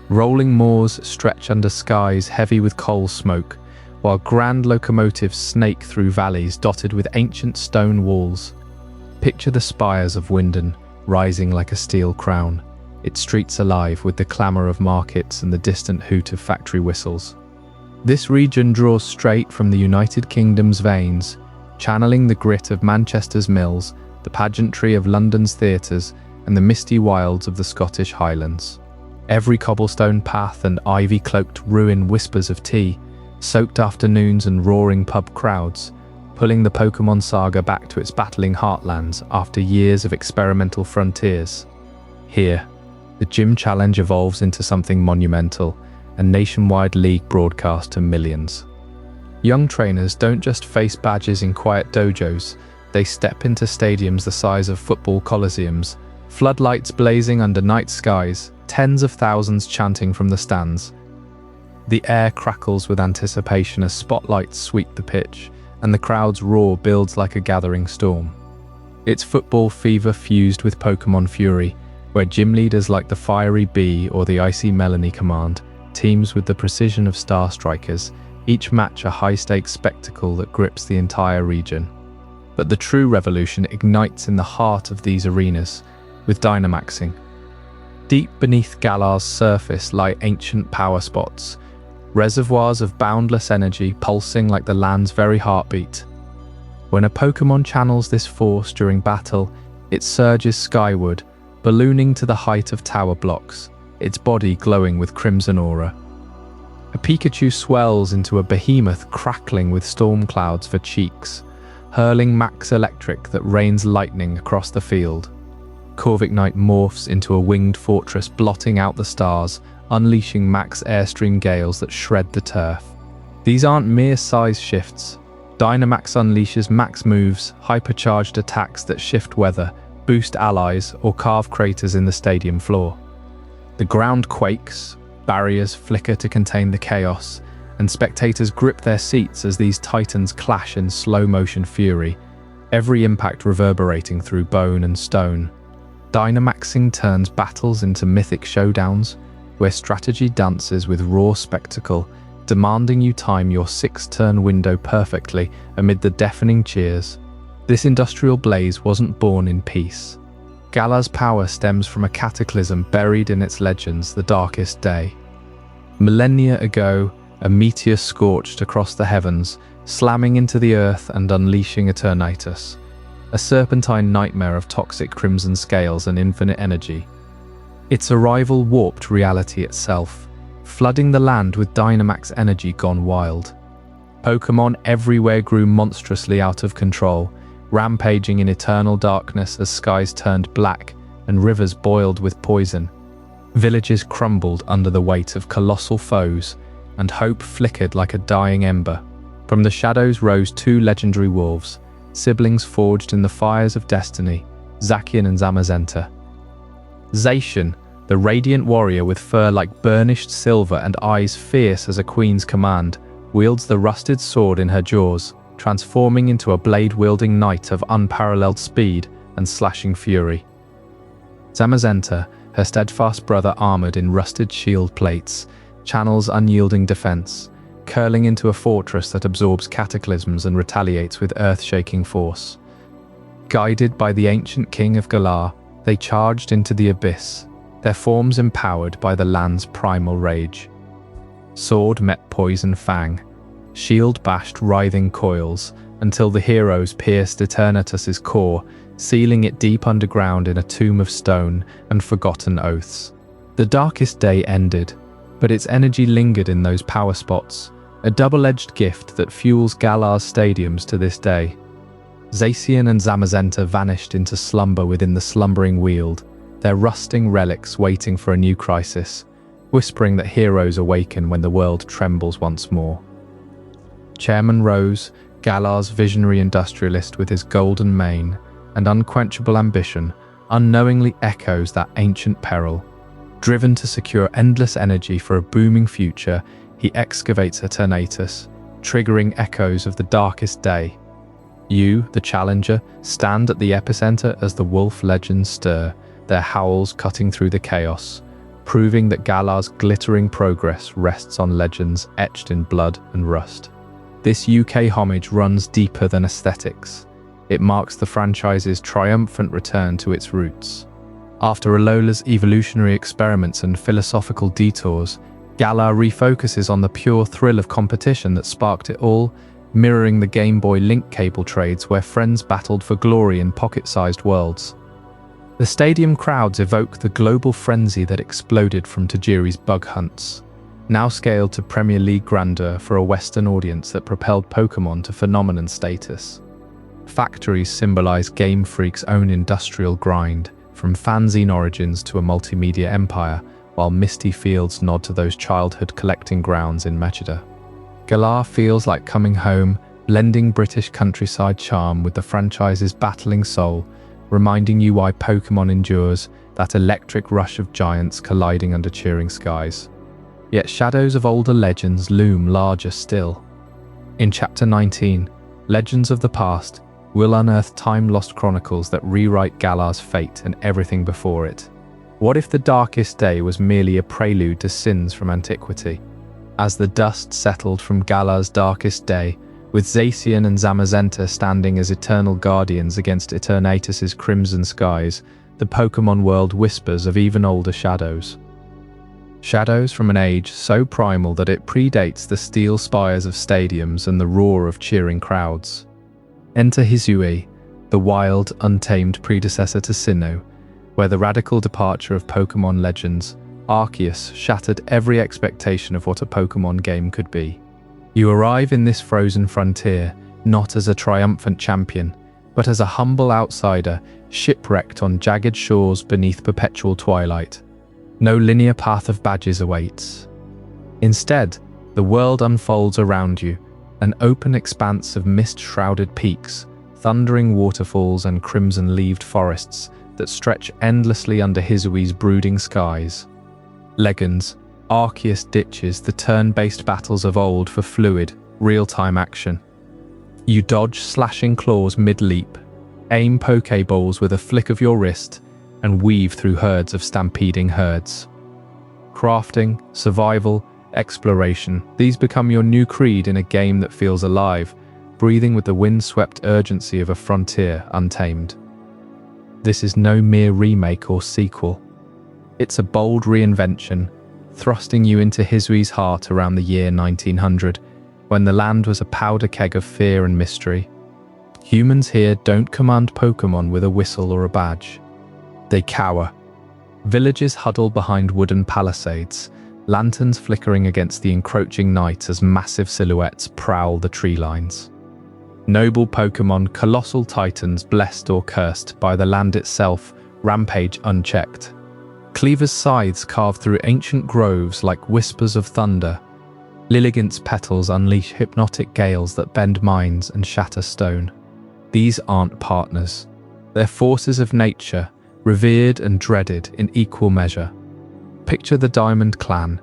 Rolling moors stretch under skies heavy with coal smoke, while grand locomotives snake through valleys dotted with ancient stone walls. Picture the spires of Rhydon, rising like a steel crown, its streets alive with the clamour of markets and the distant hoot of factory whistles. This region draws straight from the United Kingdom's veins, channeling the grit of Manchester's mills, the pageantry of London's theatres, and the misty wilds of the Scottish Highlands. Every cobblestone path and ivy-cloaked ruin whispers of tea, soaked afternoons and roaring pub crowds, pulling the Pokémon saga back to its battling heartlands after years of experimental frontiers. Here, the gym challenge evolves into something monumental, a nationwide league broadcast to millions. Young trainers don't just face badges in quiet dojos, they step into stadiums the size of football coliseums, floodlights blazing under night skies, tens of thousands chanting from the stands. The air crackles with anticipation as spotlights sweep the pitch, and the crowd's roar builds like a gathering storm. It's football fever fused with Pokémon fury, where gym leaders like the Fiery Bee or the Icy Melanie command teams with the precision of Star Strikers, each match a high-stakes spectacle that grips the entire region. But the true revolution ignites in the heart of these arenas, with Dynamaxing. Deep beneath Galar's surface lie ancient power spots, reservoirs of boundless energy pulsing like the land's very heartbeat. When a Pokémon channels this force during battle, it surges skyward, ballooning to the height of tower blocks, its body glowing with crimson aura. A Pikachu swells into a behemoth crackling with storm clouds for cheeks, hurling max electric that rains lightning across the field. Corviknight morphs into a winged fortress blotting out the stars, unleashing max airstream gales that shred the turf. These aren't mere size shifts. Dynamax unleashes max moves, hypercharged attacks that shift weather, boost allies, or carve craters in the stadium floor. The ground quakes, barriers flicker to contain the chaos, and spectators grip their seats as these titans clash in slow-motion fury, every impact reverberating through bone and stone. Dynamaxing turns battles into mythic showdowns, where strategy dances with raw spectacle, demanding you time your 6-turn window perfectly amid the deafening cheers. This industrial blaze wasn't born in peace. Galar's power stems from a cataclysm buried in its legends, the Darkest Day. Millennia ago, a meteor scorched across the heavens, slamming into the earth and unleashing Eternatus, a serpentine nightmare of toxic crimson scales and infinite energy. Its arrival warped reality itself, flooding the land with Dynamax energy gone wild. Pokémon everywhere grew monstrously out of control, rampaging in eternal darkness as skies turned black and rivers boiled with poison. Villages crumbled under the weight of colossal foes, and hope flickered like a dying ember. From the shadows rose 2 legendary wolves, siblings forged in the fires of destiny, Zacian and Zamazenta. Zacian, the radiant warrior with fur like burnished silver and eyes fierce as a queen's command, wields the rusted sword in her jaws, transforming into a blade-wielding knight of unparalleled speed and slashing fury. Zamazenta, her steadfast brother armored in rusted shield plates, channels unyielding defense, curling into a fortress that absorbs cataclysms and retaliates with earth-shaking force. Guided by the ancient king of Galar, they charged into the abyss, their forms empowered by the land's primal rage. Sword met poison fang, shield bashed writhing coils, until the heroes pierced Eternatus's core, sealing it deep underground in a tomb of stone and forgotten oaths. The Darkest Day ended, but its energy lingered in those power spots, a double-edged gift that fuels Galar's stadiums to this day. Zacian and Zamazenta vanished into slumber within the slumbering Weald, their rusting relics waiting for a new crisis, whispering that heroes awaken when the world trembles once more. Chairman Rose, Galar's visionary industrialist with his golden mane and unquenchable ambition, unknowingly echoes that ancient peril. Driven to secure endless energy for a booming future, he excavates Eternatus, triggering echoes of the Darkest Day. You, the challenger, stand at the epicenter as the wolf legends stir, their howls cutting through the chaos, proving that Galar's glittering progress rests on legends etched in blood and rust. This UK homage runs deeper than aesthetics. It marks the franchise's triumphant return to its roots. After Alola's evolutionary experiments and philosophical detours, Galar refocuses on the pure thrill of competition that sparked it all, mirroring the Game Boy Link cable trades where friends battled for glory in pocket-sized worlds. The stadium crowds evoke the global frenzy that exploded from Tajiri's bug hunts, now scaled to Premier League grandeur for a Western audience that propelled Pokémon to phenomenon status. Factories symbolize Game Freak's own industrial grind, from fanzine origins to a multimedia empire, while misty fields nod to those childhood collecting grounds in Mechida. Galar feels like coming home, blending British countryside charm with the franchise's battling soul, reminding you why Pokémon endures, that electric rush of giants colliding under cheering skies. Yet shadows of older legends loom larger still. In Chapter 19, Legends of the past will unearth time-lost chronicles that rewrite Galar's fate and everything before it. What if the darkest day was merely a prelude to sins from antiquity? As the dust settled from Galar's darkest day, with Zacian and Zamazenta standing as eternal guardians against Eternatus's crimson skies, the Pokémon world whispers of even older shadows. Shadows from an age so primal that it predates the steel spires of stadiums and the roar of cheering crowds. Enter Hisui, the wild, untamed predecessor to Sinnoh, where the radical departure of Pokémon legends, Arceus, shattered every expectation of what a Pokémon game could be. You arrive in this frozen frontier, not as a triumphant champion, but as a humble outsider, shipwrecked on jagged shores beneath perpetual twilight. No linear path of badges awaits. Instead, the world unfolds around you, an open expanse of mist-shrouded peaks, thundering waterfalls and crimson-leaved forests that stretch endlessly under Hisui's brooding skies. Legends, Arceus ditches the turn-based battles of old for fluid, real-time action. You dodge slashing claws mid-leap, aim Pokeballs with a flick of your wrist, and weave through herds of stampeding herds. Crafting, survival, exploration, these become your new creed in a game that feels alive, breathing with the wind-swept urgency of a frontier untamed. This is no mere remake or sequel. It's a bold reinvention, thrusting you into Hisui's heart around the year 1900, when the land was a powder keg of fear and mystery. Humans here don't command Pokémon with a whistle or a badge. They cower. Villages huddle behind wooden palisades, lanterns flickering against the encroaching night as massive silhouettes prowl the tree lines. Noble Pokémon, colossal titans blessed or cursed by the land itself, rampage unchecked. Cleaver's scythes carve through ancient groves like whispers of thunder. Lilligant's petals unleash hypnotic gales that bend minds and shatter stone. These aren't partners. They're forces of nature, revered and dreaded in equal measure. Picture the Diamond Clan,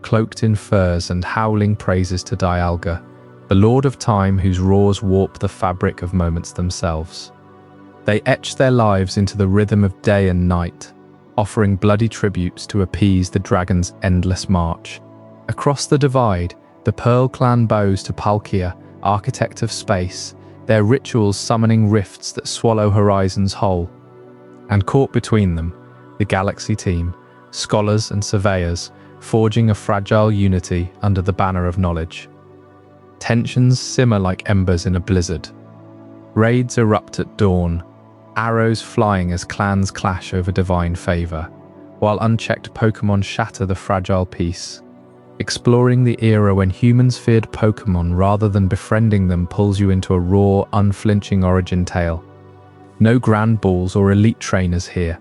cloaked in furs and howling praises to Dialga, the Lord of Time whose roars warp the fabric of moments themselves. They etch their lives into the rhythm of day and night, offering bloody tributes to appease the dragon's endless march. Across the divide, the Pearl Clan bows to Palkia, architect of space, their rituals summoning rifts that swallow horizons whole. And caught between them, the Galaxy team, scholars and surveyors, forging a fragile unity under the banner of knowledge. Tensions simmer like embers in a blizzard. Raids erupt at dawn, arrows flying as clans clash over divine favor, while unchecked Pokémon shatter the fragile peace. Exploring the era when humans feared Pokémon rather than befriending them pulls you into a raw, unflinching origin tale. No grand balls or elite trainers here.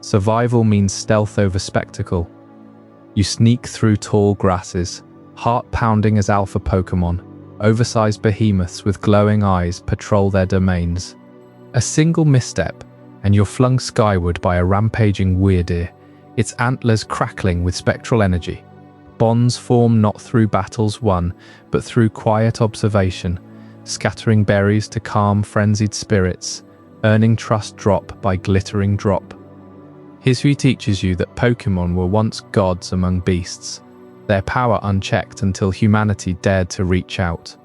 Survival means stealth over spectacle. You sneak through tall grasses, heart-pounding as alpha Pokémon. Oversized behemoths with glowing eyes patrol their domains. A single misstep, and you're flung skyward by a rampaging Weirdeer, its antlers crackling with spectral energy. Bonds form not through battles won, but through quiet observation, scattering berries to calm frenzied spirits, earning trust drop by glittering drop. Hisui teaches you that Pokémon were once gods among beasts, their power unchecked until humanity dared to reach out.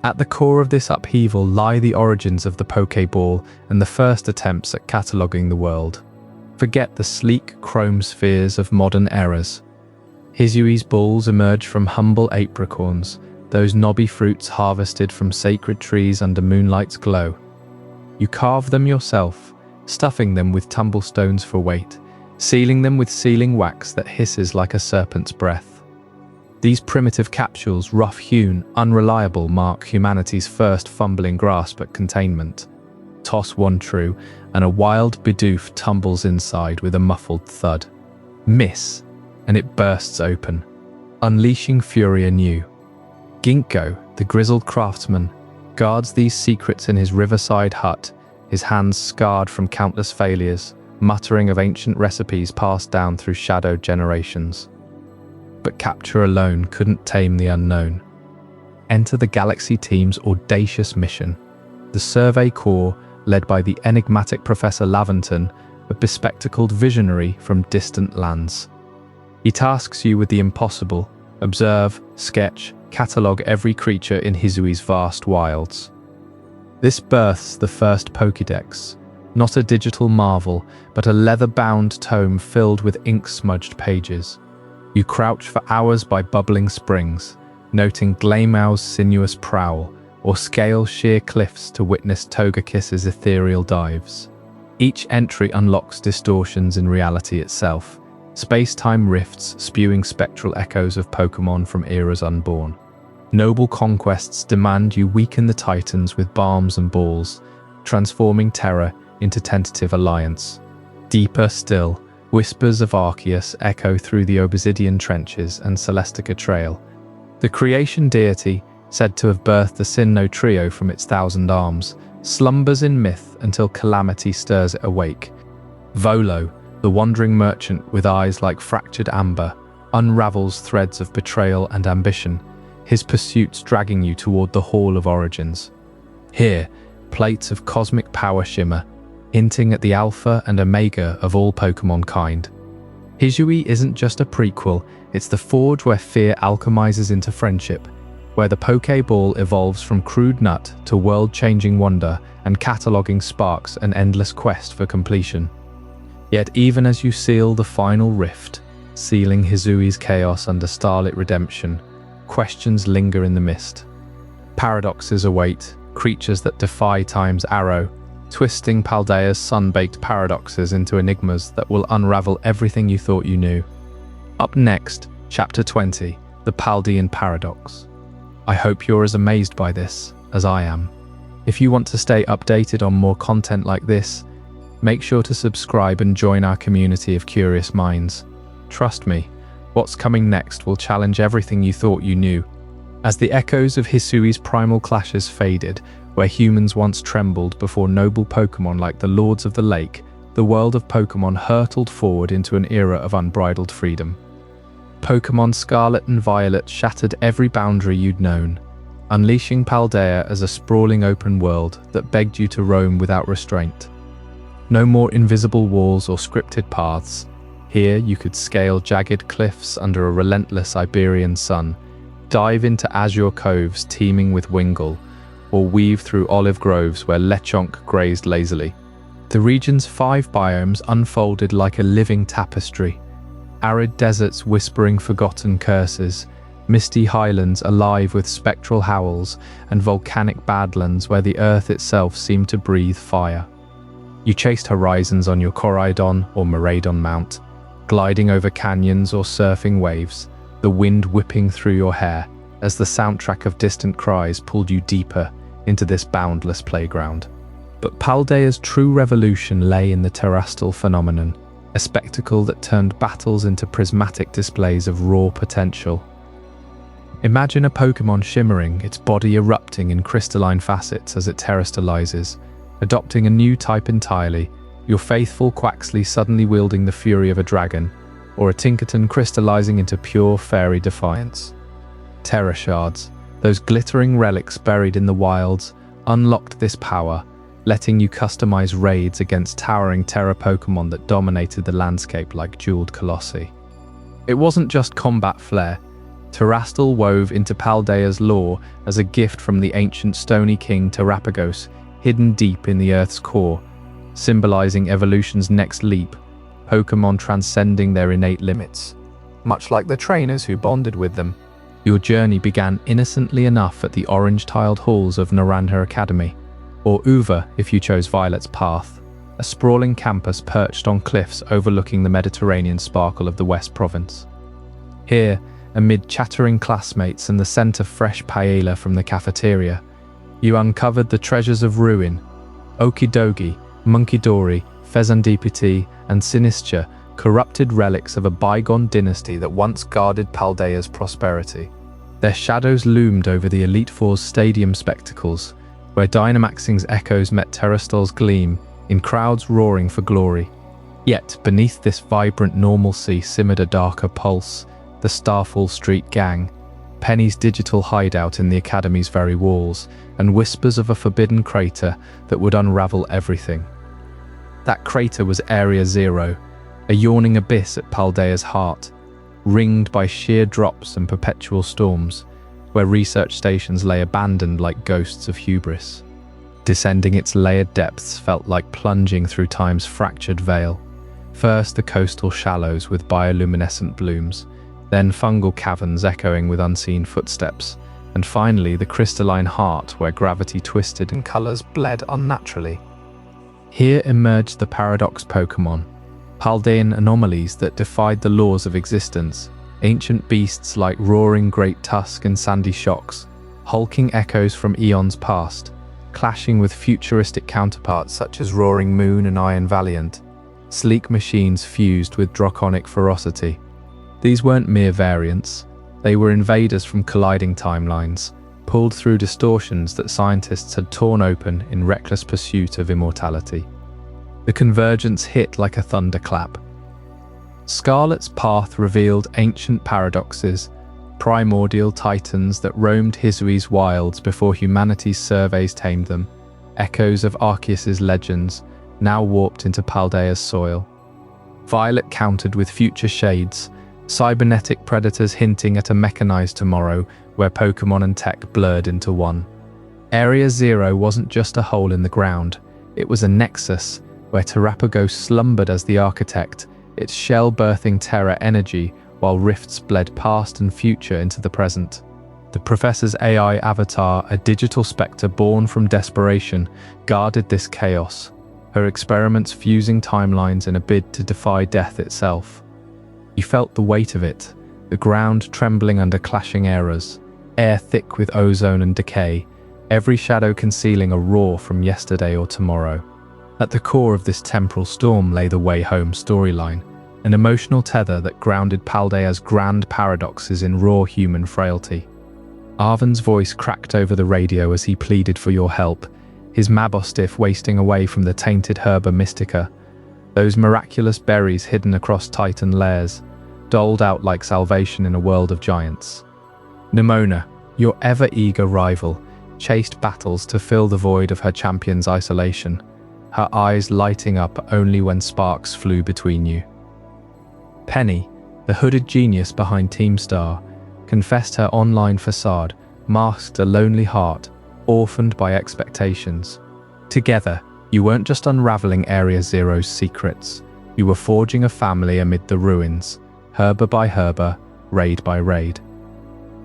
At the core of this upheaval lie the origins of the Pokéball and the first attempts at cataloguing the world. Forget the sleek chrome spheres of modern eras. Hisui's balls emerge from humble apricorns, those knobby fruits harvested from sacred trees under moonlight's glow. You carve them yourself, stuffing them with tumblestones for weight, sealing them with sealing wax that hisses like a serpent's breath. These primitive capsules, rough-hewn, unreliable, mark humanity's first fumbling grasp at containment. Toss one true, and a wild Bidoof tumbles inside with a muffled thud. Miss, and it bursts open, unleashing fury anew. Ginkgo, the grizzled craftsman, guards these secrets in his riverside hut, his hands scarred from countless failures, muttering of ancient recipes passed down through shadowed generations. But capture alone couldn't tame the unknown. enter the Galaxy team's audacious mission. The Survey Corps, led by the enigmatic Professor Laventon, a bespectacled visionary from distant lands. He tasks you with the impossible: observe, sketch, catalogue every creature in Hisui's vast wilds. This births the first Pokédex, not a digital marvel, but a leather-bound tome filled with ink-smudged pages. You crouch for hours by bubbling springs, noting Glameow's sinuous prowl, or scale sheer cliffs to witness Togekiss's ethereal dives. Each entry unlocks distortions in reality itself, space-time rifts spewing spectral echoes of Pokémon from eras unborn. Noble conquests demand you weaken the Titans with balms and balls, transforming terror into tentative alliance. Deeper still, whispers of Arceus echo through the Obsidian Trenches and Celestica Trail. The creation deity, said to have birthed the Sinnoh trio from its 1,000 arms, slumbers in myth until calamity stirs it awake. Volo, the wandering merchant with eyes like fractured amber, unravels threads of betrayal and ambition, his pursuits dragging you toward the Hall of Origins. Here, plates of cosmic power shimmer, hinting at the alpha and omega of all Pokémon kind. Hisui isn't just a prequel, it's the forge where fear alchemizes into friendship, where the Pokéball evolves from crude nut to world-changing wonder and cataloguing sparks an endless quest for completion. Yet even as you seal the final rift, sealing Hisui's chaos under Starlit Redemption, questions linger in the mist. Paradoxes await, creatures that defy time's arrow, twisting Paldea's sun-baked paradoxes into enigmas that will unravel everything you thought you knew. Up next, Chapter 20, The Paldean Paradox. I hope you're as amazed by this as I am. If you want to stay updated on more content like this, make sure to subscribe and join our community of curious minds. Trust me, what's coming next will challenge everything you thought you knew. As the echoes of Hisui's primal clashes faded, where humans once trembled before noble Pokémon like the Lords of the Lake, the world of Pokémon hurtled forward into an era of unbridled freedom. Pokémon Scarlet and Violet shattered every boundary you'd known, unleashing Paldea as a sprawling open world that begged you to roam without restraint. No more invisible walls or scripted paths. Here you could scale jagged cliffs under a relentless Iberian sun, dive into azure coves teeming with Wingull, or weave through olive groves where Lechonk grazed lazily. The region's 5 biomes unfolded like a living tapestry. Arid deserts whispering forgotten curses, misty highlands alive with spectral howls, and volcanic badlands where the earth itself seemed to breathe fire. You chased horizons on your Rhydon or Rhydon mount, gliding over canyons or surfing waves, the wind whipping through your hair as the soundtrack of distant cries pulled you deeper into this boundless playground. But Paldea's true revolution lay in the terrestrial phenomenon, a spectacle that turned battles into prismatic displays of raw potential. Imagine a Pokémon shimmering, its body erupting in crystalline facets as it terrestrializes, adopting a new type entirely, your faithful Quaxly suddenly wielding the fury of a dragon, or a Tinkaton crystallizing into pure fairy defiance. Terra Shards, those glittering relics buried in the wilds, unlocked this power, letting you customize raids against towering Terra Pokémon that dominated the landscape like jeweled colossi. It wasn't just combat flair. Terastal wove into Paldea's lore as a gift from the ancient stony king Terrapagos, hidden deep in the Earth's core, symbolizing evolution's next leap, Pokémon transcending their innate limits. Much like the trainers who bonded with them, your journey began innocently enough at the orange-tiled halls of Naranja Academy, or Uva if you chose Violet's path, a sprawling campus perched on cliffs overlooking the Mediterranean sparkle of the West Province. Here, amid chattering classmates and the scent of fresh paella from the cafeteria, you uncovered the treasures of ruin, Okidogi, Munkidori, Fezandipiti, and Sinistra, corrupted relics of a bygone dynasty that once guarded Paldea's prosperity. Their shadows loomed over the Elite Four's stadium spectacles, where Dynamaxing's echoes met Terrastal's gleam, in crowds roaring for glory. Yet, beneath this vibrant normalcy simmered a darker pulse, the Starfall Street Gang, Penny's digital hideout in the Academy's very walls, and whispers of a forbidden crater that would unravel everything. That crater was Area Zero, a yawning abyss at Paldea's heart, ringed by sheer drops and perpetual storms, where research stations lay abandoned like ghosts of hubris. Descending its layered depths felt like plunging through time's fractured veil. First the coastal shallows with bioluminescent blooms, then fungal caverns echoing with unseen footsteps, and finally the crystalline heart where gravity twisted and colors bled unnaturally. Here emerged the paradox Pokémon, Paldean anomalies that defied the laws of existence, ancient beasts like roaring great tusk and sandy shocks, hulking echoes from eons past, clashing with futuristic counterparts such as Roaring Moon and Iron Valiant, sleek machines fused with draconic ferocity. These weren't mere variants, they were invaders from colliding timelines, pulled through distortions that scientists had torn open in reckless pursuit of immortality. The convergence hit like a thunderclap. Scarlet's path revealed ancient paradoxes, primordial titans that roamed Hisui's wilds before humanity's surveys tamed them, echoes of Arceus's legends, now warped into Paldea's soil. Violet countered with future shades, cybernetic predators hinting at a mechanized tomorrow where Pokémon and tech blurred into one. Area Zero wasn't just a hole in the ground, it was a nexus where Terrapago slumbered as the architect, its shell birthing terror energy while rifts bled past and future into the present. The professor's AI avatar, a digital spectre born from desperation, guarded this chaos, her experiments fusing timelines in a bid to defy death itself. You felt the weight of it, the ground trembling under clashing eras, air thick with ozone and decay, every shadow concealing a roar from yesterday or tomorrow. At the core of this temporal storm lay the Way Home storyline, an emotional tether that grounded Paldea's grand paradoxes in raw human frailty. Arven's voice cracked over the radio as he pleaded for your help, his Mabostiff wasting away from the tainted Herba Mystica, those miraculous berries hidden across Titan layers, doled out like salvation in a world of giants. Nimona, your ever-eager rival, chased battles to fill the void of her champion's isolation, her eyes lighting up only when sparks flew between you. Penny, the hooded genius behind Team Star, confessed her online facade masked a lonely heart, orphaned by expectations. Together, you weren't just unraveling Area Zero's secrets, you were forging a family amid the ruins, herba by herba, raid by raid.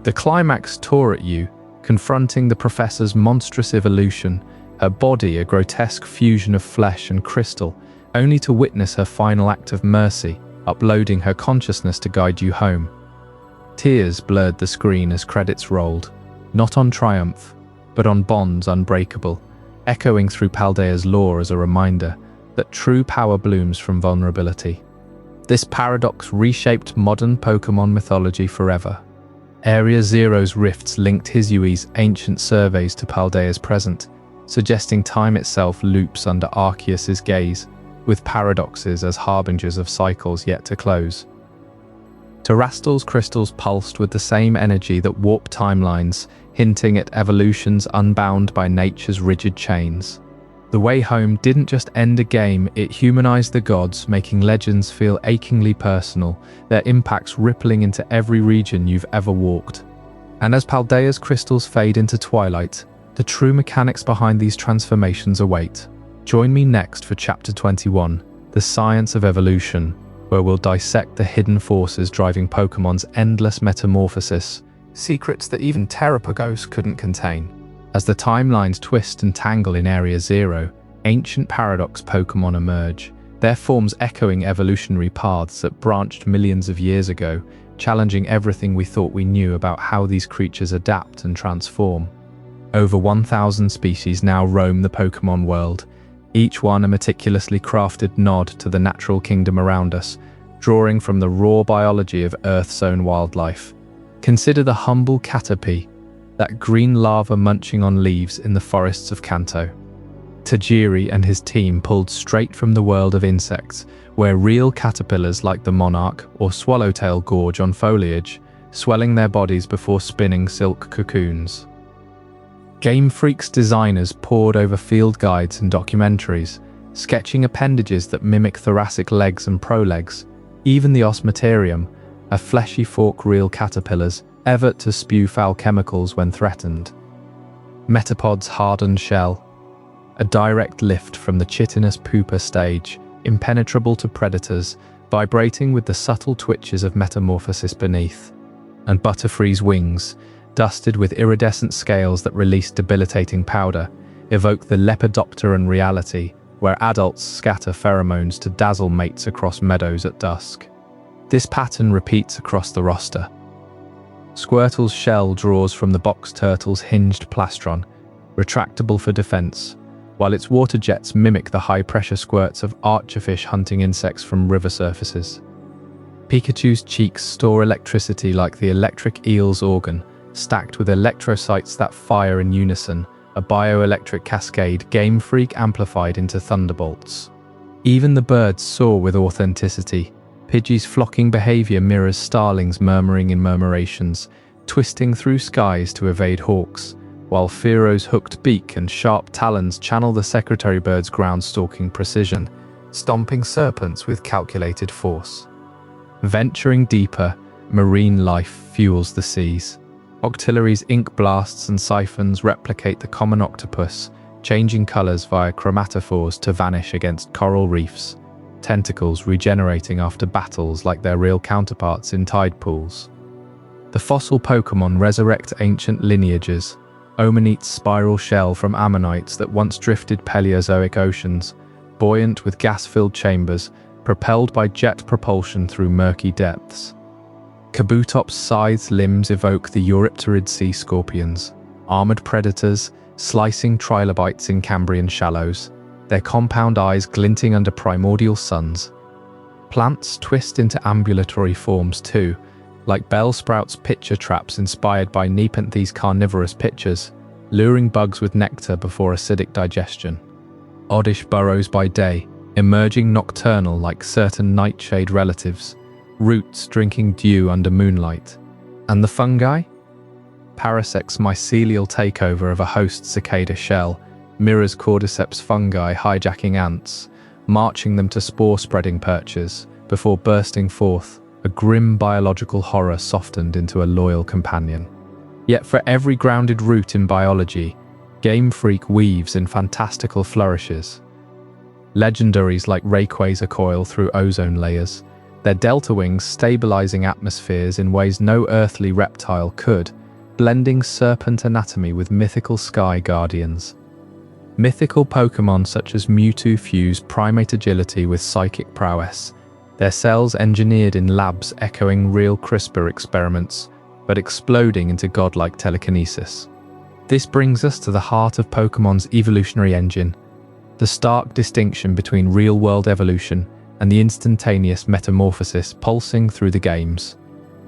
The climax tore at you, confronting the professor's monstrous evolution, her body a grotesque fusion of flesh and crystal, only to witness her final act of mercy, uploading her consciousness to guide you home. Tears blurred the screen as credits rolled, not on triumph, but on bonds unbreakable, echoing through Paldea's lore as a reminder that true power blooms from vulnerability. This paradox reshaped modern Pokémon mythology forever. Area Zero's rifts linked Hisui's ancient surveys to Paldea's present, suggesting time itself loops under Arceus's gaze, with paradoxes as harbingers of cycles yet to close. Terrastal's crystals pulsed with the same energy that warped timelines, hinting at evolutions unbound by nature's rigid chains. The Way Home didn't just end a game, it humanized the gods, making legends feel achingly personal, their impacts rippling into every region you've ever walked. And as Paldea's crystals fade into twilight, the true mechanics behind these transformations await. Join me next for Chapter 21, The Science of Evolution, where we'll dissect the hidden forces driving Pokémon's endless metamorphosis, secrets that even Terrapagos couldn't contain. As the timelines twist and tangle in Area Zero, ancient paradox Pokémon emerge, their forms echoing evolutionary paths that branched millions of years ago, challenging everything we thought we knew about how these creatures adapt and transform. Over 1,000 species now roam the Pokémon world, each one a meticulously crafted nod to the natural kingdom around us, drawing from the raw biology of Earth's own wildlife. Consider the humble Caterpie, that green lava munching on leaves in the forests of Kanto. Tajiri and his team pulled straight from the world of insects, where real caterpillars like the monarch or swallowtail gorge on foliage, swelling their bodies before spinning silk cocoons. Game Freak's designers pored over field guides and documentaries, sketching appendages that mimic thoracic legs and prolegs. Even the osmeterium, a fleshy fork reel caterpillars, ever to spew foul chemicals when threatened. Metapod's hardened shell, a direct lift from the chitinous pupa stage, impenetrable to predators, vibrating with the subtle twitches of metamorphosis beneath. And Butterfree's wings, dusted with iridescent scales that release debilitating powder, evoke the lepidopteran reality, where adults scatter pheromones to dazzle mates across meadows at dusk. This pattern repeats across the roster. Squirtle's shell draws from the box turtle's hinged plastron, retractable for defense, while its water jets mimic the high-pressure squirts of archerfish hunting insects from river surfaces. Pikachu's cheeks store electricity like the electric eel's organ, stacked with electrocytes that fire in unison, a bioelectric cascade Game Freak amplified into thunderbolts. Even the birds soar with authenticity. Pidgey's flocking behavior mirrors starlings murmuring in murmurations, twisting through skies to evade hawks, while Fearo's hooked beak and sharp talons channel the secretary bird's ground-stalking precision, stomping serpents with calculated force. Venturing deeper, marine life fuels the seas. Octillery's ink blasts and siphons replicate the common octopus, changing colors via chromatophores to vanish against coral reefs, tentacles regenerating after battles like their real counterparts in tide pools. The fossil Pokémon resurrect ancient lineages. Omanite's spiral shell from ammonites that once drifted Paleozoic oceans, buoyant with gas-filled chambers, propelled by jet propulsion through murky depths. Kabutop's scythed limbs evoke the Eurypterid sea scorpions, armored predators, slicing trilobites in Cambrian shallows, their compound eyes glinting under primordial suns. Plants twist into ambulatory forms too, like Bellsprout's pitcher traps inspired by Nepenthe's carnivorous pitchers, luring bugs with nectar before acidic digestion. Oddish burrows by day, emerging nocturnal like certain nightshade relatives, roots drinking dew under moonlight. And the fungi? Parasec's mycelial takeover of a host cicada shell mirrors cordyceps fungi hijacking ants, marching them to spore-spreading perches, before bursting forth, a grim biological horror softened into a loyal companion. Yet for every grounded root in biology, Game Freak weaves in fantastical flourishes. Legendaries like Rayquaza coil through ozone layers, their delta wings stabilizing atmospheres in ways no earthly reptile could, blending serpent anatomy with mythical sky guardians. Mythical Pokémon such as Mewtwo fuse primate agility with psychic prowess, their cells engineered in labs echoing real CRISPR experiments, but exploding into godlike telekinesis. This brings us to the heart of Pokémon's evolutionary engine, the stark distinction between real-world evolution and the instantaneous metamorphosis pulsing through the games.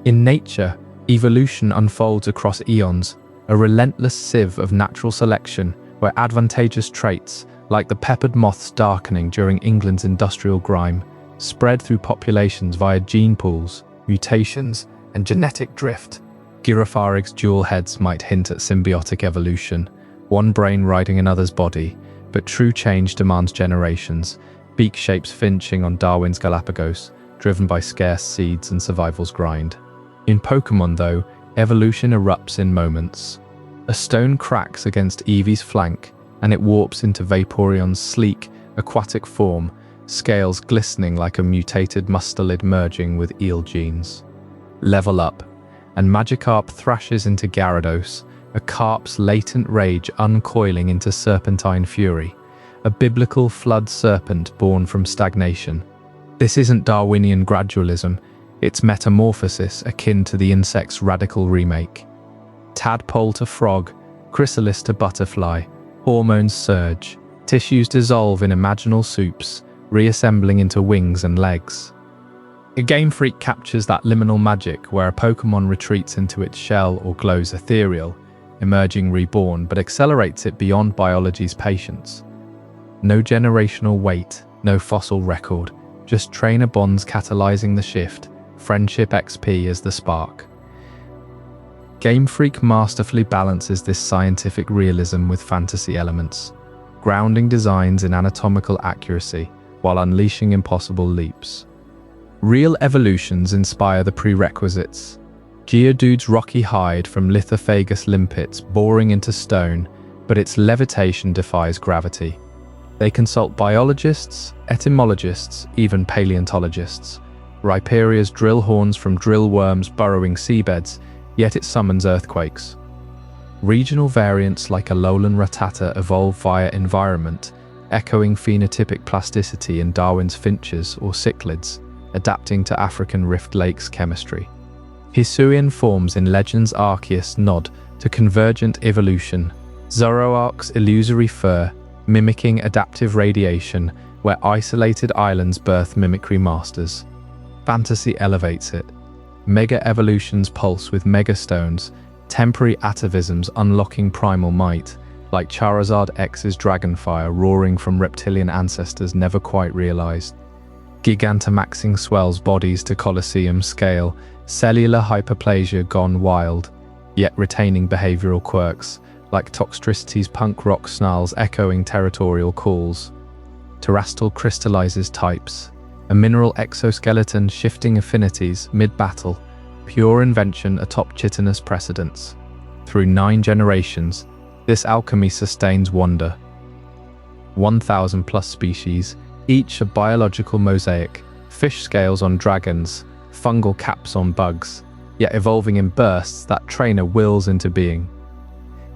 In nature, evolution unfolds across eons, a relentless sieve of natural selection where advantageous traits, like the peppered moth's darkening during England's industrial grime, spread through populations via gene pools, mutations, and genetic drift. Girafarig's dual heads might hint at symbiotic evolution, one brain riding another's body, but true change demands generations, beak shapes finching on Darwin's Galapagos, driven by scarce seeds and survival's grind. In Pokémon, though, evolution erupts in moments. A stone cracks against Eevee's flank, and it warps into Vaporeon's sleek, aquatic form, scales glistening like a mutated mustelid merging with eel genes. Level up, and Magikarp thrashes into Gyarados, a carp's latent rage uncoiling into serpentine fury, a biblical flood serpent born from stagnation. This isn't Darwinian gradualism, it's metamorphosis akin to the insect's radical remake. Tadpole to frog, chrysalis to butterfly, hormones surge, tissues dissolve in imaginal soups, reassembling into wings and legs. A Game Freak captures that liminal magic where a Pokémon retreats into its shell or glows ethereal, emerging reborn, but accelerates it beyond biology's patience. No generational wait, no fossil record, just trainer bonds catalyzing the shift, friendship XP as the spark. Game Freak masterfully balances this scientific realism with fantasy elements, grounding designs in anatomical accuracy while unleashing impossible leaps. Real evolutions inspire the prerequisites. Geodude's rocky hide from Lithophagus limpets boring into stone, but its levitation defies gravity. They consult biologists, etymologists, even paleontologists. Rhyperia's drill horns from drill worms burrowing seabeds, yet it summons earthquakes. Regional variants like Alolan Rattata evolve via environment, echoing phenotypic plasticity in Darwin's finches or cichlids, adapting to African Rift Lakes chemistry. Hisuian forms in Legends Arceus nod to convergent evolution, Zoroark's illusory fur mimicking adaptive radiation where isolated islands birth mimicry masters. Fantasy elevates it. Mega evolutions pulse with megastones, temporary atavisms unlocking primal might, like Charizard X's Dragonfire roaring from reptilian ancestors never quite realized. Gigantamaxing swells bodies to Colosseum scale, cellular hyperplasia gone wild, yet retaining behavioral quirks, like Toxtricity's punk rock snarls echoing territorial calls. Terastal crystallizes types, a mineral exoskeleton shifting affinities mid-battle, pure invention atop chitinous precedents. Through 9 generations, this alchemy sustains wonder. 1,000 plus species, each a biological mosaic, fish scales on dragons, fungal caps on bugs, yet evolving in bursts that trainer wills into being.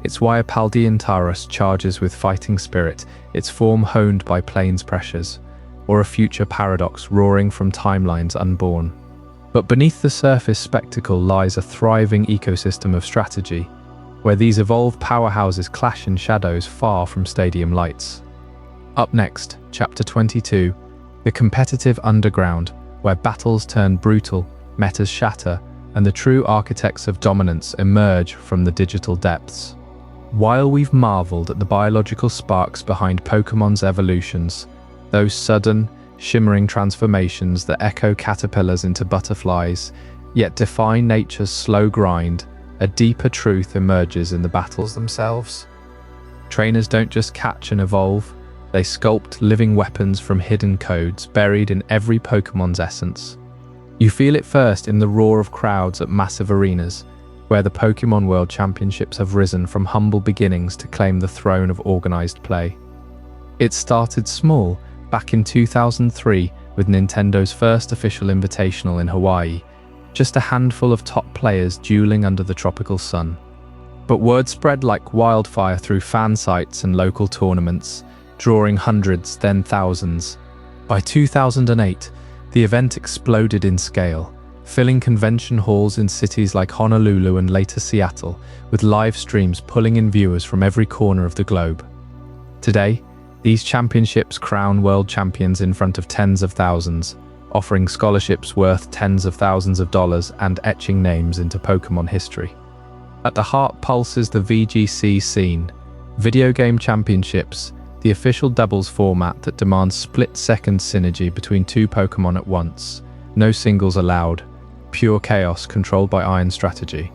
It's why a Paldean Taurus charges with fighting spirit, its form honed by plains pressures, or a future paradox roaring from timelines unborn. But beneath the surface spectacle lies a thriving ecosystem of strategy, where these evolved powerhouses clash in shadows far from stadium lights. Up next, Chapter 22, the competitive underground, where battles turn brutal, metas shatter, and the true architects of dominance emerge from the digital depths. While we've marveled at the biological sparks behind Pokemon's evolutions, those sudden, shimmering transformations that echo caterpillars into butterflies, yet defy nature's slow grind, a deeper truth emerges in the battles themselves. Trainers don't just catch and evolve, they sculpt living weapons from hidden codes buried in every Pokemon's essence. You feel it first in the roar of crowds at massive arenas, where the Pokemon World Championships have risen from humble beginnings to claim the throne of organized play. It started small, back in 2003 with Nintendo's first official invitational in Hawaii, just a handful of top players dueling under the tropical sun. But word spread like wildfire through fan sites and local tournaments, drawing hundreds, then thousands. By 2008, the event exploded in scale, filling convention halls in cities like Honolulu and later Seattle, with live streams pulling in viewers from every corner of the globe. Today, these championships crown world champions in front of tens of thousands, offering scholarships worth tens of thousands of dollars and etching names into Pokemon history. At the heart pulses the VGC scene, video game championships, the official doubles format that demands split-second synergy between 2 Pokemon at once. No singles allowed, pure chaos controlled by iron strategy.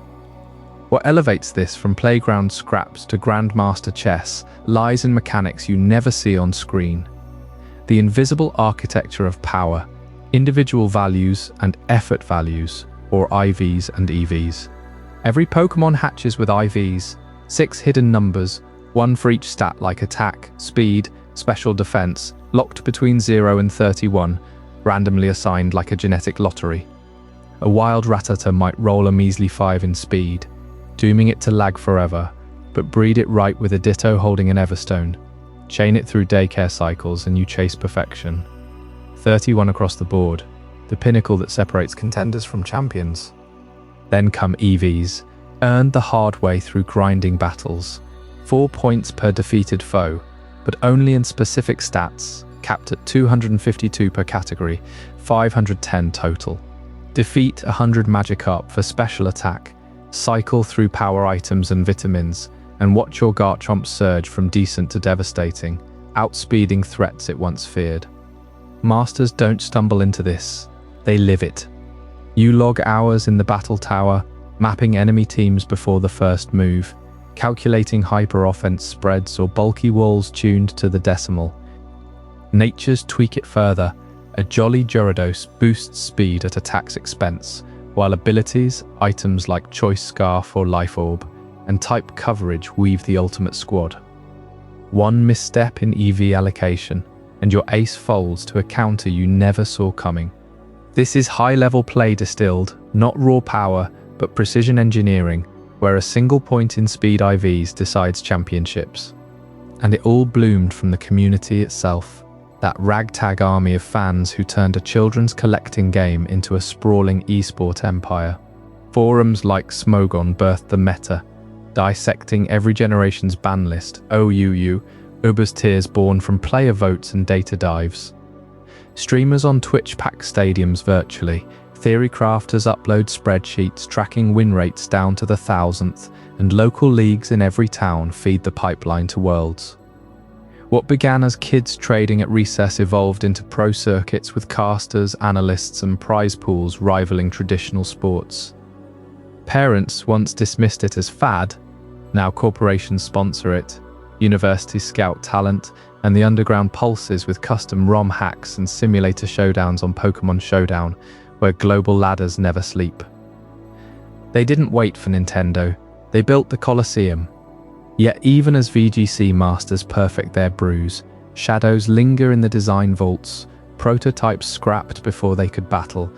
What elevates this from playground scraps to grandmaster chess lies in mechanics you never see on screen. The invisible architecture of power, individual values and effort values, or IVs and EVs. Every Pokemon hatches with IVs, 6 hidden numbers, 1 for each stat like attack, speed, special defense, locked between 0 and 31, randomly assigned like a genetic lottery. A wild Rattata might roll a measly 5 in speed, dooming it to lag forever, but breed it right with a Ditto holding an Everstone. Chain it through daycare cycles and you chase perfection. 31 across the board, the pinnacle that separates contenders from champions. Then come EVs, earned the hard way through grinding battles. 4 points per defeated foe, but only in specific stats, capped at 252 per category, 510 total. Defeat 100 Magikarp for special attack, cycle through power items and vitamins, and watch your Garchomp surge from decent to devastating, outspeeding threats it once feared. Masters don't stumble into this, they live it. You log hours in the battle tower, mapping enemy teams before the first move, calculating hyper-offense spreads or bulky walls tuned to the decimal. Natures tweak it further. A jolly Gyarados boosts speed at attack's expense, while abilities, items like Choice Scarf or Life Orb, and type coverage weave the ultimate squad. One misstep in EV allocation, and your ace folds to a counter you never saw coming. This is high-level play distilled, not raw power, but precision engineering, where a single point in speed IVs decides championships. And it all bloomed from the community itself, that ragtag army of fans who turned a children's collecting game into a sprawling esport empire. Forums like Smogon birthed the meta, dissecting every generation's ban list, Uber's tiers born from player votes and data dives. Streamers on Twitch pack stadiums virtually, theory crafters upload spreadsheets tracking win rates down to the thousandth, and local leagues in every town feed the pipeline to Worlds. What began as kids trading at recess evolved into pro circuits with casters, analysts, and prize pools rivaling traditional sports. Parents once dismissed it as fad, now corporations sponsor it. Universities scout talent, and the underground pulses with custom ROM hacks and simulator showdowns on Pokémon Showdown, where global ladders never sleep. They didn't wait for Nintendo, they built the Colosseum. Yet even as VGC masters perfect their brews, shadows linger in the design vaults, prototypes scrapped before they could battle.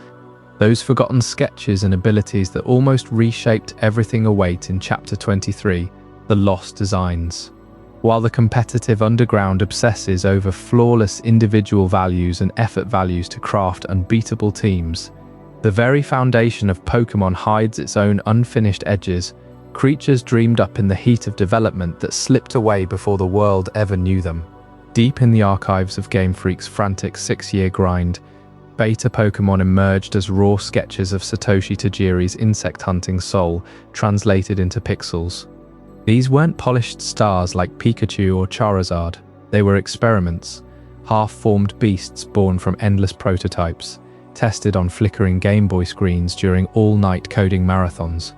Those forgotten sketches and abilities that almost reshaped everything await in Chapter 23, the lost designs. While the competitive underground obsesses over flawless individual values and effort values to craft unbeatable teams, the very foundation of Pokémon hides its own unfinished edges, creatures dreamed up in the heat of development that slipped away before the world ever knew them. Deep in the archives of Game Freak's frantic 6-year grind, beta Pokémon emerged as raw sketches of Satoshi Tajiri's insect-hunting soul translated into pixels. These weren't polished stars like Pikachu or Charizard, they were experiments, half-formed beasts born from endless prototypes, tested on flickering Game Boy screens during all-night coding marathons.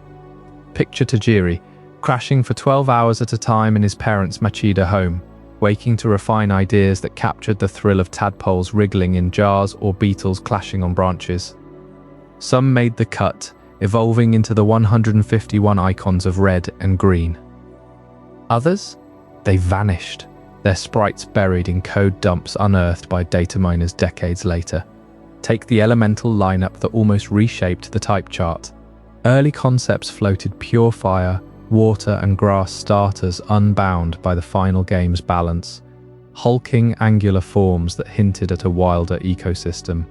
Picture Tajiri, crashing for 12 hours at a time in his parents' Machida home, waking to refine ideas that captured the thrill of tadpoles wriggling in jars or beetles clashing on branches. Some made the cut, evolving into the 151 icons of red and green. Others? They vanished, their sprites buried in code dumps unearthed by data miners decades later. Take the elemental lineup that almost reshaped the type chart. Early concepts floated pure fire, water and grass starters unbound by the final game's balance, hulking angular forms that hinted at a wilder ecosystem.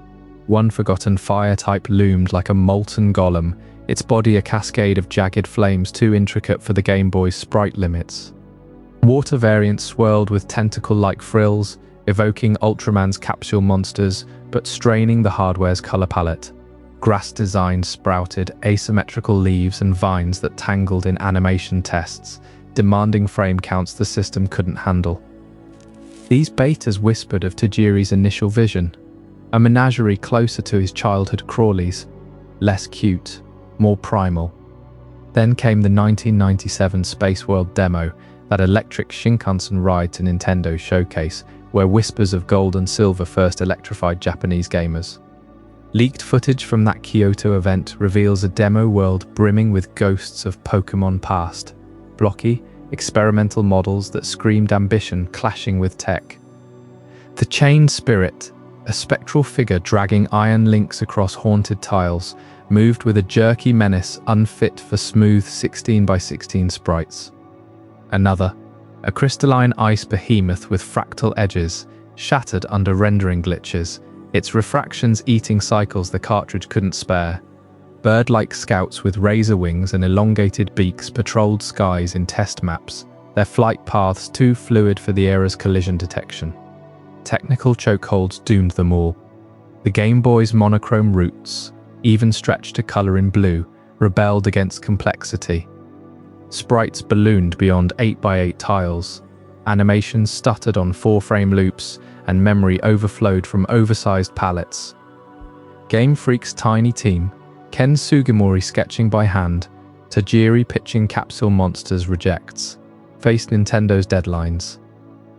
One forgotten fire type loomed like a molten golem, its body a cascade of jagged flames too intricate for the Game Boy's sprite limits. Water variants swirled with tentacle-like frills, evoking Ultraman's Capsule Monsters, but straining the hardware's color palette. Grass designs sprouted asymmetrical leaves and vines that tangled in animation tests, demanding frame counts the system couldn't handle. These betas whispered of Tajiri's initial vision, a menagerie closer to his childhood Crawleys, less cute, more primal. Then came the 1997 Space World demo, that electric Shinkansen ride to Nintendo showcase, where whispers of gold and silver first electrified Japanese gamers. Leaked footage from that Kyoto event reveals a demo world brimming with ghosts of Pokémon past, blocky, experimental models that screamed ambition clashing with tech. The Chained Spirit, a spectral figure dragging iron links across haunted tiles, moved with a jerky menace unfit for smooth 16x16 sprites. Another, a crystalline ice behemoth with fractal edges, shattered under rendering glitches, its refractions eating cycles the cartridge couldn't spare. Bird-like scouts with razor wings and elongated beaks patrolled skies in test maps, their flight paths too fluid for the era's collision detection. Technical chokeholds doomed them all. The Game Boy's monochrome roots, even stretched to color in blue, rebelled against complexity. Sprites ballooned beyond 8x8 tiles, animations stuttered on 4-frame loops, and memory overflowed from oversized palettes. Game Freak's tiny team, Ken Sugimori sketching by hand, Tajiri pitching Capsule Monsters rejects, faced Nintendo's deadlines.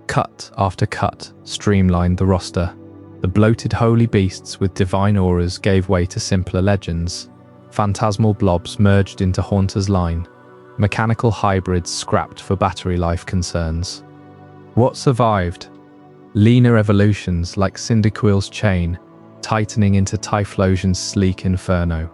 Cut after cut streamlined the roster. The bloated holy beasts with divine auras gave way to simpler legends. Phantasmal blobs merged into Haunter's line. Mechanical hybrids scrapped for battery life concerns. What survived? Leaner evolutions like Cyndaquil's chain, tightening into Typhlosion's sleek inferno.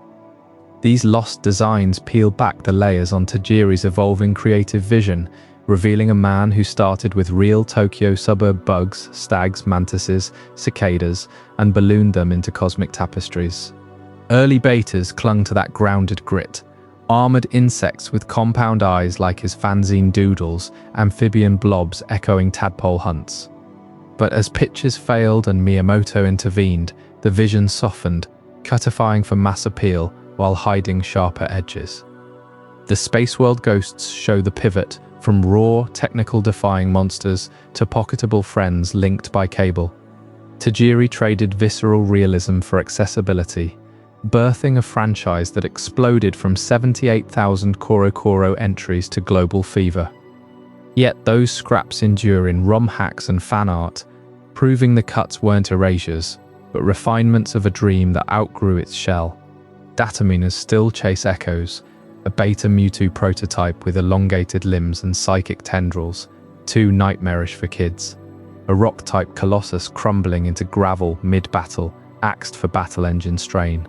These lost designs peel back the layers on Tajiri's evolving creative vision, revealing a man who started with real Tokyo suburb bugs, stags, mantises, cicadas, and ballooned them into cosmic tapestries. Early betas clung to that grounded grit, armored insects with compound eyes like his fanzine doodles, amphibian blobs echoing tadpole hunts. But as pitches failed and Miyamoto intervened, the vision softened, cutifying for mass appeal while hiding sharper edges. The Space World Ghosts show the pivot from raw, technical-defying monsters to pocketable friends linked by cable. Tajiri traded visceral realism for accessibility, birthing a franchise that exploded from 78,000 Koro entries to global fever. Yet those scraps endure in ROM hacks and fan art, proving the cuts weren't erasures, but refinements of a dream that outgrew its shell. Dataminas still chase echoes, a beta Mewtwo prototype with elongated limbs and psychic tendrils, too nightmarish for kids. A rock-type Colossus crumbling into gravel mid-battle, axed for battle engine strain.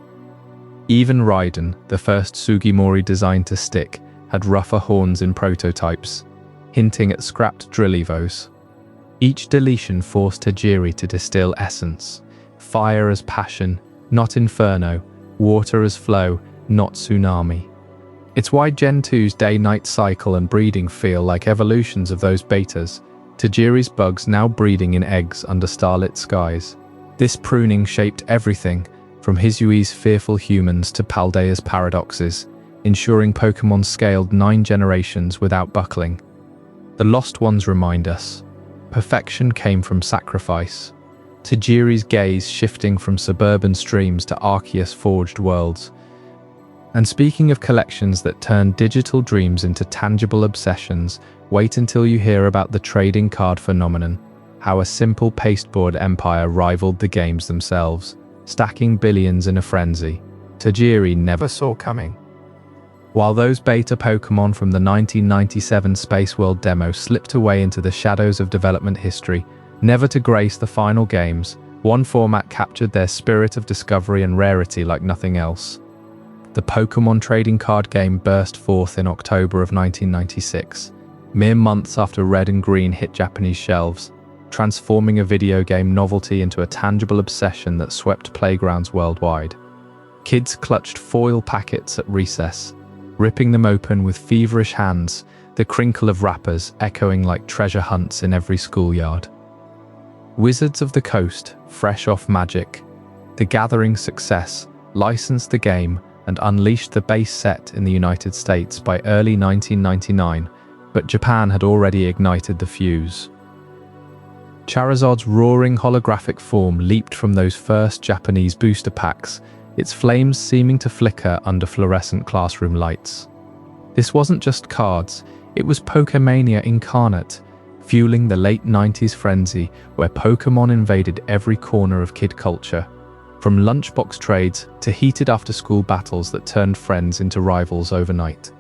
Even Rhydon, the first Sugimori designed to stick, had rougher horns in prototypes, hinting at scrapped drill evos. Each deletion forced Tajiri to distill essence. Fire as passion, not inferno. Water as flow, not tsunami. It's why Gen 2's day-night cycle and breeding feel like evolutions of those betas. Tajiri's bugs now breeding in eggs under starlit skies. This pruning shaped everything, from Hisui's fearful humans to Paldea's paradoxes, ensuring Pokémon scaled 9 generations without buckling. The Lost Ones remind us, perfection came from sacrifice. Tajiri's gaze shifting from suburban streams to Arceus-forged worlds. And speaking of collections that turn digital dreams into tangible obsessions, wait until you hear about the trading card phenomenon, how a simple pasteboard empire rivaled the games themselves, stacking billions in a frenzy Tajiri never saw coming. While those beta Pokémon from the 1997 Space World demo slipped away into the shadows of development history, never to grace the final games, one format captured their spirit of discovery and rarity like nothing else. The Pokémon trading card game burst forth in October of 1996, mere months after Red and Green hit Japanese shelves, transforming a video game novelty into a tangible obsession that swept playgrounds worldwide. Kids clutched foil packets at recess, ripping them open with feverish hands, the crinkle of wrappers echoing like treasure hunts in every schoolyard. Wizards of the Coast, fresh off Magic, The Gathering success, licensed the game and unleashed the base set in the United States by early 1999, but Japan had already ignited the fuse. Charizard's roaring holographic form leaped from those first Japanese booster packs, its flames seeming to flicker under fluorescent classroom lights. This wasn't just cards, it was Pokémania incarnate, fueling the late 90s frenzy where Pokémon invaded every corner of kid culture, from lunchbox trades to heated after-school battles that turned friends into rivals overnight.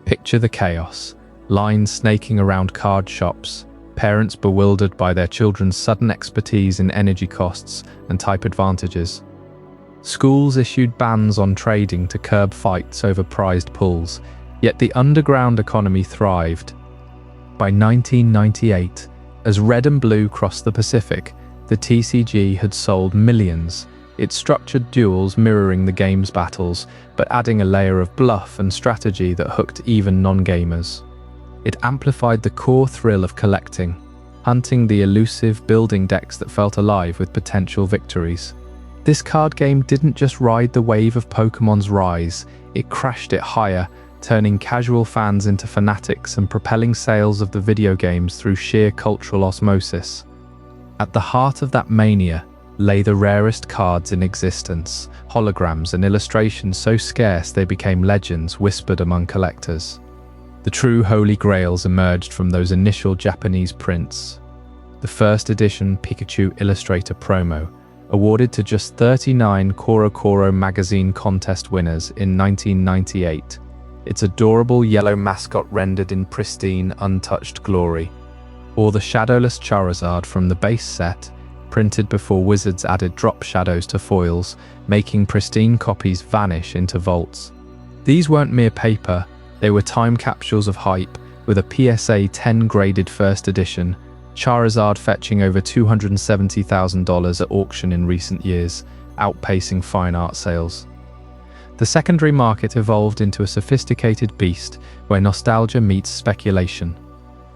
Picture the chaos, lines snaking around card shops, parents bewildered by their children's sudden expertise in energy costs and type advantages. Schools issued bans on trading to curb fights over prized pulls, yet the underground economy thrived. By 1998, as Red and Blue crossed the Pacific, the TCG had sold millions, its structured duels mirroring the game's battles, but adding a layer of bluff and strategy that hooked even non-gamers. It amplified the core thrill of collecting, hunting the elusive building decks that felt alive with potential victories. This card game didn't just ride the wave of Pokémon's rise, it crashed it higher, turning casual fans into fanatics and propelling sales of the video games through sheer cultural osmosis. At the heart of that mania, lay the rarest cards in existence, holograms and illustrations so scarce they became legends whispered among collectors. The true holy grails emerged from those initial Japanese prints. The first edition Pikachu Illustrator promo, awarded to just 39 Koro magazine contest winners in 1998. Its adorable yellow mascot rendered in pristine, untouched glory. Or the shadowless Charizard from the base set, printed before Wizards added drop shadows to foils, making pristine copies vanish into vaults. These weren't mere paper, they were time capsules of hype, with a PSA 10 graded first edition, Charizard fetching over $270,000 at auction in recent years, outpacing fine art sales. The secondary market evolved into a sophisticated beast where nostalgia meets speculation.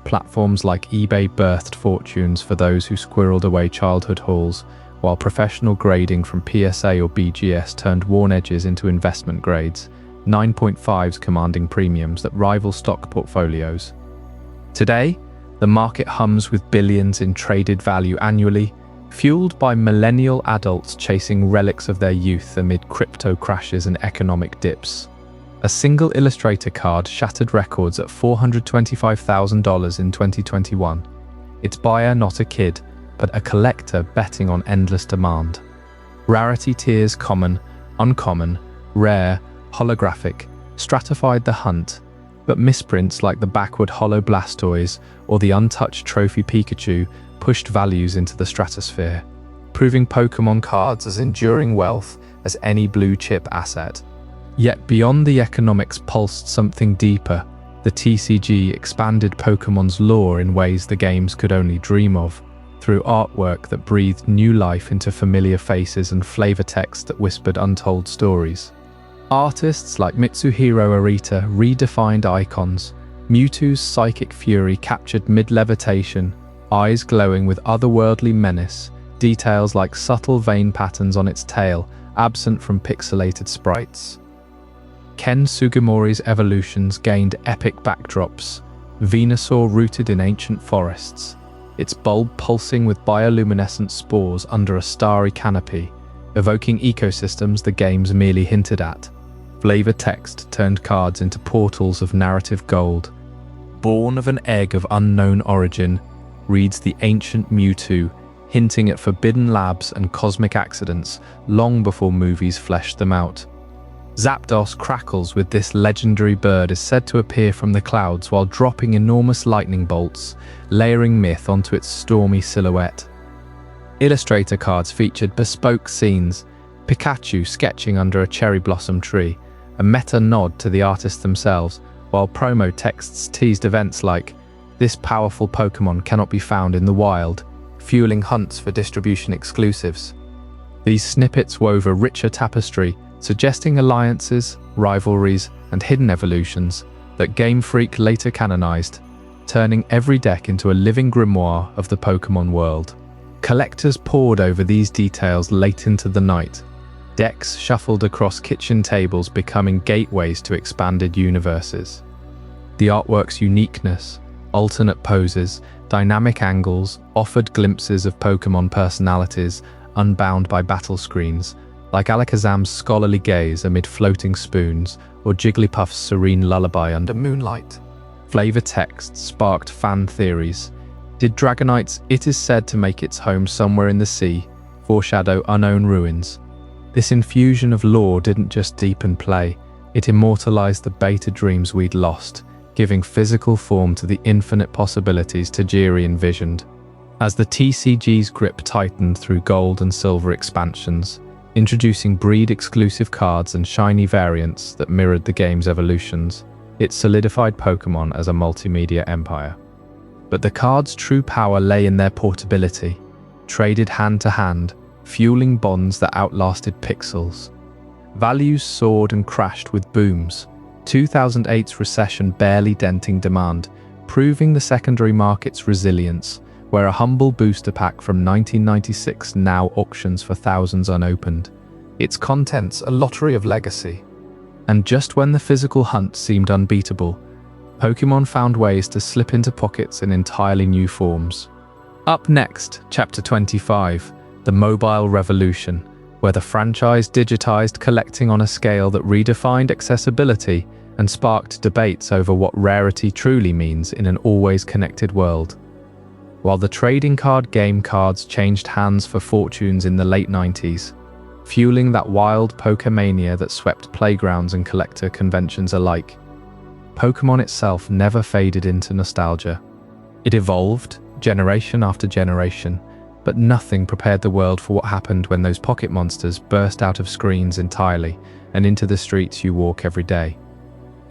Platforms like eBay birthed fortunes for those who squirreled away childhood hauls, while professional grading from PSA or BGS turned worn edges into investment grades, 9.5s commanding premiums that rival stock portfolios. Today, the market hums with billions in traded value annually, fueled by millennial adults chasing relics of their youth amid crypto crashes and economic dips. A single Illustrator card shattered records at $425,000 in 2021. Its buyer not a kid, but a collector betting on endless demand. Rarity tiers common, uncommon, rare, holographic, stratified the hunt, but misprints like the backward Holo Blastoise or the untouched Trophy Pikachu pushed values into the stratosphere, proving Pokémon cards as enduring wealth as any blue-chip asset. Yet beyond the economics pulsed something deeper. The TCG expanded Pokémon's lore in ways the games could only dream of, through artwork that breathed new life into familiar faces and flavor text that whispered untold stories. Artists like Mitsuhiro Arita redefined icons. Mewtwo's psychic fury captured mid-levitation, eyes glowing with otherworldly menace, details like subtle vein patterns on its tail, absent from pixelated sprites. Ken Sugimori's evolutions gained epic backdrops, Venusaur rooted in ancient forests, its bulb pulsing with bioluminescent spores under a starry canopy, evoking ecosystems the games merely hinted at. Flavor text turned cards into portals of narrative gold. Born of an egg of unknown origin, reads the ancient Mewtwo, hinting at forbidden labs and cosmic accidents long before movies fleshed them out. Zapdos crackles with this legendary bird is said to appear from the clouds while dropping enormous lightning bolts, layering myth onto its stormy silhouette. Illustrator cards featured bespoke scenes, Pikachu sketching under a cherry blossom tree, a meta nod to the artists themselves, while promo texts teased events like, "This powerful Pokémon cannot be found in the wild," fueling hunts for distribution exclusives. These snippets wove a richer tapestry, suggesting alliances, rivalries, and hidden evolutions that Game Freak later canonized, turning every deck into a living grimoire of the Pokémon world. Collectors pored over these details late into the night, decks shuffled across kitchen tables becoming gateways to expanded universes. The artwork's uniqueness, alternate poses, dynamic angles offered glimpses of Pokémon personalities unbound by battle screens, like Alakazam's scholarly gaze amid floating spoons or Jigglypuff's serene lullaby under moonlight. Flavor text sparked fan theories. Did Dragonite's "It is said to make its home somewhere in the sea" foreshadow unknown ruins? This infusion of lore didn't just deepen play, it immortalized the beta dreams we'd lost, giving physical form to the infinite possibilities Tajiri envisioned. As the TCG's grip tightened through gold and silver expansions, introducing breed-exclusive cards and shiny variants that mirrored the game's evolutions, it solidified Pokémon as a multimedia empire. But the cards' true power lay in their portability, traded hand to hand, fueling bonds that outlasted pixels. Values soared and crashed with booms, 2008's recession barely denting demand, proving the secondary market's resilience, where a humble booster pack from 1996 now auctions for thousands unopened. Its contents a lottery of legacy. And just when the physical hunt seemed unbeatable, Pokémon found ways to slip into pockets in entirely new forms. Up next, Chapter 25, the mobile revolution, where the franchise digitized collecting on a scale that redefined accessibility and sparked debates over what rarity truly means in an always connected world. While the trading card game cards changed hands for fortunes in the late 90s, fueling that wild Pokemania that swept playgrounds and collector conventions alike, Pokémon itself never faded into nostalgia. It evolved, generation after generation, but nothing prepared the world for what happened when those pocket monsters burst out of screens entirely and into the streets you walk every day.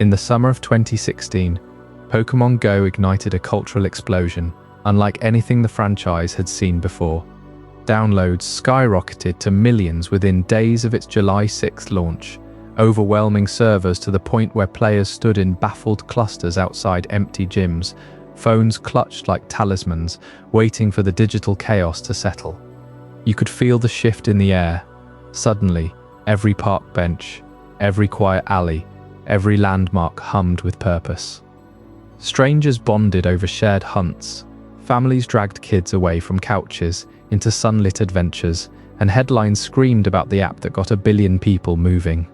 In the summer of 2016, Pokémon Go ignited a cultural explosion, unlike anything the franchise had seen before. Downloads skyrocketed to millions within days of its July 6th launch, overwhelming servers to the point where players stood in baffled clusters outside empty gyms, phones clutched like talismans, waiting for the digital chaos to settle. You could feel the shift in the air. Suddenly, every park bench, every quiet alley, every landmark hummed with purpose. Strangers bonded over shared hunts. Families dragged kids away from couches into sunlit adventures, and headlines screamed about the app that got 1 billion people moving.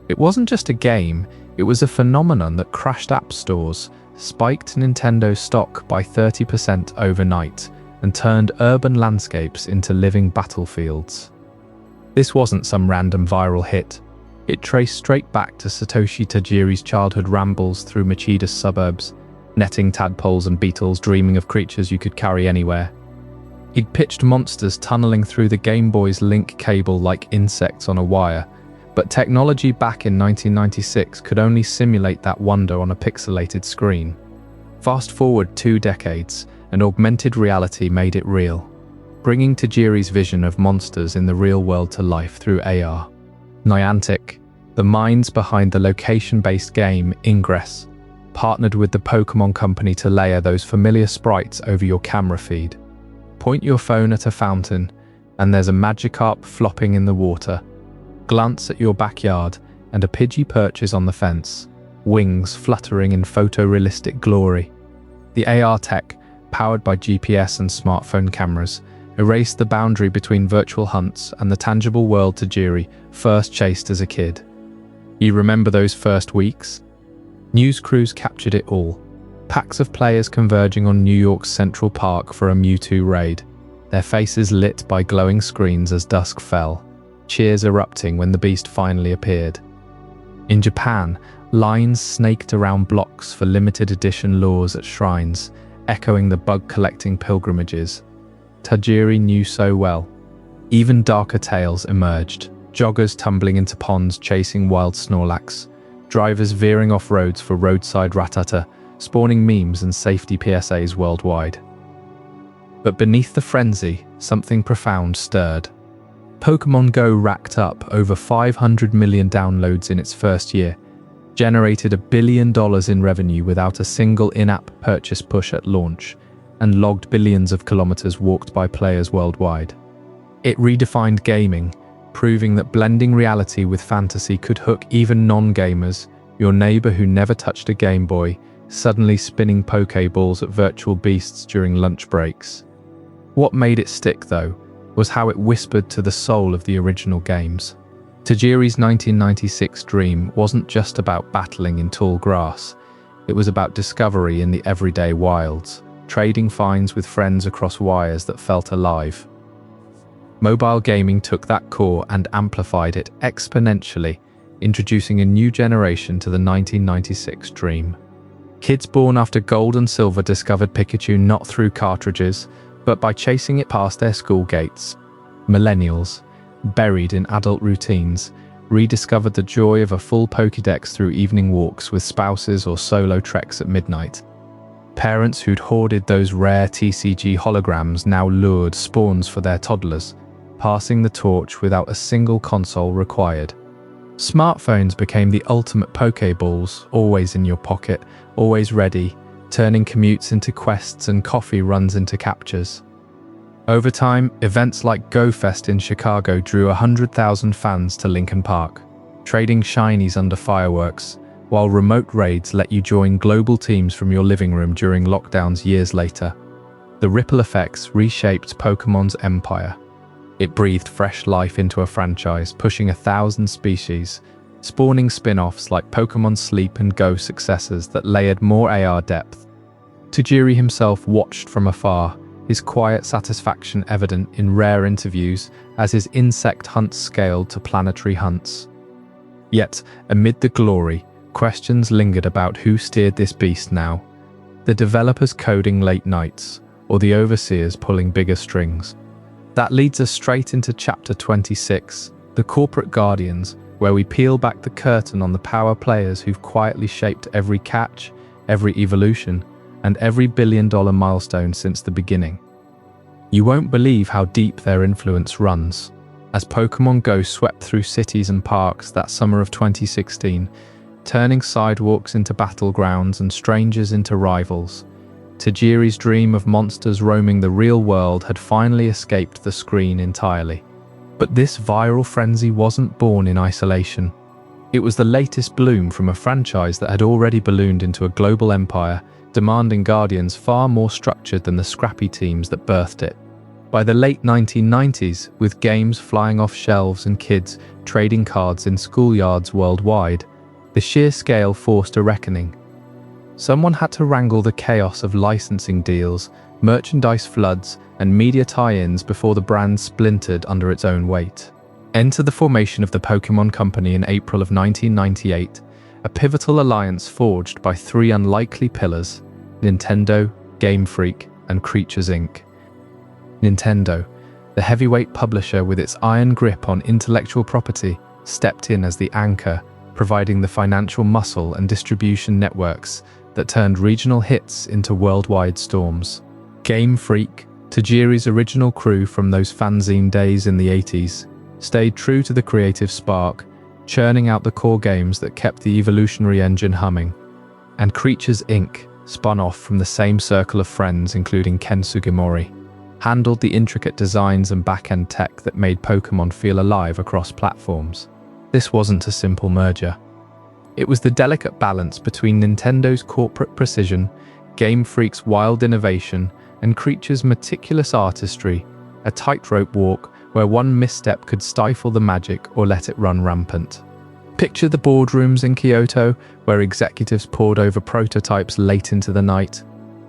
It wasn't just a game, it was a phenomenon that crashed app stores, spiked Nintendo stock by 30% overnight, and turned urban landscapes into living battlefields. This wasn't some random viral hit. It traced straight back to Satoshi Tajiri's childhood rambles through Machida's suburbs, netting tadpoles and beetles, dreaming of creatures you could carry anywhere. He'd pitched monsters tunneling through the Game Boy's link cable like insects on a wire, but technology back in 1996 could only simulate that wonder on a pixelated screen. Fast forward 2 decades, and augmented reality made it real, bringing Tajiri's vision of monsters in the real world to life through AR. Niantic, the minds behind the location-based game Ingress, partnered with the Pokémon company to layer those familiar sprites over your camera feed. Point your phone at a fountain, and there's a Magikarp flopping in the water. Glance at your backyard, and a Pidgey perches on the fence, wings fluttering in photorealistic glory. The AR tech, powered by GPS and smartphone cameras, erased the boundary between virtual hunts and the tangible world Tajiri first chased as a kid. You remember those first weeks? News crews captured it all. Packs of players converging on New York's Central Park for a Mewtwo raid, their faces lit by glowing screens as dusk fell, cheers erupting when the beast finally appeared. In Japan, lines snaked around blocks for limited edition lures at shrines, echoing the bug-collecting pilgrimages Tajiri knew so well. Even darker tales emerged, joggers tumbling into ponds chasing wild Snorlax, drivers veering off roads for roadside Rattata, spawning memes and safety PSAs worldwide. But beneath the frenzy, something profound stirred. Pokémon Go racked up over 500 million downloads in its first year, generated $1 billion in revenue without a single in-app purchase push at launch, and logged billions of kilometers walked by players worldwide. It redefined gaming, proving that blending reality with fantasy could hook even non-gamers, your neighbor who never touched a Game Boy, suddenly spinning Pokeballs at virtual beasts during lunch breaks. What made it stick, though, was how it whispered to the soul of the original games. Tajiri's 1996 dream wasn't just about battling in tall grass. It was about discovery in the everyday wilds, trading finds with friends across wires that felt alive. Mobile gaming took that core and amplified it exponentially, introducing a new generation to the 1996 dream. Kids born after Gold and Silver discovered Pikachu not through cartridges, but by chasing it past their school gates. Millennials, buried in adult routines, rediscovered the joy of a full Pokédex through evening walks with spouses or solo treks at midnight. Parents who'd hoarded those rare TCG holograms now lured spawns for their toddlers, passing the torch without a single console required. Smartphones became the ultimate Pokeballs, always in your pocket, always ready, turning commutes into quests and coffee runs into captures. Over time, events like GoFest in Chicago drew 100,000 fans to Lincoln Park, trading shinies under fireworks, while remote raids let you join global teams from your living room during lockdowns years later. The ripple effects reshaped Pokemon's empire. It breathed fresh life into a franchise, pushing 1,000 species, spawning spin-offs like Pokémon Sleep and Go successors that layered more AR depth. Tajiri himself watched from afar, his quiet satisfaction evident in rare interviews as his insect hunts scaled to planetary hunts. Yet, amid the glory, questions lingered about who steered this beast now. The developers coding late nights, or the overseers pulling bigger strings. That leads us straight into Chapter 26, The Corporate Guardians, where we peel back the curtain on the power players who've quietly shaped every catch, every evolution, and every billion-dollar milestone since the beginning. You won't believe how deep their influence runs. As Pokémon Go swept through cities and parks that summer of 2016, turning sidewalks into battlegrounds and strangers into rivals, Tajiri's dream of monsters roaming the real world had finally escaped the screen entirely. But this viral frenzy wasn't born in isolation. It was the latest bloom from a franchise that had already ballooned into a global empire, demanding guardians far more structured than the scrappy teams that birthed it. By the late 1990s, with games flying off shelves and kids trading cards in schoolyards worldwide, the sheer scale forced a reckoning. Someone had to wrangle the chaos of licensing deals, merchandise floods, and media tie-ins before the brand splintered under its own weight. Enter the formation of the Pokémon Company in April of 1998, a pivotal alliance forged by three unlikely pillars: Nintendo, Game Freak, and Creatures Inc. Nintendo, the heavyweight publisher with its iron grip on intellectual property, stepped in as the anchor, providing the financial muscle and distribution networks that turned regional hits into worldwide storms. Game Freak, Tajiri's original crew from those fanzine days in the 80s, stayed true to the creative spark, churning out the core games that kept the evolutionary engine humming. And Creatures Inc., spun off from the same circle of friends including Ken Sugimori, handled the intricate designs and back-end tech that made Pokémon feel alive across platforms. This wasn't a simple merger. It was the delicate balance between Nintendo's corporate precision, Game Freak's wild innovation, and Creatures' meticulous artistry, a tightrope walk where one misstep could stifle the magic or let it run rampant. Picture the boardrooms in Kyoto, where executives pored over prototypes late into the night.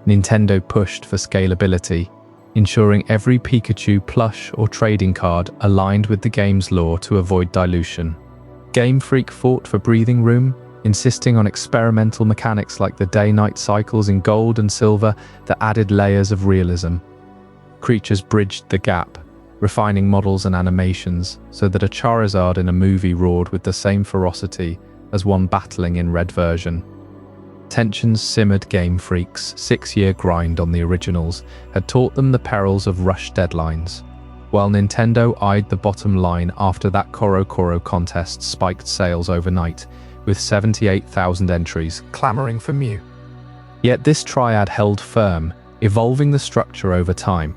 Nintendo pushed for scalability, ensuring every Pikachu plush or trading card aligned with the game's lore to avoid dilution. Game Freak fought for breathing room, insisting on experimental mechanics like the day-night cycles in gold and silver that added layers of realism. Creatures bridged the gap, refining models and animations so that a Charizard in a movie roared with the same ferocity as one battling in red version. Tensions simmered. Game Freak's 6-year grind on the originals had taught them the perils of rush deadlines, while Nintendo eyed the bottom line after that Koro contest spiked sales overnight, with 78,000 entries clamoring for Mew. Yet this triad held firm, evolving the structure over time.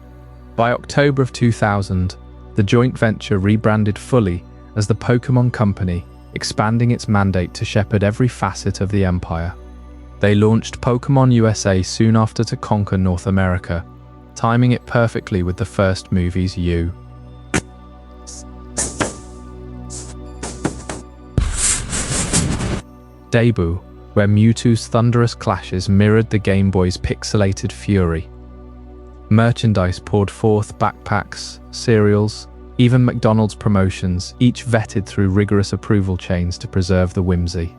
By October of 2000, the joint venture rebranded fully as the Pokémon Company, expanding its mandate to shepherd every facet of the empire. They launched Pokémon USA soon after to conquer North America, timing it perfectly with the first movie's U. Debut, where Mewtwo's thunderous clashes mirrored the Game Boy's pixelated fury. Merchandise poured forth: backpacks, cereals, even McDonald's promotions, each vetted through rigorous approval chains to preserve the whimsy.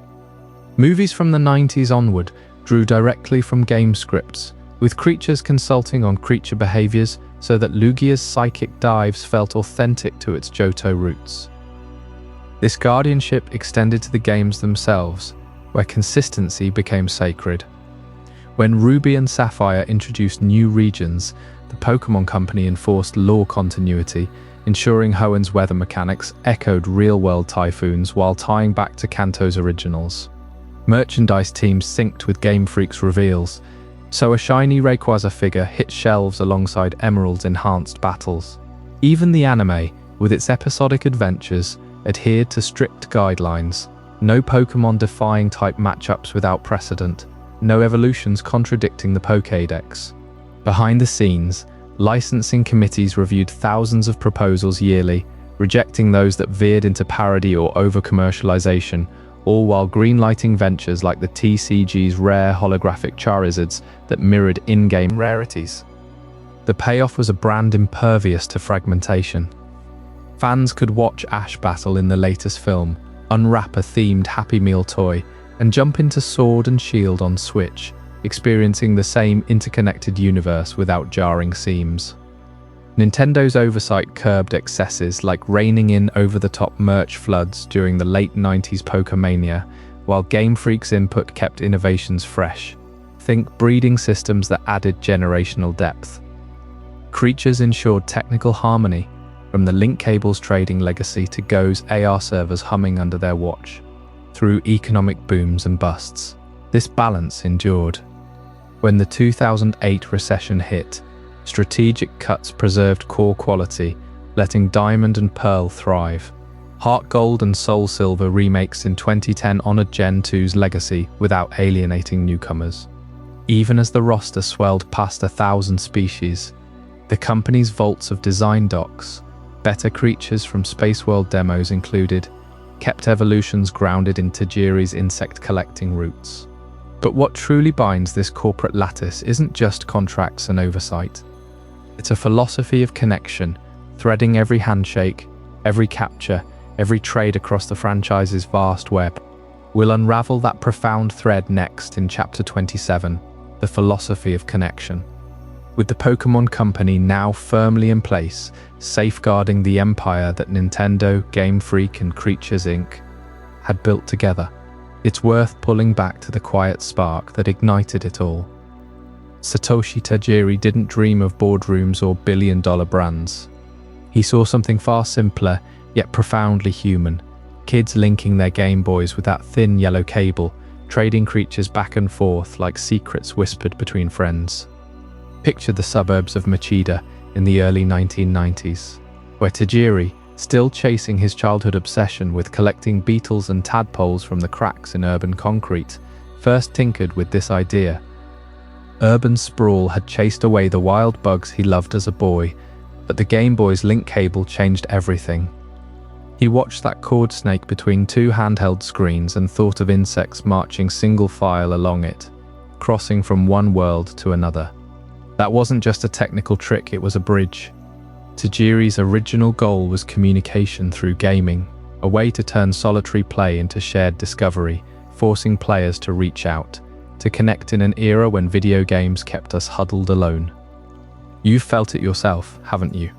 Movies from the 90s onward drew directly from game scripts, with Creatures consulting on creature behaviors so that Lugia's psychic dives felt authentic to its Johto roots. This guardianship extended to the games themselves, where consistency became sacred. When Ruby and Sapphire introduced new regions, the Pokémon Company enforced lore continuity, ensuring Hoenn's weather mechanics echoed real-world typhoons while tying back to Kanto's originals. Merchandise teams synced with Game Freak's reveals, so a shiny Rayquaza figure hit shelves alongside Emerald's enhanced battles. Even the anime, with its episodic adventures, adhered to strict guidelines. No Pokémon-defying type matchups without precedent, no evolutions contradicting the Pokédex. Behind the scenes, Licensing committees reviewed thousands of proposals yearly, rejecting those that veered into parody or over-commercialization, all while greenlighting ventures like the TCG's rare holographic Charizards that mirrored in-game rarities. The payoff was a brand impervious to fragmentation. Fans could watch Ash battle in the latest film, unwrap a themed Happy Meal toy, and jump into Sword and Shield on Switch, experiencing the same interconnected universe without jarring seams. Nintendo's oversight curbed excesses like reining in over-the-top merch floods during the late 90s Pokémania, while Game Freak's input kept innovations fresh. Think breeding systems that added generational depth. Creatures ensured technical harmony, from the link cable's trading legacy to Go's AR servers humming under their watch. Through economic booms and busts, this balance endured. When the 2008 recession hit, strategic cuts preserved core quality, letting Diamond and Pearl thrive. Heart Gold and Soul Silver remakes in 2010 honored Gen 2's legacy without alienating newcomers. Even as the roster swelled past 1,000 species, the company's vaults of design docs, better creatures from Space World demos included, kept evolutions grounded in Tajiri's insect collecting roots. But what truly binds this corporate lattice isn't just contracts and oversight. It's a philosophy of connection, threading every handshake, every capture, every trade across the franchise's vast web. We'll unravel that profound thread next in Chapter 27, The Philosophy of Connection. With the Pokémon Company now firmly in place, safeguarding the empire that Nintendo, Game Freak, and Creatures Inc. had built together, it's worth pulling back to the quiet spark that ignited it all. Satoshi Tajiri didn't dream of boardrooms or billion-dollar brands. He saw something far simpler, yet profoundly human. Kids linking their Game Boys with that thin yellow cable, trading creatures back and forth like secrets whispered between friends. Picture the suburbs of Machida in the early 1990s, where Tajiri, still chasing his childhood obsession with collecting beetles and tadpoles from the cracks in urban concrete, first tinkered with this idea. Urban sprawl had chased away the wild bugs he loved as a boy, but the Game Boy's link cable changed everything. He watched that cord snake between two handheld screens and thought of insects marching single file along it, crossing from one world to another. That wasn't just a technical trick, it was a bridge. Tajiri's original goal was communication through gaming, a way to turn solitary play into shared discovery, forcing players to reach out, to connect in an era when video games kept us huddled alone. You've felt it yourself, haven't you?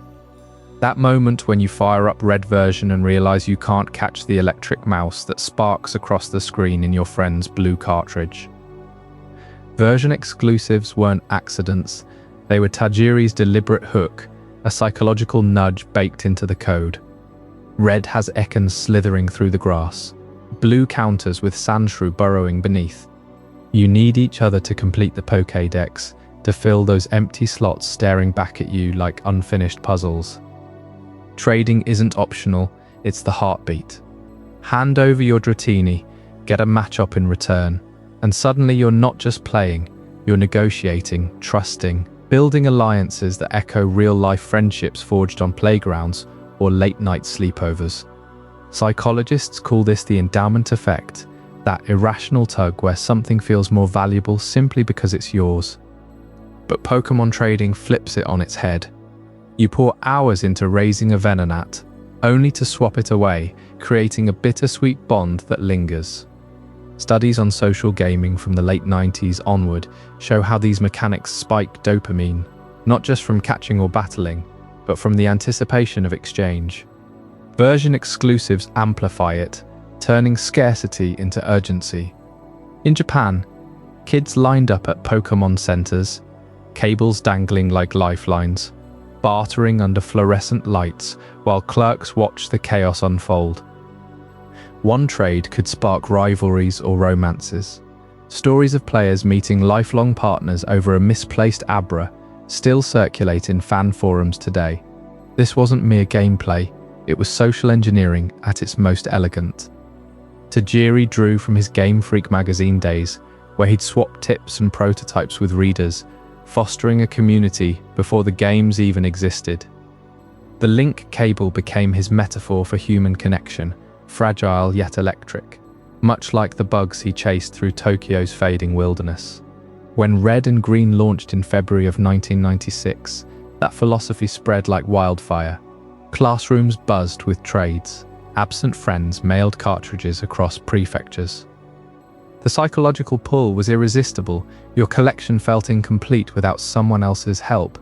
That moment when you fire up Red version and realize you can't catch the electric mouse that sparks across the screen in your friend's blue cartridge. Version exclusives weren't accidents, they were Tajiri's deliberate hook, a psychological nudge baked into the code. Red has Ekans slithering through the grass, blue counters with Sandshrew burrowing beneath. You need each other to complete the Pokédex, to fill those empty slots staring back at you like unfinished puzzles. Trading isn't optional, it's the heartbeat. Hand over your Dratini, get a match-up in return, and suddenly you're not just playing, you're negotiating, trusting, building alliances that echo real-life friendships forged on playgrounds or late-night sleepovers. Psychologists call this the endowment effect, that irrational tug where something feels more valuable simply because it's yours. But Pokémon trading flips it on its head. You pour hours into raising a Venonat, only to swap it away, creating a bittersweet bond that lingers. Studies on social gaming from the late 90s onward show how these mechanics spike dopamine, not just from catching or battling, but from the anticipation of exchange. Version exclusives amplify it, turning scarcity into urgency. In Japan, kids lined up at Pokémon centers, cables dangling like lifelines, bartering under fluorescent lights while clerks watched the chaos unfold. One trade could spark rivalries or romances. Stories of players meeting lifelong partners over a misplaced Abra still circulate in fan forums today. This wasn't mere gameplay, it was social engineering at its most elegant. Tajiri drew from his Game Freak magazine days, where he'd swap tips and prototypes with readers, fostering a community before the games even existed. The link cable became his metaphor for human connection, fragile yet electric, much like the bugs he chased through Tokyo's fading wilderness. When Red and Green launched in February of 1996, that philosophy spread like wildfire. Classrooms buzzed with trades. Absent friends mailed cartridges across prefectures. The psychological pull was irresistible. Your collection felt incomplete without someone else's help,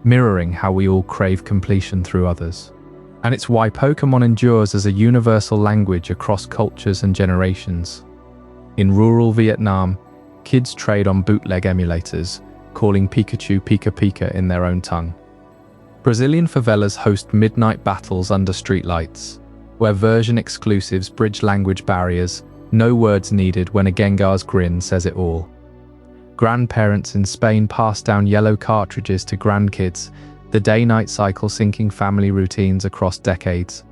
mirroring how we all crave completion through others. And it's why Pokémon endures as a universal language across cultures and generations. In rural Vietnam, kids trade on bootleg emulators, calling Pikachu Pika Pika in their own tongue. Brazilian favelas host midnight battles under streetlights, where version exclusives bridge language barriers, no words needed when a Gengar's grin says it all. Grandparents in Spain pass down yellow cartridges to grandkids, the day-night cycle syncing family routines across decades.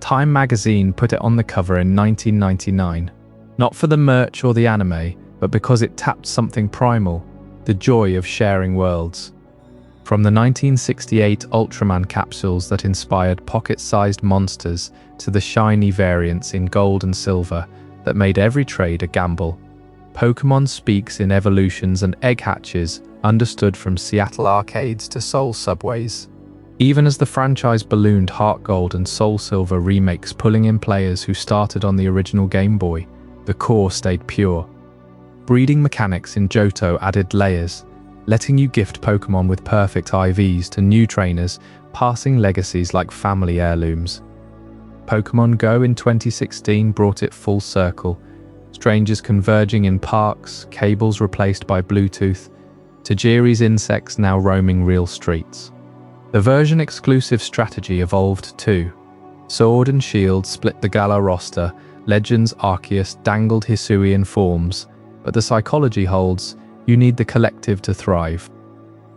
Time magazine put it on the cover in 1999, not for the merch or the anime, but because it tapped something primal, the joy of sharing worlds. From the 1968 Ultraman capsules that inspired pocket-sized monsters to the shiny variants in gold and silver that made every trade a gamble, Pokémon speaks in evolutions and egg hatches understood from Seattle arcades to Seoul subways. Even as the franchise ballooned, Heart Gold and Soul Silver remakes pulling in players who started on the original Game Boy, the core stayed pure. Breeding mechanics in Johto added layers, letting you gift Pokémon with perfect IVs to new trainers, passing legacies like family heirlooms. Pokémon Go in 2016 brought it full circle, strangers converging in parks, cables replaced by Bluetooth, Tajiri's insects now roaming real streets. The version-exclusive strategy evolved too. Sword and Shield split the Galar roster, Legends Arceus dangled Hisuian forms, but the psychology holds, you need the collective to thrive.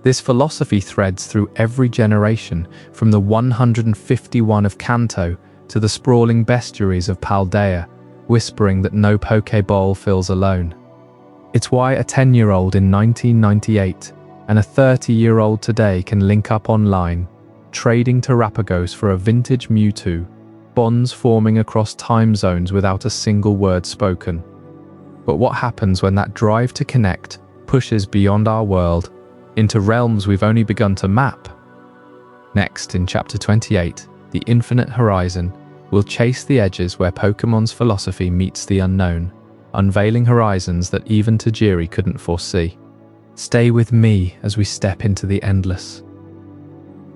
This philosophy threads through every generation, from the 151 of Kanto to the sprawling bestiaries of Paldean, whispering that no Pokeball feels alone. It's why a 10-year-old in 1998 and a 30-year-old today can link up online, trading Terrapagos for a vintage Mewtwo, bonds forming across time zones without a single word spoken. But what happens when that drive to connect pushes beyond our world into realms we've only begun to map? Next, in Chapter 28, The Infinite Horizon, we'll chase the edges where Pokémon's philosophy meets the unknown, unveiling horizons that even Tajiri couldn't foresee. Stay with me as we step into the endless.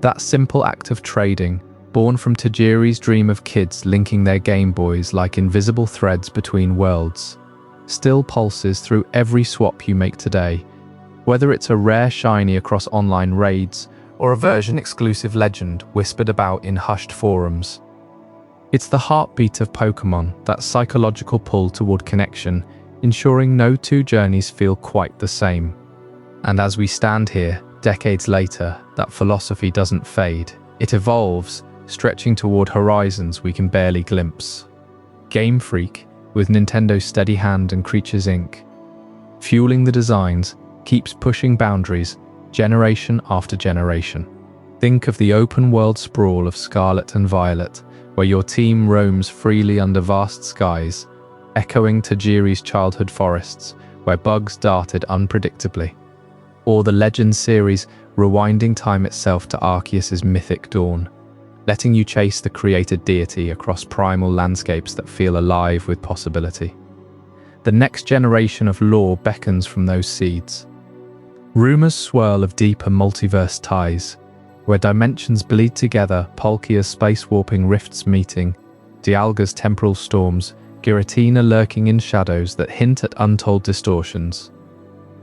That simple act of trading, born from Tajiri's dream of kids linking their Game Boys like invisible threads between worlds, still pulses through every swap you make today, whether it's a rare shiny across online raids or a version-exclusive legend whispered about in hushed forums. It's the heartbeat of Pokémon, that psychological pull toward connection, ensuring no two journeys feel quite the same. And as we stand here, decades later, that philosophy doesn't fade. It evolves, stretching toward horizons we can barely glimpse. Game Freak, with Nintendo's steady hand and Creatures Inc., fueling the designs, keeps pushing boundaries, generation after generation. Think of the open-world sprawl of Scarlet and Violet, where your team roams freely under vast skies, echoing Tajiri's childhood forests, where bugs darted unpredictably. Or the Legends series, rewinding time itself to Arceus' mythic dawn, letting you chase the created deity across primal landscapes that feel alive with possibility. The next generation of lore beckons from those seeds. Rumors swirl of deeper multiverse ties, where dimensions bleed together, Palkia's space-warping rifts meeting, Dialga's temporal storms, Giratina lurking in shadows that hint at untold distortions.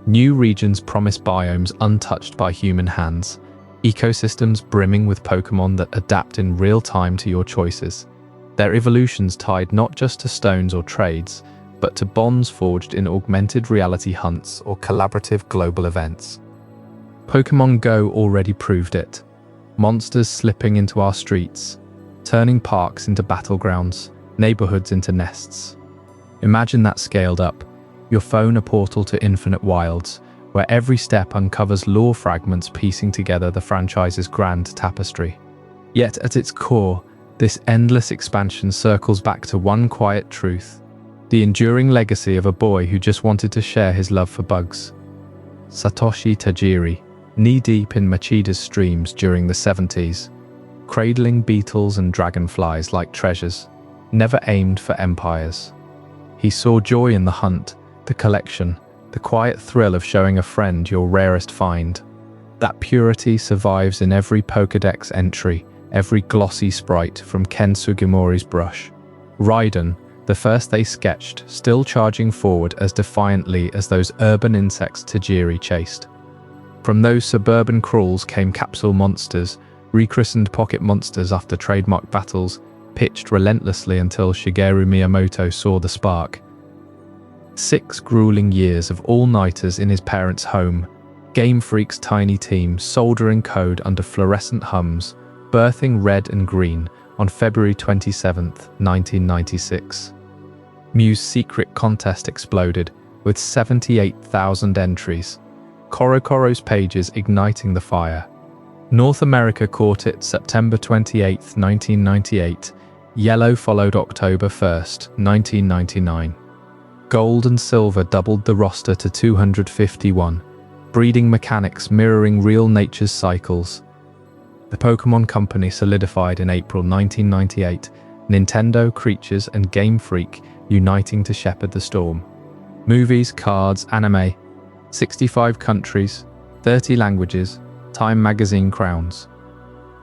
New regions promise biomes untouched by human hands, ecosystems brimming with Pokémon that adapt in real time to your choices. Their evolutions tied not just to stones or trades, but to bonds forged in augmented reality hunts or collaborative global events. Pokémon Go already proved it. Monsters slipping into our streets, turning parks into battlegrounds, neighborhoods into nests. Imagine that scaled up, your phone a portal to infinite wilds, where every step uncovers lore fragments piecing together the franchise's grand tapestry. Yet at its core, this endless expansion circles back to one quiet truth: the enduring legacy of a boy who just wanted to share his love for bugs. Satoshi Tajiri, knee-deep in Machida's streams during the 70s, cradling beetles and dragonflies like treasures, never aimed for empires. He saw joy in the hunt, the collection, the quiet thrill of showing a friend your rarest find. That purity survives in every Pokédex entry, every glossy sprite from Ken Sugimori's brush. Rhydon, the first they sketched, still charging forward as defiantly as those urban insects Tajiri chased. From those suburban crawls came Capsule Monsters, rechristened Pocket Monsters after trademark battles, pitched relentlessly until Shigeru Miyamoto saw the spark. 6 grueling years of all-nighters in his parents' home, Game Freak's tiny team soldering code under fluorescent hums, birthing Red and Green on February 27, 1996. Mew's secret contest exploded, with 78,000 entries, Korokoro's pages igniting the fire. North America caught it September 28, 1998, Yellow followed October 1, 1999. Gold and Silver doubled the roster to 251, breeding mechanics mirroring real nature's cycles. The Pokémon Company solidified in April 1998, Nintendo, Creatures, and Game Freak uniting to shepherd the storm. Movies, cards, anime, 65 countries, 30 languages, Time Magazine crowns.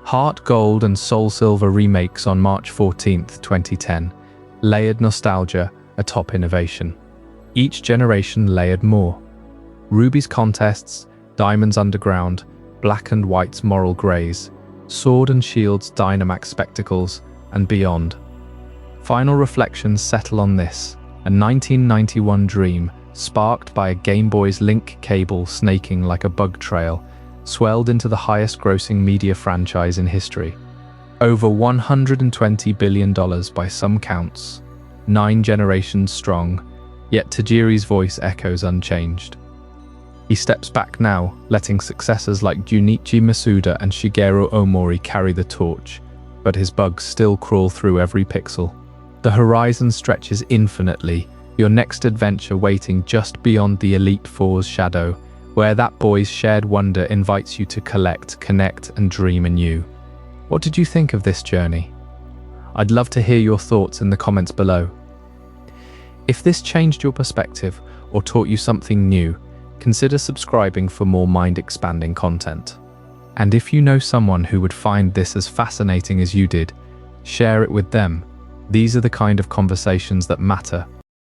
Heart Gold and Soul Silver remakes on March 14, 2010, layered nostalgia atop innovation. Each generation layered more. Ruby's contests, Diamond's Underground, Black and White's Moral Greys, Sword and Shield's Dynamax spectacles, and beyond. Final reflections settle on this, a 1991 dream sparked by a Game Boy's link cable snaking like a bug trail, swelled into the highest-grossing media franchise in history. Over $120 billion by some counts, 9 generations strong, yet Tajiri's voice echoes unchanged. He steps back now, letting successors like Junichi Masuda and Shigeru Omori carry the torch, but his bugs still crawl through every pixel. The horizon stretches infinitely, your next adventure waiting just beyond the Elite Four's shadow, where that boy's shared wonder invites you to collect, connect, and dream anew. What did you think of this journey? I'd love to hear your thoughts in the comments below. If this changed your perspective or taught you something new, consider subscribing for more mind-expanding content. And if you know someone who would find this as fascinating as you did, share it with them. These are the kind of conversations that matter